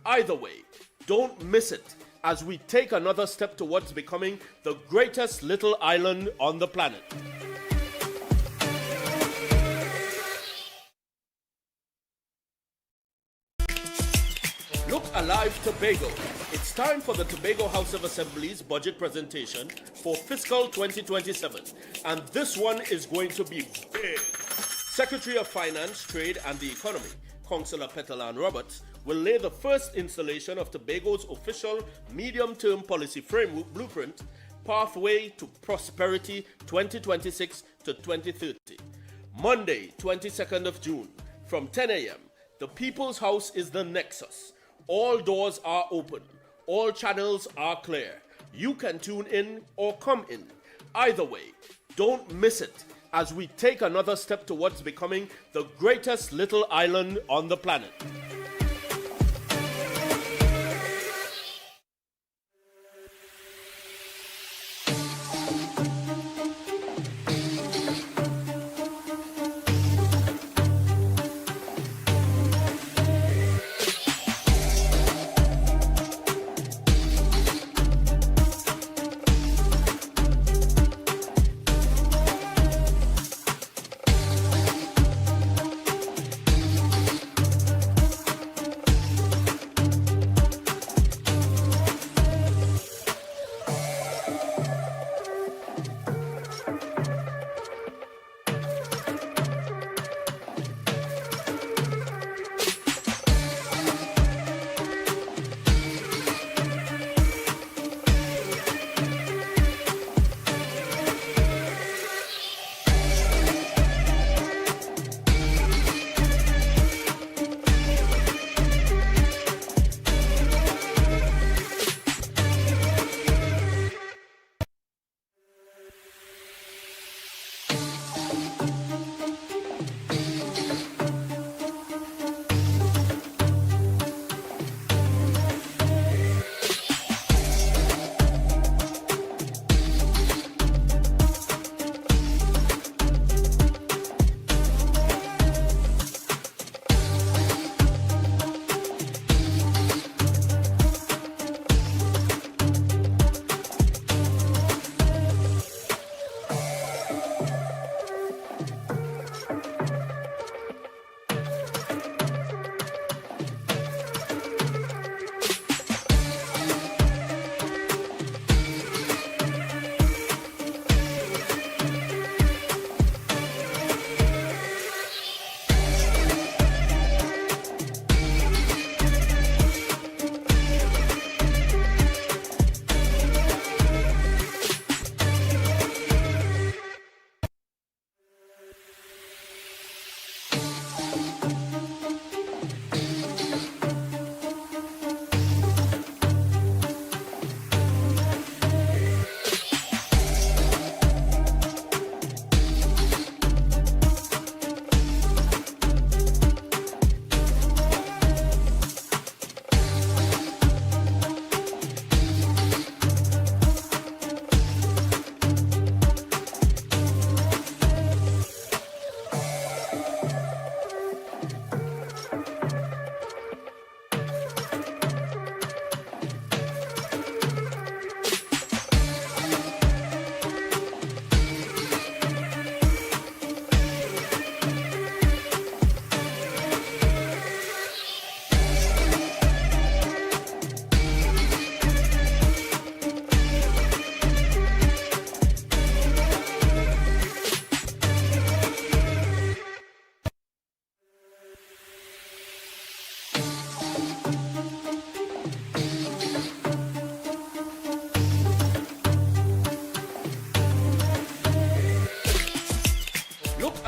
Either way, don't miss it as we take another step towards becoming the greatest little island on the planet. Look alive, Tobago. It's time for the Tobago House of Assembly's budget presentation for fiscal 2027. And this one is going to be big. Secretary of Finance, Trade and the Economy, Councillor Petalan Roberts, will lay the first installation of Tobago's official medium-term policy framework blueprint, Pathway to Prosperity 2026 to 2030. Monday, 22nd of June, from 10 a.m., the People's House is the nexus. All doors are open. All channels are clear. You can tune in or come in. Either way, don't miss it as we take another step towards becoming the greatest little island on the planet.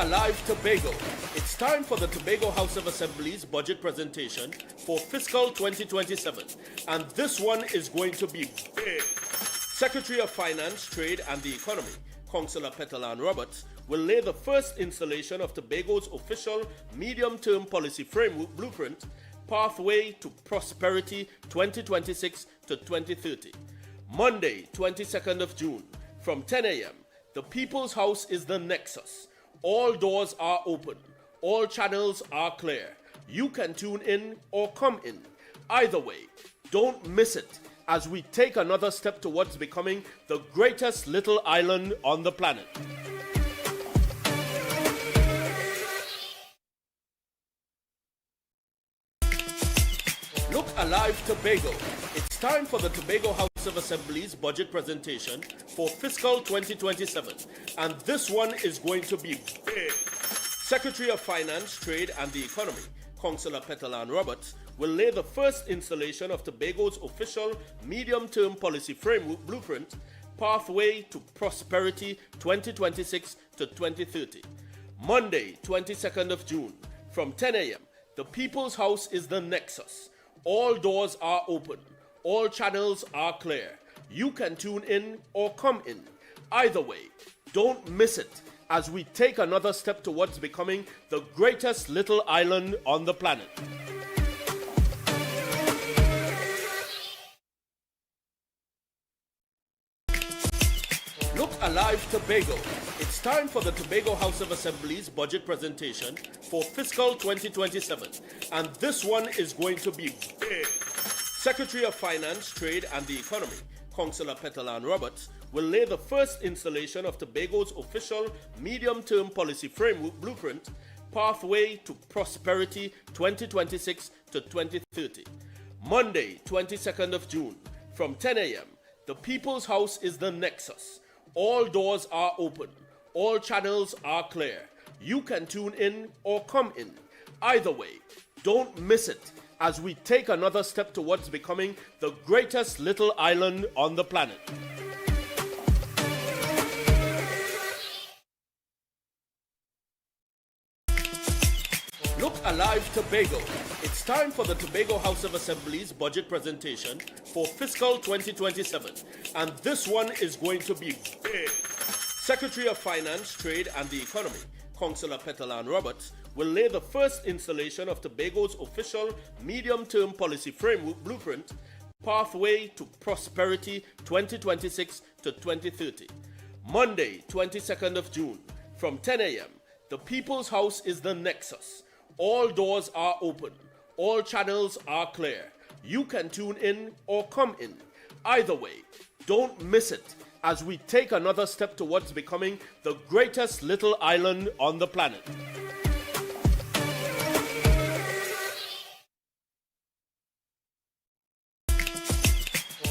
alive, Tobago. It's time for the Tobago House of Assembly's budget presentation for fiscal 2027. And this one is going to be big. Secretary of Finance, Trade and the Economy, Councillor Petalan Roberts, will lay the first installation of Tobago's official medium-term policy framework blueprint, Pathway to Prosperity 2026 to 2030. Monday, 22nd of June, from 10 a.m., the People's House is the nexus. All doors are open. All channels are clear. You can tune in or come in. Either way, don't miss it as we take another step towards becoming the greatest little island on the planet. Look alive, Tobago. It's time for the Tobago House of Assembly's budget presentation for fiscal 2027. And this one is going to be big. Secretary of Finance, Trade and the Economy, Councillor Petalan Roberts, will lay the first installation of Tobago's official medium-term policy framework blueprint, Pathway to Prosperity 2026 to 2030. Monday, 22nd of June, from 10 a.m., the People's House is the nexus. All doors are open. All channels are clear. You can tune in or come in. Either way, don't miss it as we take another step towards becoming the greatest little island on the planet. Look alive, Tobago. It's time for the Tobago House of Assembly's budget presentation for fiscal 2027. And this one is going to be big. Secretary of Finance, Trade and the Economy, Councillor Petalan Roberts, will lay the first installation of Tobago's official medium-term policy framework blueprint, Pathway to Prosperity 2026 to 2030. Monday, 22nd of June, from 10 a.m., the People's House is the nexus. All doors are open. All channels are clear. You can tune in or come in. Either way, don't miss it as we take another step towards becoming the greatest little island on the planet. Look alive, Tobago. It's time for the Tobago House of Assembly's budget presentation for fiscal 2027. And this one is going to be big. Secretary of Finance, Trade and the Economy, Councillor Petalan Roberts, will lay the first installation of Tobago's official medium-term policy framework blueprint, Pathway to Prosperity 2026 to 2030. Monday, 22nd of June, from 10 a.m., the People's House is the nexus. All doors are open. All channels are clear. You can tune in or come in. Either way, don't miss it as we take another step towards becoming the greatest little island on the planet.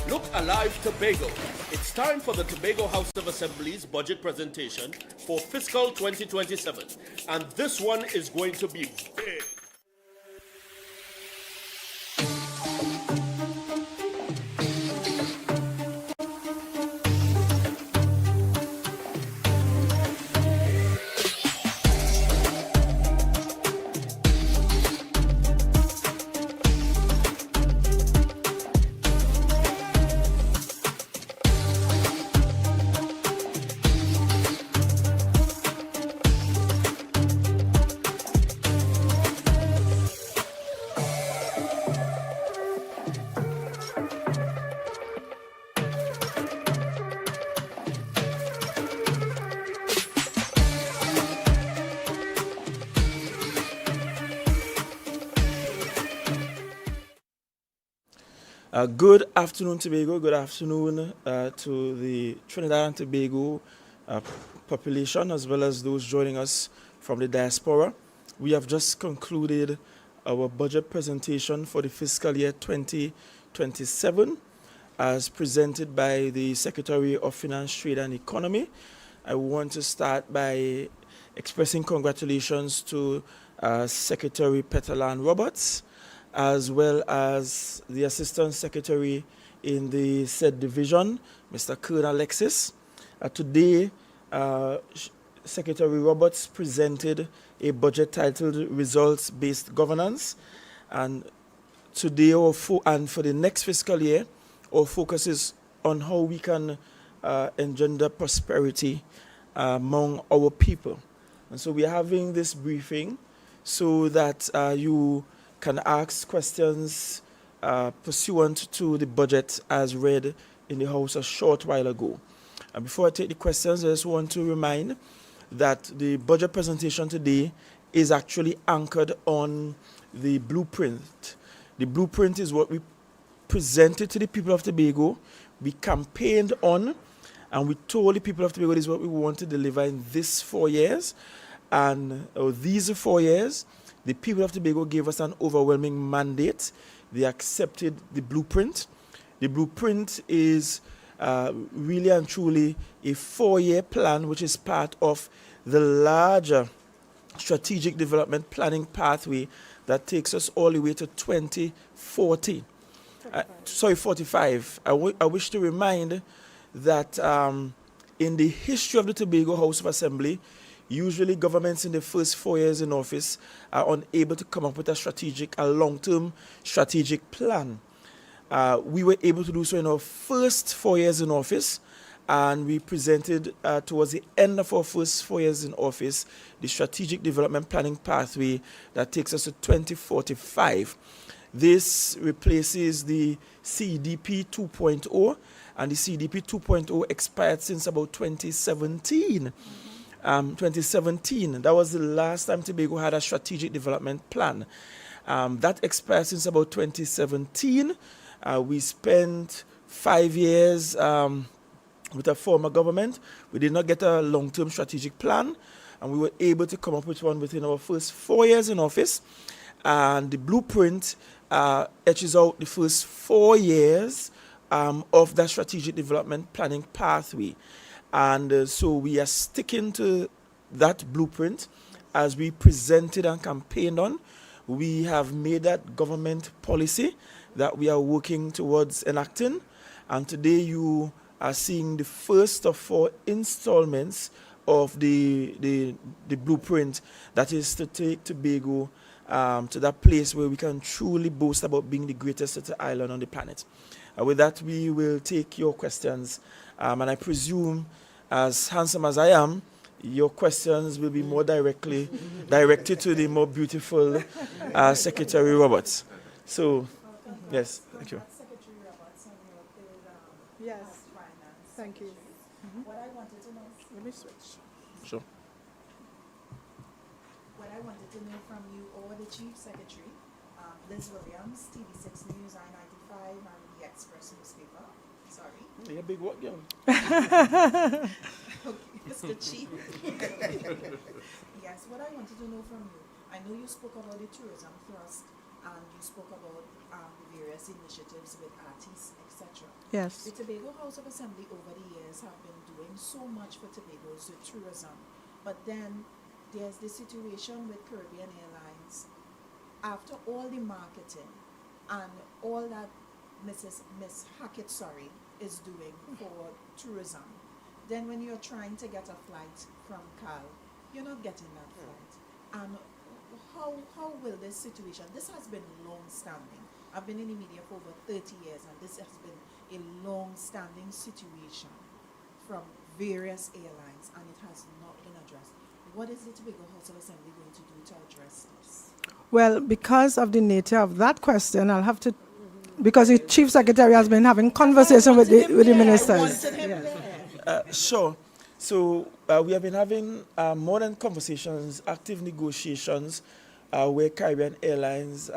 Look alive, Tobago. It's time for the Tobago House of Assembly's budget presentation for fiscal 2027. And this one is going to be big. Good afternoon, Tobago. Good afternoon to the Trinidad and Tobago population, as well as those joining us from the diaspora. We have just concluded our budget presentation for the fiscal year 2027, as presented by the Secretary of Finance, Trade and Economy. I want to start by expressing congratulations to Secretary Petalan Roberts, as well as the Assistant Secretary in the said division, Mr. Colonel Alexis. Today, Secretary Roberts presented a budget titled Results-Based Governance. And today, and for the next fiscal year, our focus is on how we can engender prosperity among our people. And so we are having this briefing so that you can ask questions pursuant to the budget as read in the House a short while ago. And before I take the questions, I just want to remind that the budget presentation today is actually anchored on the blueprint. The blueprint is what we presented to the people of Tobago, we campaigned on, and we told the people of Tobago this is what we want to deliver in this 4 years. And these 4 years, the people of Tobago gave us an overwhelming mandate. They accepted the blueprint. The blueprint is really and truly a 4-year plan, which is part of the larger strategic development planning pathway that takes us all the way to 2040. 45. I wish to remind that in the history of the Tobago House of Assembly, usually governments in the first 4 years in office are unable to come up with a long-term strategic plan. We were able to do so in our first 4 years in office, and we presented towards the end of our first 4 years in office the strategic development planning pathway that takes us to 2045. This replaces the CDP 2.0, and the CDP 2.0 expired since about 2017. 2017, that was the last time Tobago had a strategic development plan. That expired since about 2017. We spent 5 years with a former government. We did not get a long-term strategic plan, and we were able to come up with one within our first 4 years in office. And the blueprint etches out the first 4 years of that strategic development planning pathway. And so we are sticking to that blueprint as we presented and campaigned on. We have made that government policy that we are working towards enacting. And today you are seeing the first of 4 installments of the blueprint that is to take Tobago to that place where we can truly boast about being the greatest city island on the planet. With that, we will take your questions. And I presume, as handsome as I am, your questions will be more directly directed to the more beautiful Secretary Roberts. So, yes, thank you. Secretary Roberts, on your third Yes. finance. Thank you. What I wanted to know, Let me switch. Sure. what I wanted to know from you or the Chief Secretary, Liz Williams, TV6 News, I-95, and the Express newspaper. Sorry. Yeah, big what, girl? Okay, Mr. Chief. Yes, what I wanted to know from you, I know you spoke about the tourism thrust, and you spoke about the various initiatives with artists, etc. Yes. The Tobago House of Assembly over the years have been doing so much for Tobago's tourism, but then there's the situation with Caribbean Airlines. After all the marketing and all that Miss Hackett, is doing for tourism, then when you're trying to get a flight from Cal, you're not getting that flight. And how will this situation, this has been long-standing. I've been in the media for over 30 years, and this has been a long-standing situation from various airlines, and it has not been addressed. What is the Tobago House of Assembly going to do to address this? Well, because of the nature of that question, I'll have to, because the Chief Secretary has been having conversation with the ministers. Sure. So we have been having more than conversations, active negotiations where Caribbean Airlines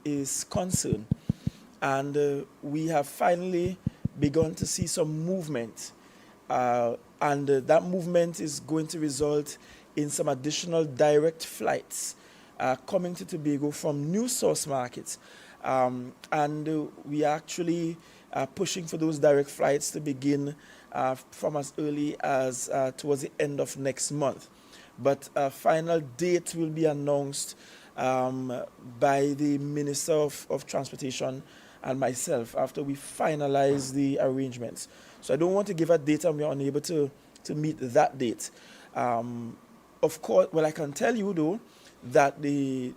is concerned. And we have finally begun to see some movement. And that movement is going to result in some additional direct flights coming to Tobago from new source markets. And we are actually pushing for those direct flights to begin from as early as towards the end of next month. But a final date will be announced by the Minister of Transportation and myself after we finalize the arrangements. So I don't want to give a date and we are unable to meet that date. Of course, well, I can tell you though that the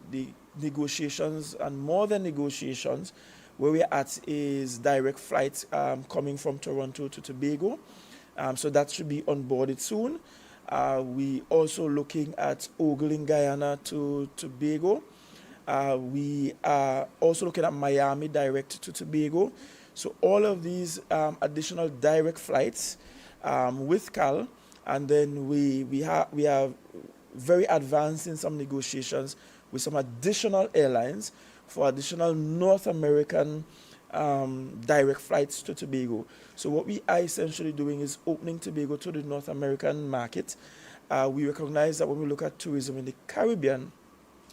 negotiations and more than negotiations, where we're at is direct flights coming from Toronto to Tobago. So that should be onboarded soon. We also looking at Ogle in Guyana to Tobago. We are also looking at Miami direct to Tobago. So all of these additional direct flights with CAL, and then we are very advanced in some negotiations with some additional airlines for additional North American direct flights to Tobago. So what we are essentially doing is opening Tobago to the North American market. We recognize that when we look at tourism in the Caribbean,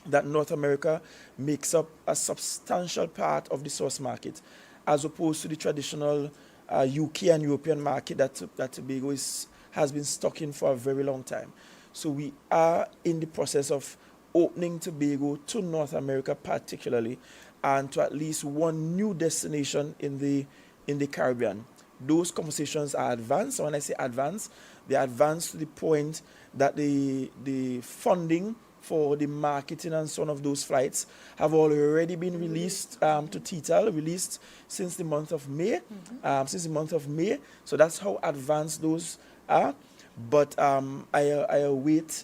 that North America makes up a substantial part of the source market, as opposed to the traditional UK and European market that Tobago has been stuck in for a very long time. So we are in the process of opening Tobago to North America particularly, and to at least one new destination in the Caribbean. Those conversations are advanced. When I say advanced, they're advanced to the point that the funding for the marketing and so on of those flights have already been released to TTAL, released since the month of May. So that's how advanced those are. But I await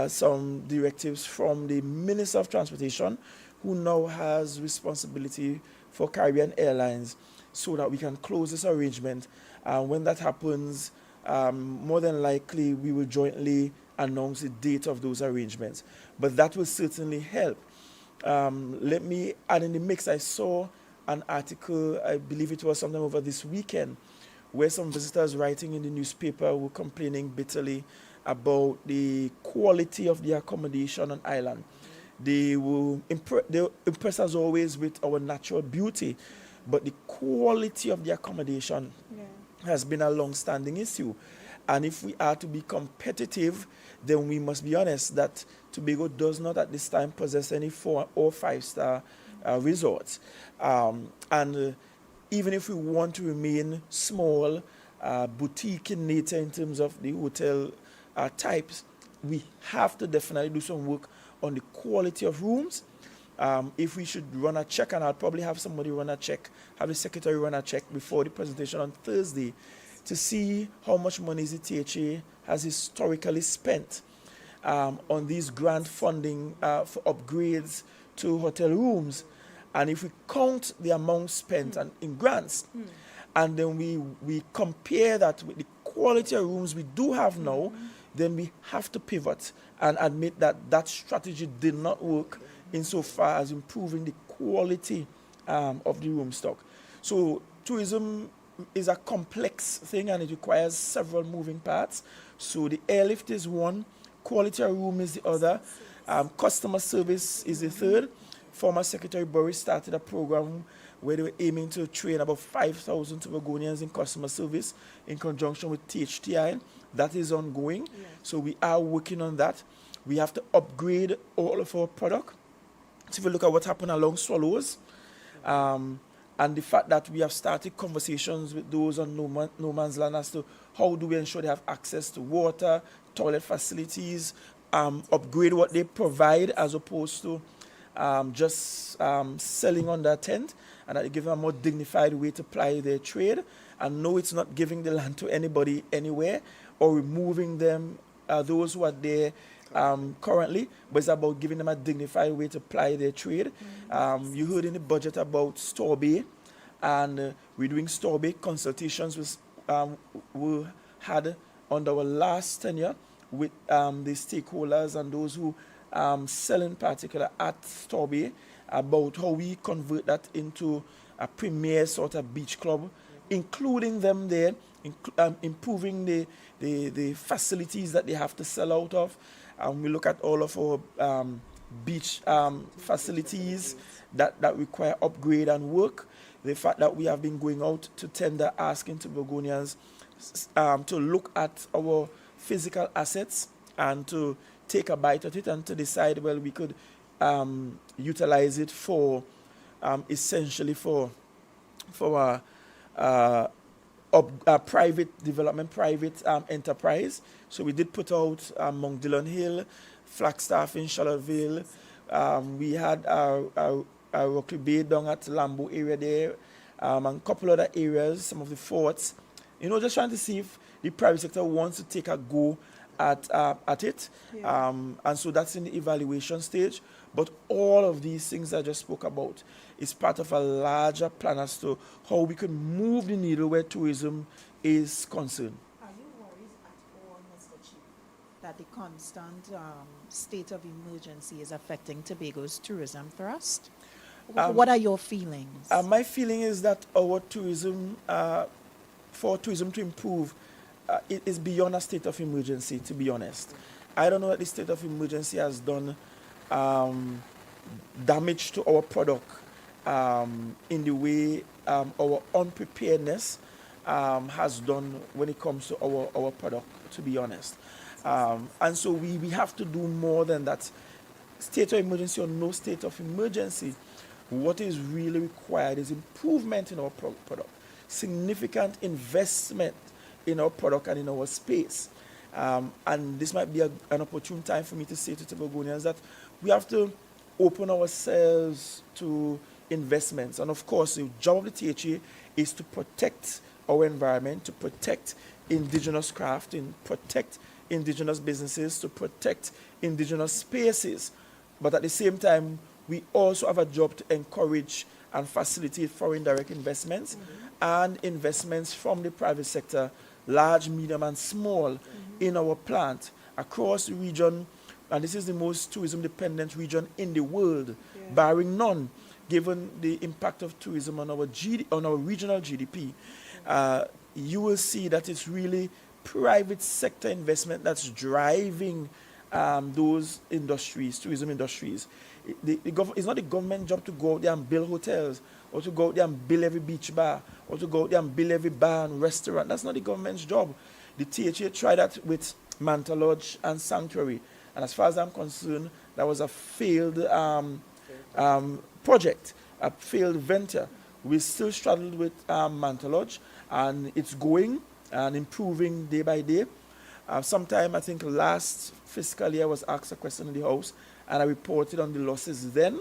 some directives from the Minister of Transportation, who now has responsibility for Caribbean Airlines, so that we can close this arrangement. When that happens, more than likely we will jointly announce the date of those arrangements. But that will certainly help. Let me add in the mix, I saw an article, I believe it was sometime over this weekend, where some visitors writing in the newspaper were complaining bitterly about the quality of the accommodation on island. They were impressed as always with our natural beauty, but the quality of the accommodation has been a long-standing issue. And if we are to be competitive, then we must be honest that Tobago does not at this time possess any 4 or 5-star resorts. Even if we want to remain small, boutique in nature in terms of the hotel types, we have to definitely do some work on the quality of rooms. If we should run a check, and I'll probably have somebody run a check, have the secretary run a check before the presentation on Thursday, to see how much money the THA has historically spent on these grant funding for upgrades to hotel rooms. And if we count the amount spent in grants, and then we compare that with the quality of rooms we do have now, then we have to pivot and admit that that strategy did not work insofar as improving the quality of the room stock. So tourism is a complex thing, and it requires several moving parts. So the airlift is one, quality of room is the other, customer service is the third. Former Secretary Boris started a program where they were aiming to train about 5,000 Tobagonians in customer service in conjunction with THTI. That is ongoing. So we are working on that. We have to upgrade all of our product. So if you look at what happened along Swallows, and the fact that we have started conversations with those on no man's land as to how do we ensure they have access to water, toilet facilities, upgrade what they provide as opposed to just selling on their tent, and that they give them a more dignified way to ply their trade. And no, it's not giving the land to anybody anywhere or removing them, those who are there currently, but it's about giving them a dignified way to ply their trade. You heard in the budget about Storbay, and we're doing Storbay consultations with we had under our last tenure with the stakeholders and those who sell in particular at Storbay, about how we convert that into a premier sort of beach club, including them there, improving the facilities that they have to sell out of. We look at all of our beach facilities that require upgrade and work. The fact that we have been going out to tender asking Tobagonians to look at our physical assets and to take a bite at it and to decide, well, we could utilize it for essentially for private development, private enterprise. So we did put out Mount Dillon Hill, Flagstaff in Charlottesville. We had our Rockley Bay down at Lambo area there, and a couple other areas, some of the forts. You know, just trying to see if the private sector wants to take a go at it. Yeah. And so that's in the evaluation stage. But all of these things I just spoke about is part of a larger plan as to how we can move the needle where tourism is concerned. Are you worried at all, Mr. Chief, that the constant state of emergency is affecting Tobago's tourism thrust? What are your feelings? My feeling is that our tourism, for tourism to improve, it is beyond a state of emergency, to be honest. I don't know that the state of emergency has done damage to our product in the way our unpreparedness has done when it comes to our product, to be honest. And so we have to do more than that. State of emergency or no state of emergency, what is really required is improvement in our product, significant investment in our product and in our space. And this might be an opportune time for me to say to Tobagonians that we have to open ourselves to investments. And of course, the job of the THA is to protect our environment, to protect indigenous craft, and protect indigenous businesses, to protect indigenous spaces. But at the same time, we also have a job to encourage and facilitate foreign direct investments and investments from the private sector, large, medium, and small, in our plant across the region. And this is the most tourism-dependent region in the world, barring none, given the impact of tourism on our regional GDP. You will see that it's really private sector investment that's driving those industries, tourism industries. It's not the government job to go out there and build hotels, or to go out there and build every beach bar, or to go out there and build every bar and restaurant. That's not the government's job. The THA tried that with Manta Lodge and Sanctuary. And as far as I'm concerned, that was a failed project, a failed venture. We still struggled with Manta Lodge, and it's going and improving day by day. Sometime, I think last fiscal year, I was asked a question in the House, and I reported on the losses then.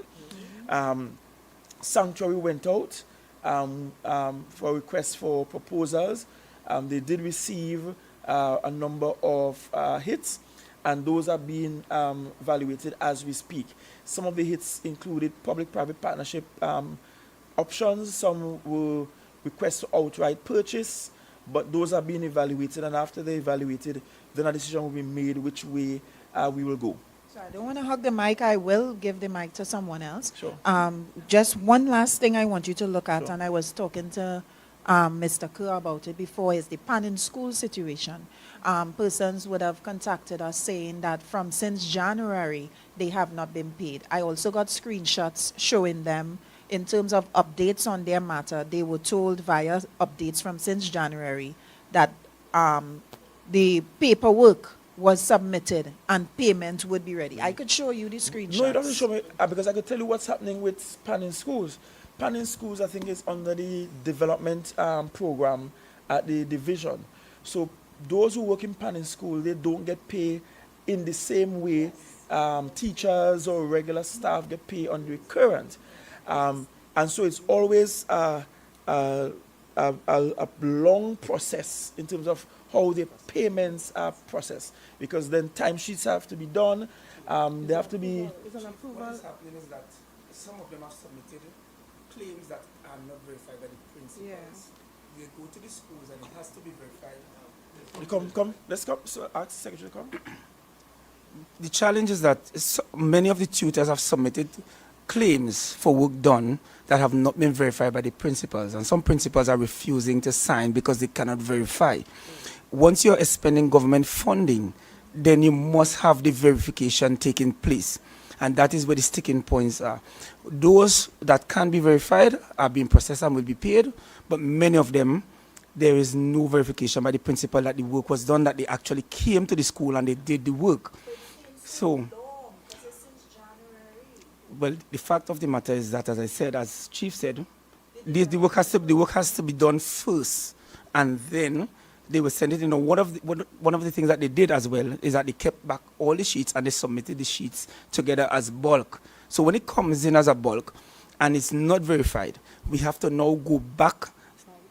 Sanctuary went out for requests for proposals. They did receive a number of hits, and those are being evaluated as we speak. Some of the hits included public-private partnership options. Some were requests for outright purchase, but those are being evaluated, and after they're evaluated, then a decision will be made which way we will go. So I don't want to hug the mic. I will give the mic to someone else. Sure. Just one last thing I want you to look at, Sure. and I was talking to Mr. Kerr about it before, is the Pan in School situation. Persons would have contacted us saying that since January, they have not been paid. I also got screenshots showing them in terms of updates on their matter. They were told via updates from since January that the paperwork was submitted and payment would be ready. I could show you the screenshots. No, you don't have to show me, because I could tell you what's happening with Panning Schools. Panning Schools, I think, is under the development program at the division. So those who work in Panning School, they don't get paid in the same way teachers or regular staff get paid on the recurrent. And so it's always a long process in terms of how the payments are processed, because then timesheets have to be done. They have to be. What is happening is that some of them have submitted claims that are not verified by the principals. Yeah. They go to the schools and it has to be verified. Come, let's come. So ask the secretary to come. The challenge is that many of the tutors have submitted claims for work done that have not been verified by the principals, and some principals are refusing to sign because they cannot verify. Once you're expending government funding, then you must have the verification taking place, and that is where the sticking points are. Those that can be verified are being processed and will be paid, but many of them, there is no verification by the principal that the work was done, that they actually came to the school and they did the work. So, well, the fact of the matter is that, as I said, as Chief said, the work has to be done first, and then they will send it. One of the things that they did as well is that they kept back all the sheets and they submitted the sheets together as bulk. So when it comes in as a bulk and it's not verified, we have to now go back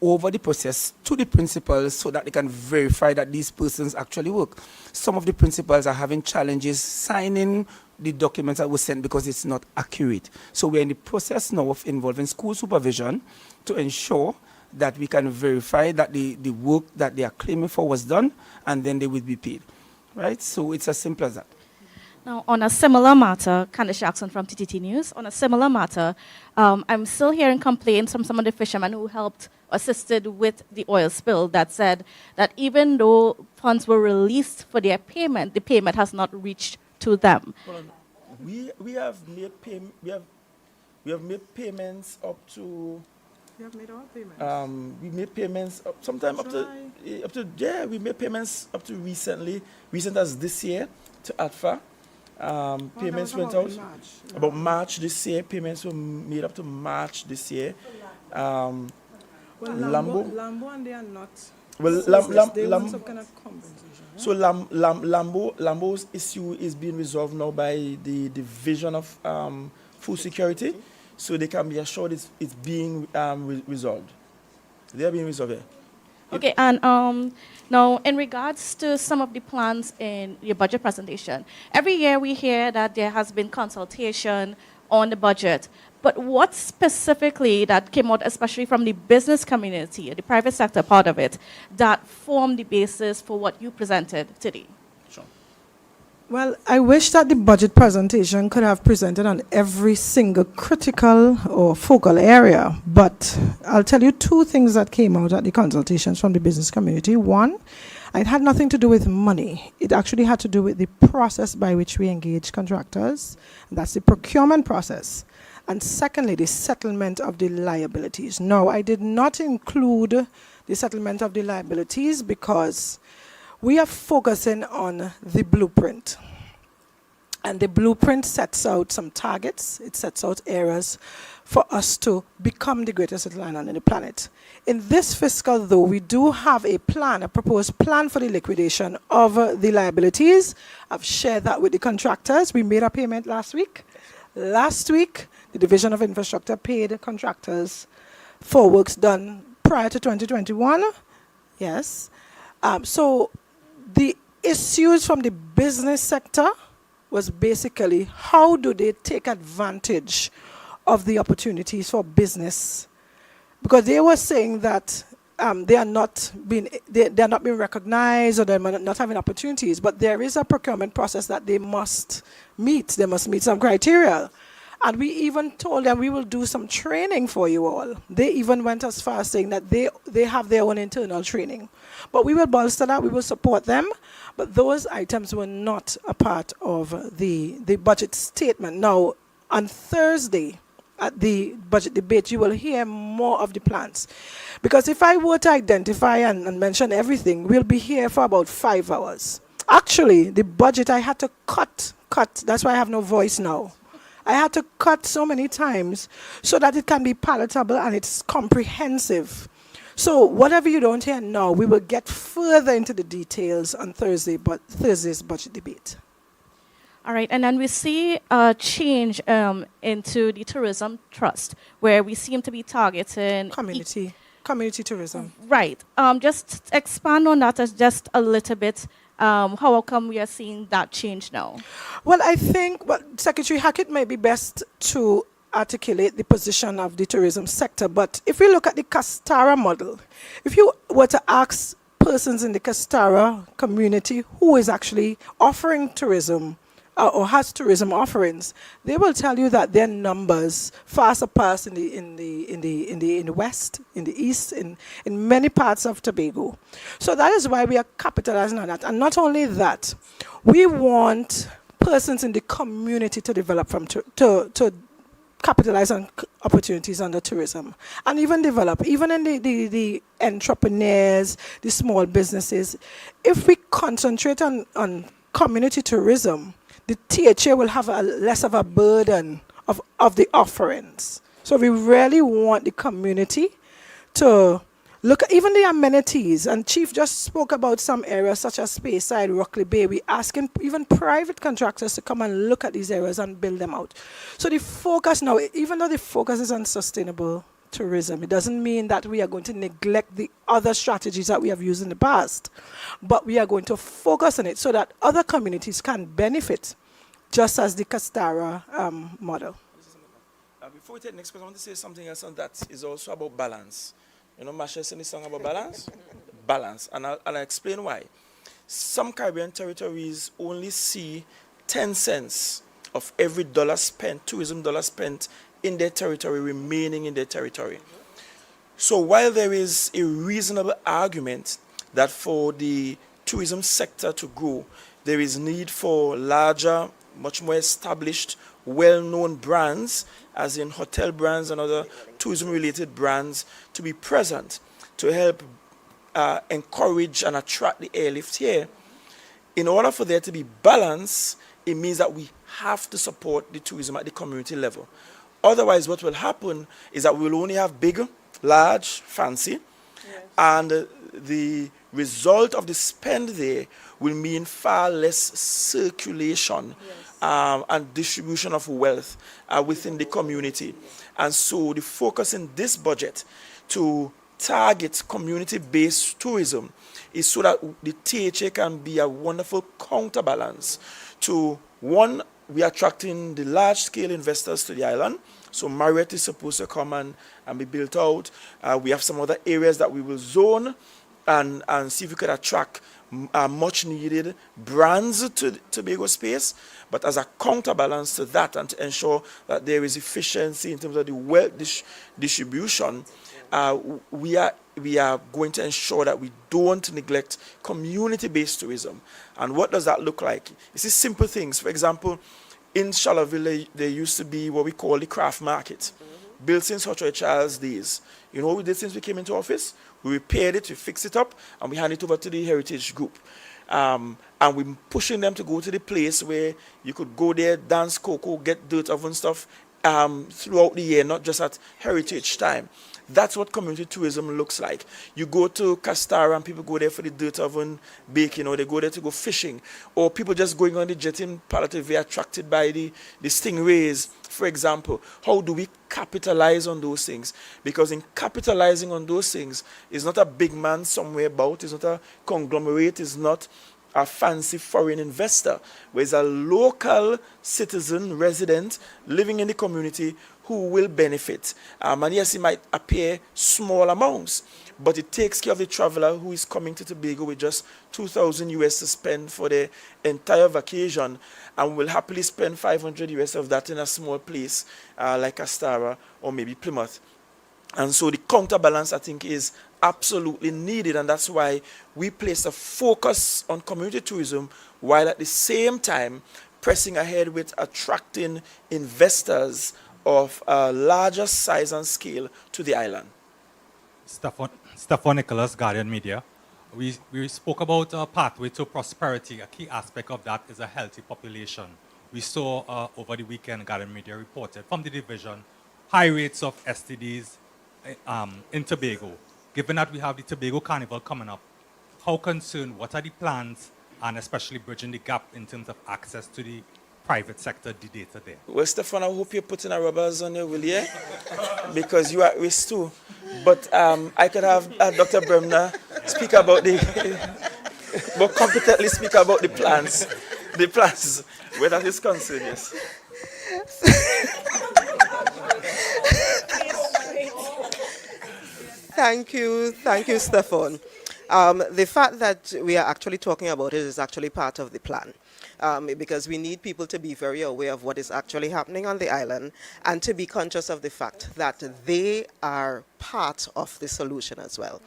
over the process to the principals so that they can verify that these persons actually work. Some of the principals are having challenges signing the documents that were sent because it's not accurate. So we're in the process now of involving school supervision to ensure that we can verify that the work that they are claiming for was done, and then they will be paid. Right? So it's as simple as that. Now, on a similar matter, Candice Jackson from TTT News, on a similar matter, I'm still hearing complaints from some of the fishermen who assisted with the oil spill that said that even though funds were released for their payment, the payment has not reached to them. Hold on. We have made payments up to. You have made all payments. We made payments sometime up to we made payments up to recent as this year to ATFA. Payments went out about March this year. Payments were made up to March this year. Well, Lambo and they are not. Well, they want some kind of compensation. Right? So Lambo's issue is being resolved now by the Division of Food Security, so they can be assured it's being resolved. They are being resolved. Yeah. Okay, and now in regards to some of the plans in your budget presentation, every year we hear that there has been consultation on the budget, but what specifically that came out, especially from the business community, the private sector part of it, that formed the basis for what you presented today? Sure. Well, I wish that the budget presentation could have presented on every single critical or focal area, but I'll tell you two things that came out at the consultations from the business community. One, it had nothing to do with money. It actually had to do with the process by which we engage contractors. That's the procurement process. And secondly, the settlement of the liabilities. No, I did not include the settlement of the liabilities because we are focusing on the blueprint. And the blueprint sets out some targets. It sets out areas for us to become the greatest settler island on the planet. In this fiscal, though, we do have a plan, a proposed plan for the liquidation of the liabilities. I've shared that with the contractors. We made a payment last week. Last week, the Division of Infrastructure paid contractors for works done prior to 2021. Yes. So the issues from the business sector was basically how do they take advantage of the opportunities for business, because they were saying that they are not being recognized or they're not having opportunities, but there is a procurement process that they must meet. They must meet some criteria. And we even told them we will do some training for you all. They even went as far as saying that they have their own internal training. But we will bolster that, we will support them. But those items were not a part of the budget statement. Now, on Thursday, at the budget debate, you will hear more of the plans. Because if I were to identify and mention everything, we'll be here for about 5 hours. Actually, the budget I had to cut. That's why I have no voice now. I had to cut so many times so that it can be palatable and it's comprehensive. So whatever you don't hear now, we will get further into the details on Thursday's budget debate. All right, and then we see a change into the tourism trust, where we seem to be targeting Community tourism. Right. Just expand on that as just a little bit. How come we are seeing that change now? Well, I think Secretary Hackett may be best to articulate the position of the tourism sector. But if we look at the Castara model, if you were to ask persons in the Castara community who is actually offering tourism or has tourism offerings, they will tell you that their numbers far surpass in the west, in the east, in many parts of Tobago. So that is why we are capitalizing on that. And not only that, we want persons in the community to develop to capitalize on opportunities under tourism and even develop, even in the entrepreneurs, the small businesses. If we concentrate on community tourism, the THA will have less of a burden of the offerings. So we really want the community to Look at even the amenities, and Chief just spoke about some areas such as Speyside, Rockley Bay. We're asking even private contractors to come and look at these areas and build them out. So the focus now, even though the focus is on sustainable tourism, it doesn't mean that we are going to neglect the other strategies that we have used in the past, but we are going to focus on it so that other communities can benefit, just as the Castara model. Before we take the next question, I want to say something else, and that is also about balance. You know, Masha sing the song about balance? Balance. And I'll explain why. Some Caribbean territories only see 10 cents of every dollar spent, tourism dollar spent in their territory remaining in their territory. So while there is a reasonable argument that for the tourism sector to grow, there is need for larger, much more established, well-known brands, as in hotel brands and other tourism-related brands, to be present to help encourage and attract the airlift here. In order for there to be balance, it means that we have to support the tourism at the community level. Otherwise, what will happen is that we will only have big, large, fancy, and the result of the spend there will mean far less circulation and distribution of wealth within the community. And so the focus in this budget to target community-based tourism is so that the THA can be a wonderful counterbalance to, one, we are attracting the large-scale investors to the island. So Marriott is supposed to come and be built out. We have some other areas that we will zone and see if we could attract much needed brands to Tobago space. But as a counterbalance to that and to ensure that there is efficiency in terms of the wealth distribution, we are going to ensure that we don't neglect community-based tourism. And what does that look like? You see simple things. For example, in Charlottesville, there used to be what we call the craft market, built since Hot Charles days. You know what we did since we came into office? We repaired it, we fixed it up, and we handed it over to the Heritage Group. And we're pushing them to go to the place where you could go there, dance cocoa, get dirt oven stuff throughout the year, not just at Heritage time. That's what community tourism looks like. You go to Castara and people go there for the dirt oven baking, or they go there to go fishing, or people just going on the jet in Palative attracted by the stingrays, for example. How do we capitalize on those things? Because in capitalizing on those things, it's not a big man somewhere about, it's not a conglomerate, it's not a fancy foreign investor, where it's a local citizen, resident, living in the community who will benefit. And yes, it might appear small amounts, but it takes care of the traveler who is coming to Tobago with just $2,000 US to spend for the entire vacation, and will happily spend $500 US of that in a small place like Castara or maybe Plymouth. And so the counterbalance, I think, is absolutely needed, and that's why we place a focus on community tourism while at the same time pressing ahead with attracting investors of a larger size and scale to the island. Stefan Nicholas, Guardian Media. We spoke about a pathway to prosperity. A key aspect of that is a healthy population. We saw over the weekend, Guardian Media reported from the division, high rates of STDs in Tobago. Given that we have the Tobago Carnival coming up, how concerned, what are the plans, and especially bridging the gap in terms of access to the private sector, the data there? Well, Stefan, I hope you're putting a rubbers on your will, yeah? Because you are at risk too. But I could have Dr. Bremner speak about more competently speak about the plans, where that is concerned, yes. Thank you, Stefan. The fact that we are actually talking about it is actually part of the plan. Because we need people to be very aware of what is actually happening on the island and to be conscious of the fact that they are part of the solution as well.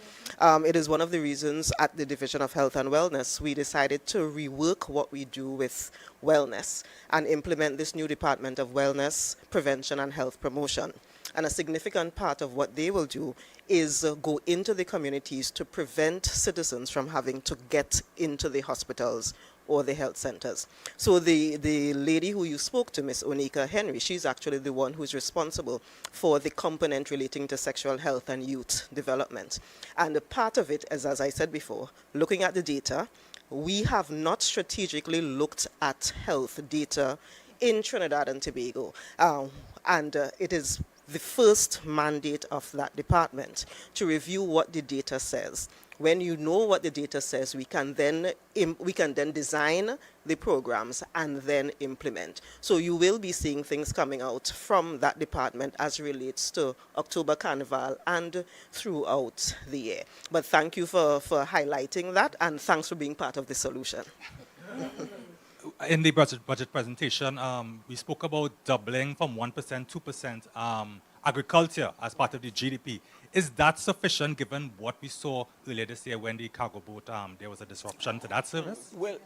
It is one of the reasons at the Division of Health and Wellness we decided to rework what we do with wellness and implement this new Department of Wellness, Prevention and Health Promotion. And a significant part of what they will do is go into the communities to prevent citizens from having to get into the hospitals or the health centers. So the lady who you spoke to, Miss Onika Henry, she's actually the one who's responsible for the component relating to sexual health and youth development. And a part of it is, as I said before, looking at the data. We have not strategically looked at health data in Trinidad and Tobago. It is the first mandate of that department to review what the data says. When you know what the data says, we can then design the programs and then implement. So you will be seeing things coming out from that department as relates to October Carnival and throughout the year. But thank you for highlighting that, and thanks for being part of the solution. In the budget presentation, we spoke about doubling from 1%, 2% agriculture as part of the GDP. Is that sufficient given what we saw earlier this year when the cargo boat, there was a disruption to that service? Well,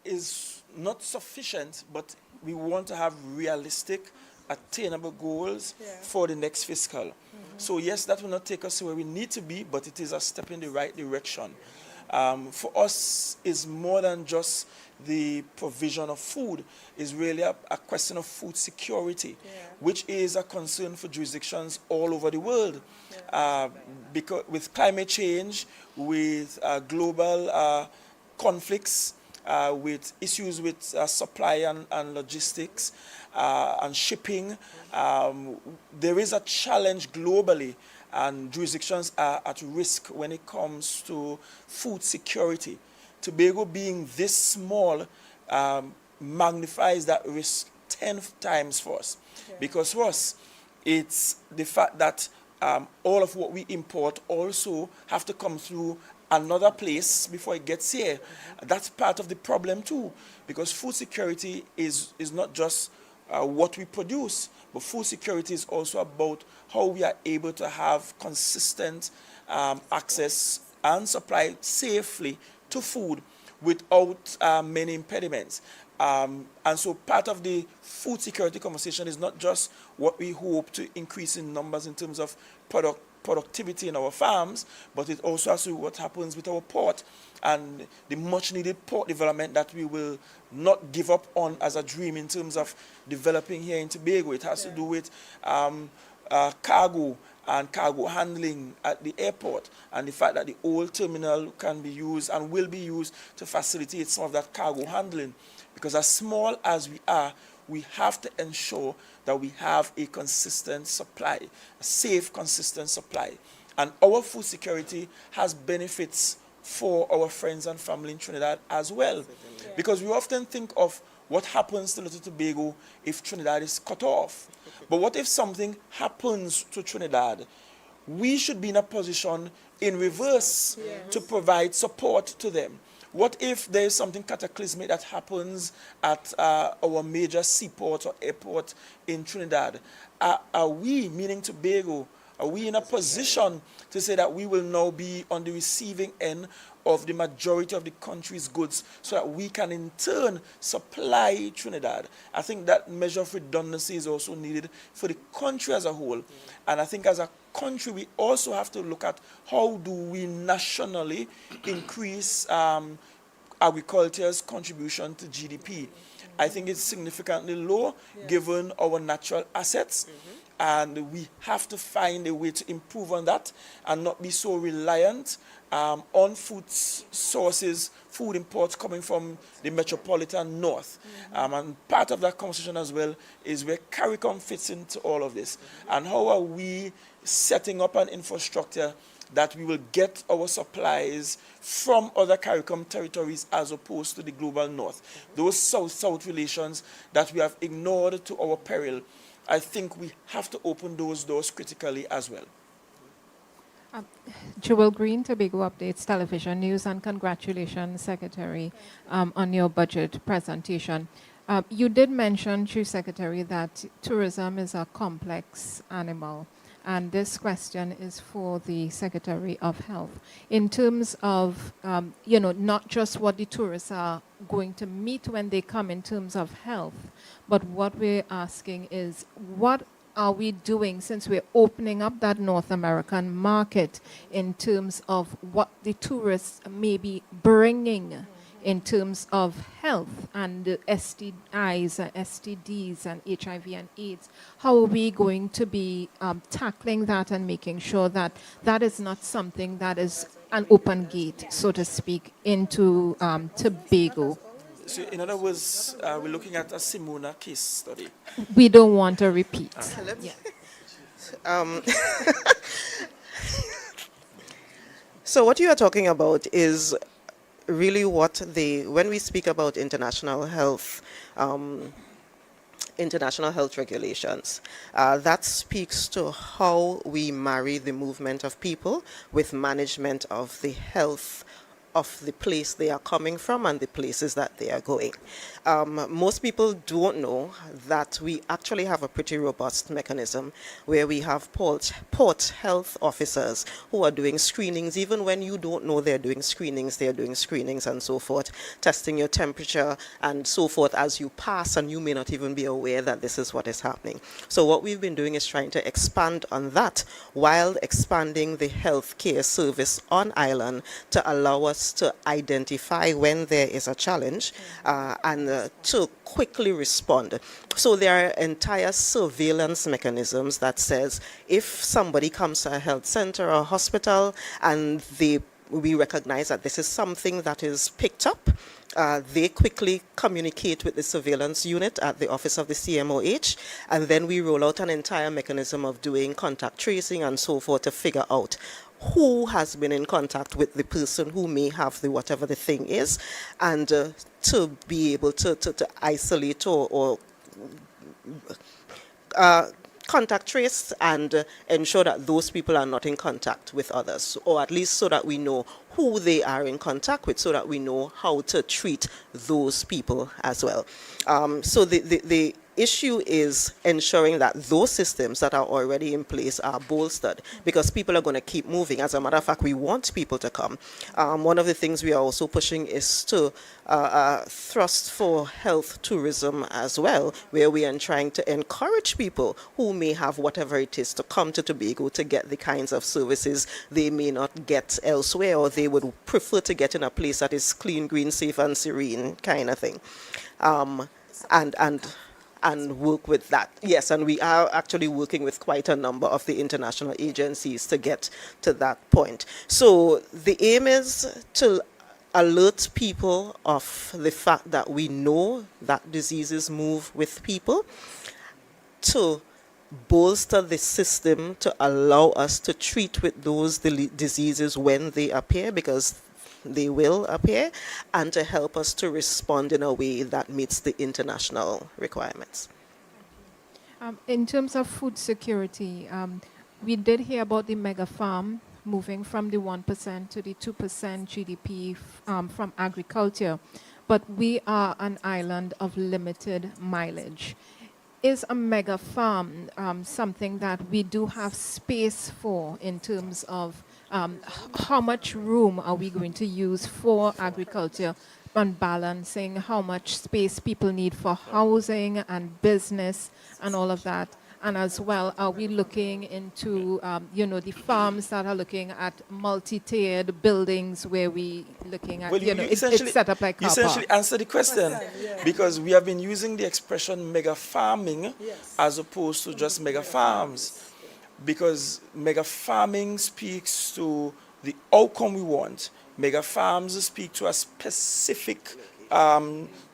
is not sufficient, but we want to have realistic, attainable goals for the next fiscal. So yes, that will not take us to where we need to be, but it is a step in the right direction. For us, it's more than just the provision of food. Is really a question of food security, which is a concern for jurisdictions all over the world. Because with climate change, with global conflicts, with issues with supply and logistics and shipping, there is a challenge globally, and jurisdictions are at risk when it comes to food security. Tobago being this small magnifies that risk 10 times for us. Because for us, it's the fact that all of what we import also have to come through another place before it gets here. That's part of the problem too, because food security is not just what we produce, but food security is also about how we are able to have consistent access and supply safely to food without many impediments. And so part of the food security conversation is not just what we hope to increase in numbers in terms of productivity in our farms, but it also has to do what happens with our port and the much needed port development that we will not give up on as a dream in terms of developing here in Tobago. It has to do with cargo and cargo handling at the airport, and the fact that the old terminal can be used and will be used to facilitate some of that cargo handling. Because as small as we are, we have to ensure that we have a consistent supply, a safe, consistent supply. And our food security has benefits for our friends and family in Trinidad as well. Because we often think of what happens to Little Tobago if Trinidad is cut off. But what if something happens to Trinidad? We should be in a position in reverse to provide support to them. What if there is something cataclysmic that happens at our major seaport or airport in Trinidad? Are we, meaning Tobago, are we in a position to say that we will now be on the receiving end of the majority of the country's goods so that we can in turn supply Trinidad? I think that measure of redundancy is also needed for the country as a whole. And I think as a country, we also have to look at how do we nationally increase agriculture's contribution to GDP. I think it's significantly low given our natural assets. And we have to find a way to improve on that and not be so reliant on food sources, food imports coming from the metropolitan north. And part of that conversation as well is where CARICOM fits into all of this. And how are we setting up an infrastructure that we will get our supplies from other CARICOM territories as opposed to the global north. Those south-south relations that we have ignored to our peril, I think we have to open those doors critically as well. Jewel Green, Tobago Updates Television News, and congratulations, Secretary, on your budget presentation. You did mention, Chief Secretary, that tourism is a complex animal, and this question is for the Secretary of Health. In terms of, not just what the tourists are going to meet when they come in terms of health, but what we're asking is what are we doing since we're opening up that North American market in terms of what the tourists may be bringing in terms of health and STIs, STDs, and HIV and AIDS? How are we going to be tackling that and making sure that that is not something that is an open gate, so to speak, into Tobago? So in other words, we're looking at a Simona case study. We don't want a repeat. Yeah. So what you are talking about is really what when we speak about international health regulations, that speaks to how we marry the movement of people with management of the health of the place they are coming from and the places that they are going. Most people don't know that we actually have a pretty robust mechanism where we have port health officers who are doing screenings. Even when you don't know they're doing screenings and so forth, testing your temperature and so forth as you pass, and you may not even be aware that this is what is happening. So what we've been doing is trying to expand on that while expanding the healthcare service on island to allow us to identify when there is a challenge and to quickly respond. So there are entire surveillance mechanisms that says if somebody comes to a health center or a hospital and we recognize that this is something that is picked up, they quickly communicate with the surveillance unit at the office of the CMOH, and then we roll out an entire mechanism of doing contact tracing and so forth to figure out who has been in contact with the person who may have the whatever the thing is, and to be able to isolate or contact trace and ensure that those people are not in contact with others, or at least so that we know who they are in contact with, so that we know how to treat those people as well. So the issue is ensuring that those systems that are already in place are bolstered, because people are going to keep moving. As a matter of fact, we want people to come. One of the things we are also pushing is to thrust for health tourism as well, where we are trying to encourage people who may have whatever it is to come to Tobago to get the kinds of services they may not get elsewhere, or they would prefer to get in a place that is clean, green, safe, and serene kind of thing. And work with that. Yes, and we are actually working with quite a number of the international agencies to get to that point. So the aim is to alert people of the fact that we know that diseases move with people, to bolster the system to allow us to treat with those diseases when they appear, because they will appear, and to help us to respond in a way that meets the international requirements. In terms of food security, we did hear about the mega farm moving from the 1% to the 2% GDP from agriculture, but we are an island of limited mileage. Is a mega farm something that we do have space for in terms of how much room are we going to use for agriculture, and balancing how much space people need for housing and business and all of that? And as well, are we looking into, the farms that are looking at multi-tiered buildings where we looking at, it's set up like car You essentially park? answer the question, because we have been using the expression mega farming as opposed to just mega farms, because mega farming speaks to the outcome we want. Mega farms speak to a specific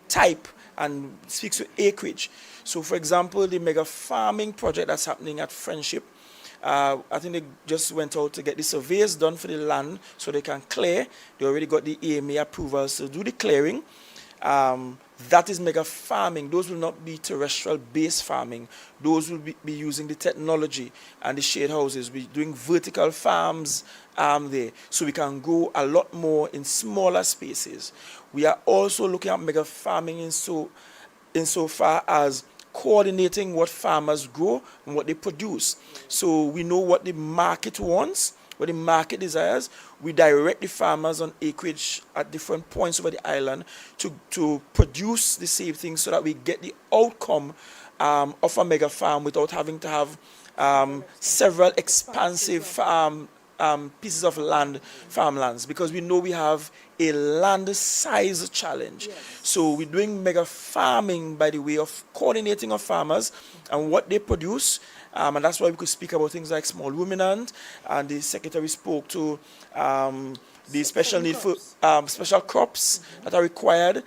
type and speaks to acreage. So, for example, the mega farming project that's happening at Friendship, I think they just went out to get the surveys done for the land so they can clear. They already got the AMA approvals to do the clearing. That is mega farming. Those will not be terrestrial-based farming. Those will be using the technology and the shade houses. We're doing vertical farms there, so we can grow a lot more in smaller spaces. We are also looking at mega farming insofar as coordinating what farmers grow and what they produce. So we know what the market wants, what the market desires. We direct the farmers on acreage at different points over the island to produce the same thing so that we get the outcome of a mega farm without having to have several expansive pieces of land, farmlands, because we know we have a land size challenge. So we're doing mega farming by the way of coordinating our farmers and what they produce. And that's why we could speak about things like small ruminant, and the secretary spoke to the special need for special crops that are required.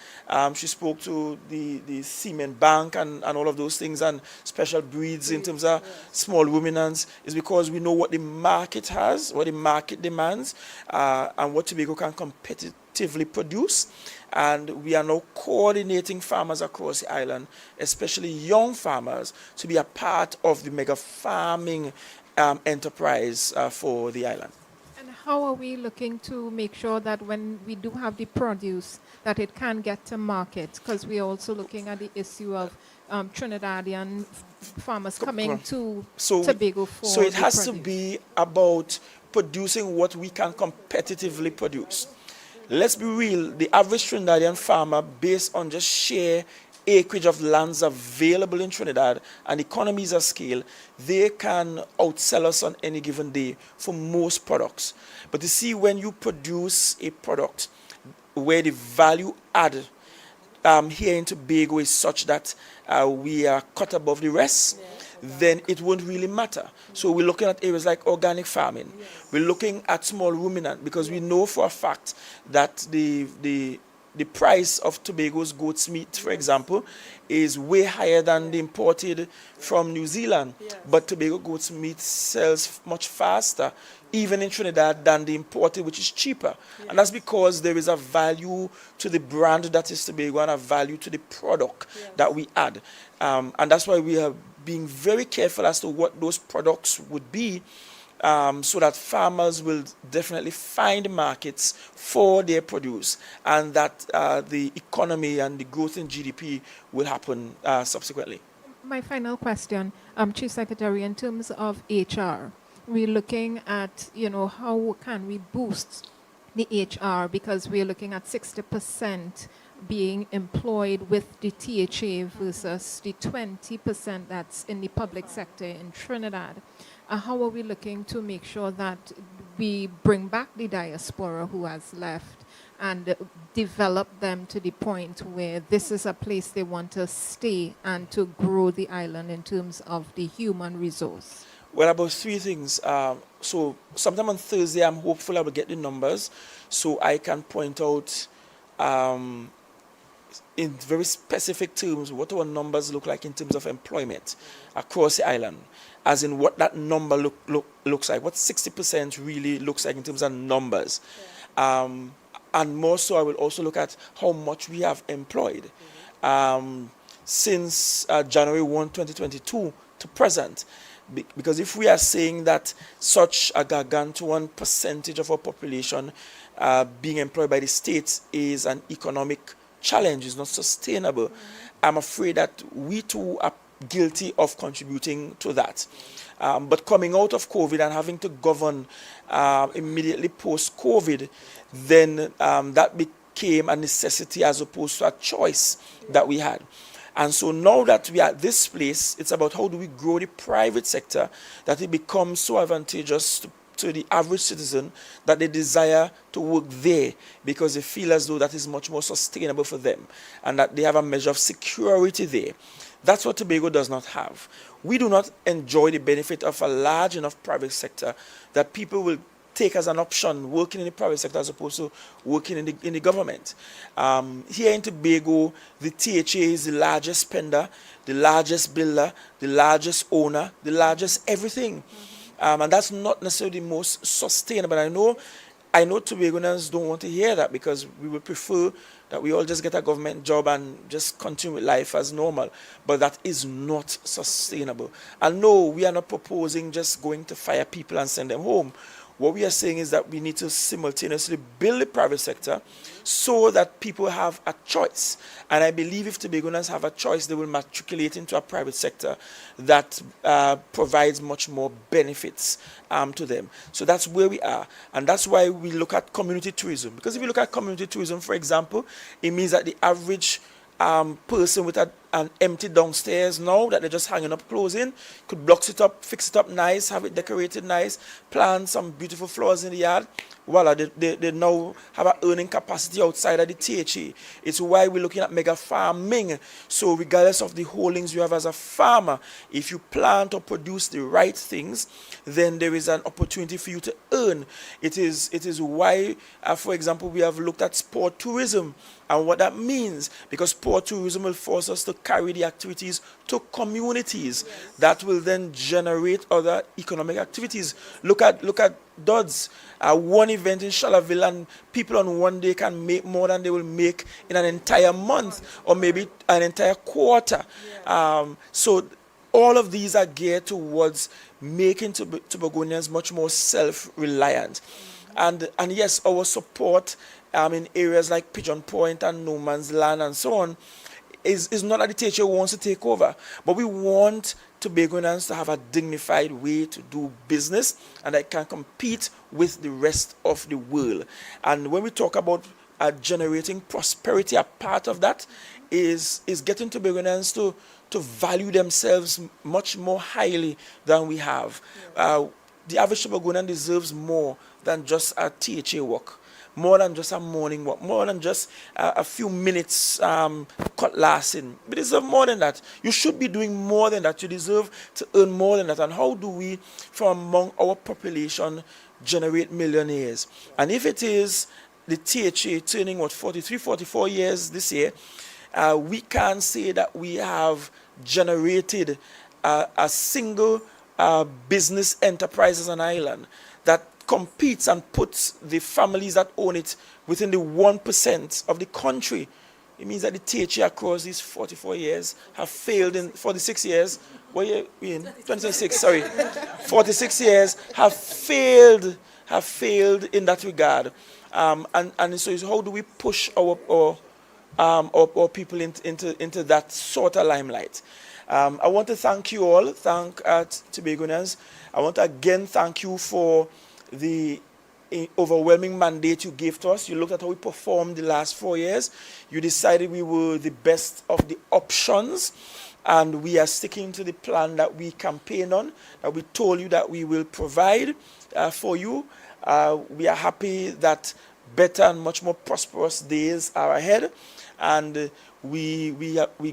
She spoke to the semen bank and all of those things, and special breeds in terms of small ruminants, is because we know what the market has, what the market demands, and what Tobago can competitively produce. And we are now coordinating farmers across the island, especially young farmers, to be a part of the mega farming enterprise for the island. And how are we looking to make sure that when we do have the produce, that it can get to market? Because we're also looking at the issue of Trinidadian farmers coming to Tobago for So it has to produce. be about producing what we can competitively produce. Let's be real, the average Trinidadian farmer, based on just sheer acreage of lands available in Trinidad and economies of scale, they can outsell us on any given day for most products. But you see, when you produce a product where the value add here in Tobago is such that we are cut above the rest, then it won't really matter. So we're looking at areas like organic farming. We're looking at small ruminant, because we know for a fact that the price of Tobago's goat's meat, for example, is way higher than the imported from New Zealand. But Tobago goat's meat sells much faster, even in Trinidad, than the imported, which is cheaper. And that's because there is a value to the brand that is Tobago and a value to the product that we add. And that's why we are being very careful as to what those products would be, so that farmers will definitely find markets for their produce, and that the economy and the growth in GDP will happen subsequently. My final question, Chief Secretary, in terms of HR, we're looking at, how can we boost the HR, because we're looking at 60% being employed with the THA versus the 20% that's in the public sector in Trinidad. How are we looking to make sure that we bring back the diaspora who has left and develop them to the point where this is a place they want to stay and to grow the island in terms of the human resource? Well, about three things. So sometime on Thursday, I'm hopeful I will get the numbers so I can point out in very specific terms what our numbers look like in terms of employment across the island, as in what that number looks like, what 60% really looks like in terms of numbers. And more so, I will also look at how much we have employed since January 1, 2022 to present. Because if we are saying that such a gargantuan percentage of our population being employed by the state is an economic challenge, is not sustainable, I'm afraid that we too are guilty of contributing to that. But coming out of COVID and having to govern immediately post-COVID, then that became a necessity as opposed to a choice that we had. And so now that we are at this place, it's about how do we grow the private sector that it becomes so advantageous to the average citizen that they desire to work there, because they feel as though that is much more sustainable for them and that they have a measure of security there. That's what Tobago does not have. We do not enjoy the benefit of a large enough private sector that people will take as an option working in the private sector as opposed to working in the government. Here in Tobago, the THA is the largest spender, the largest builder, the largest owner, the largest everything. And that's not necessarily the most sustainable. I know Tobagoans don't want to hear that, because we would prefer that we all just get a government job and just continue with life as normal. But that is not sustainable. And no, we are not proposing just going to fire people and send them home. What we are saying is that we need to simultaneously build the private sector so that people have a choice. And I believe if Tobagoans have a choice, they will matriculate into a private sector that provides much more benefits to them. So that's where we are. And that's why we look at community tourism. Because if you look at community tourism, for example, it means that the average person with an empty downstairs now that they're just hanging up clothes in. Could box it up, fix it up nice, have it decorated nice, plant some beautiful flowers in the yard. Voila, they now have an earning capacity outside of the THA. It's why we're looking at mega farming. So regardless of the holdings you have as a farmer, if you plant or produce the right things, then there is an opportunity for you to earn. It is why, for example, we have looked at sport tourism and what that means, because sport tourism will force us to carry the activities to communities that will then generate other economic activities. Look at Dodds, one event in Shallaville, and people on one day can make more than they will make in an entire month or maybe an entire quarter. So all of these are geared towards making Tobagonians much more self-reliant. And yes, our support in areas like Pigeon Point and No Man's Land and so on is not that the THA wants to take over, but we want Tobagonians to have a dignified way to do business and that can compete with the rest of the world. And when we talk about generating prosperity, a part of that is getting Tobagonians to value themselves much more highly than we have. The average Tobagonian deserves more than just a THA walk, more than just a morning walk, more than just a few minutes cutlassing. We deserve more than that. You should be doing more than that. You deserve to earn more than that. And how do we, from among our population, generate millionaires? And if it is the THA turning, 43, 44 years this year, we can say that we have generated a single business enterprise as an island that competes and puts the families that own it within the 1% of the country. It means that the THA across these 44 years have failed in 46 years. What year are we in? 26, sorry. 46 years have failed in that regard. And so how do we push our people into that sort of limelight? I want to thank you all, thank Tobagonians. I want to again thank you for the overwhelming mandate you gave to us. You looked at how we performed the last 4 years. You decided we were the best of the options, and we are sticking to the plan that we campaigned on, that we told you that we will provide for you. We are happy that better and much more prosperous days are ahead, and we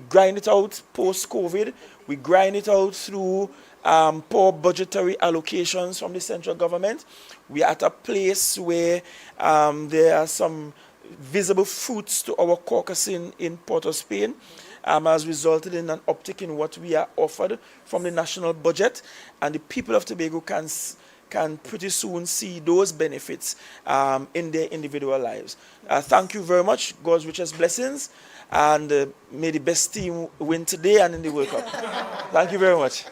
grind it out post-COVID. We grind it out through poor budgetary allocations from the central government. We are at a place where there are some visible fruits to our caucusing in Port of Spain, has resulted in an uptick in what we are offered from the national budget, and the people of Tobago can pretty soon see those benefits in their individual lives. Thank you very much. God's richest blessings, and may the best team win today and in the World Cup. Thank you very much.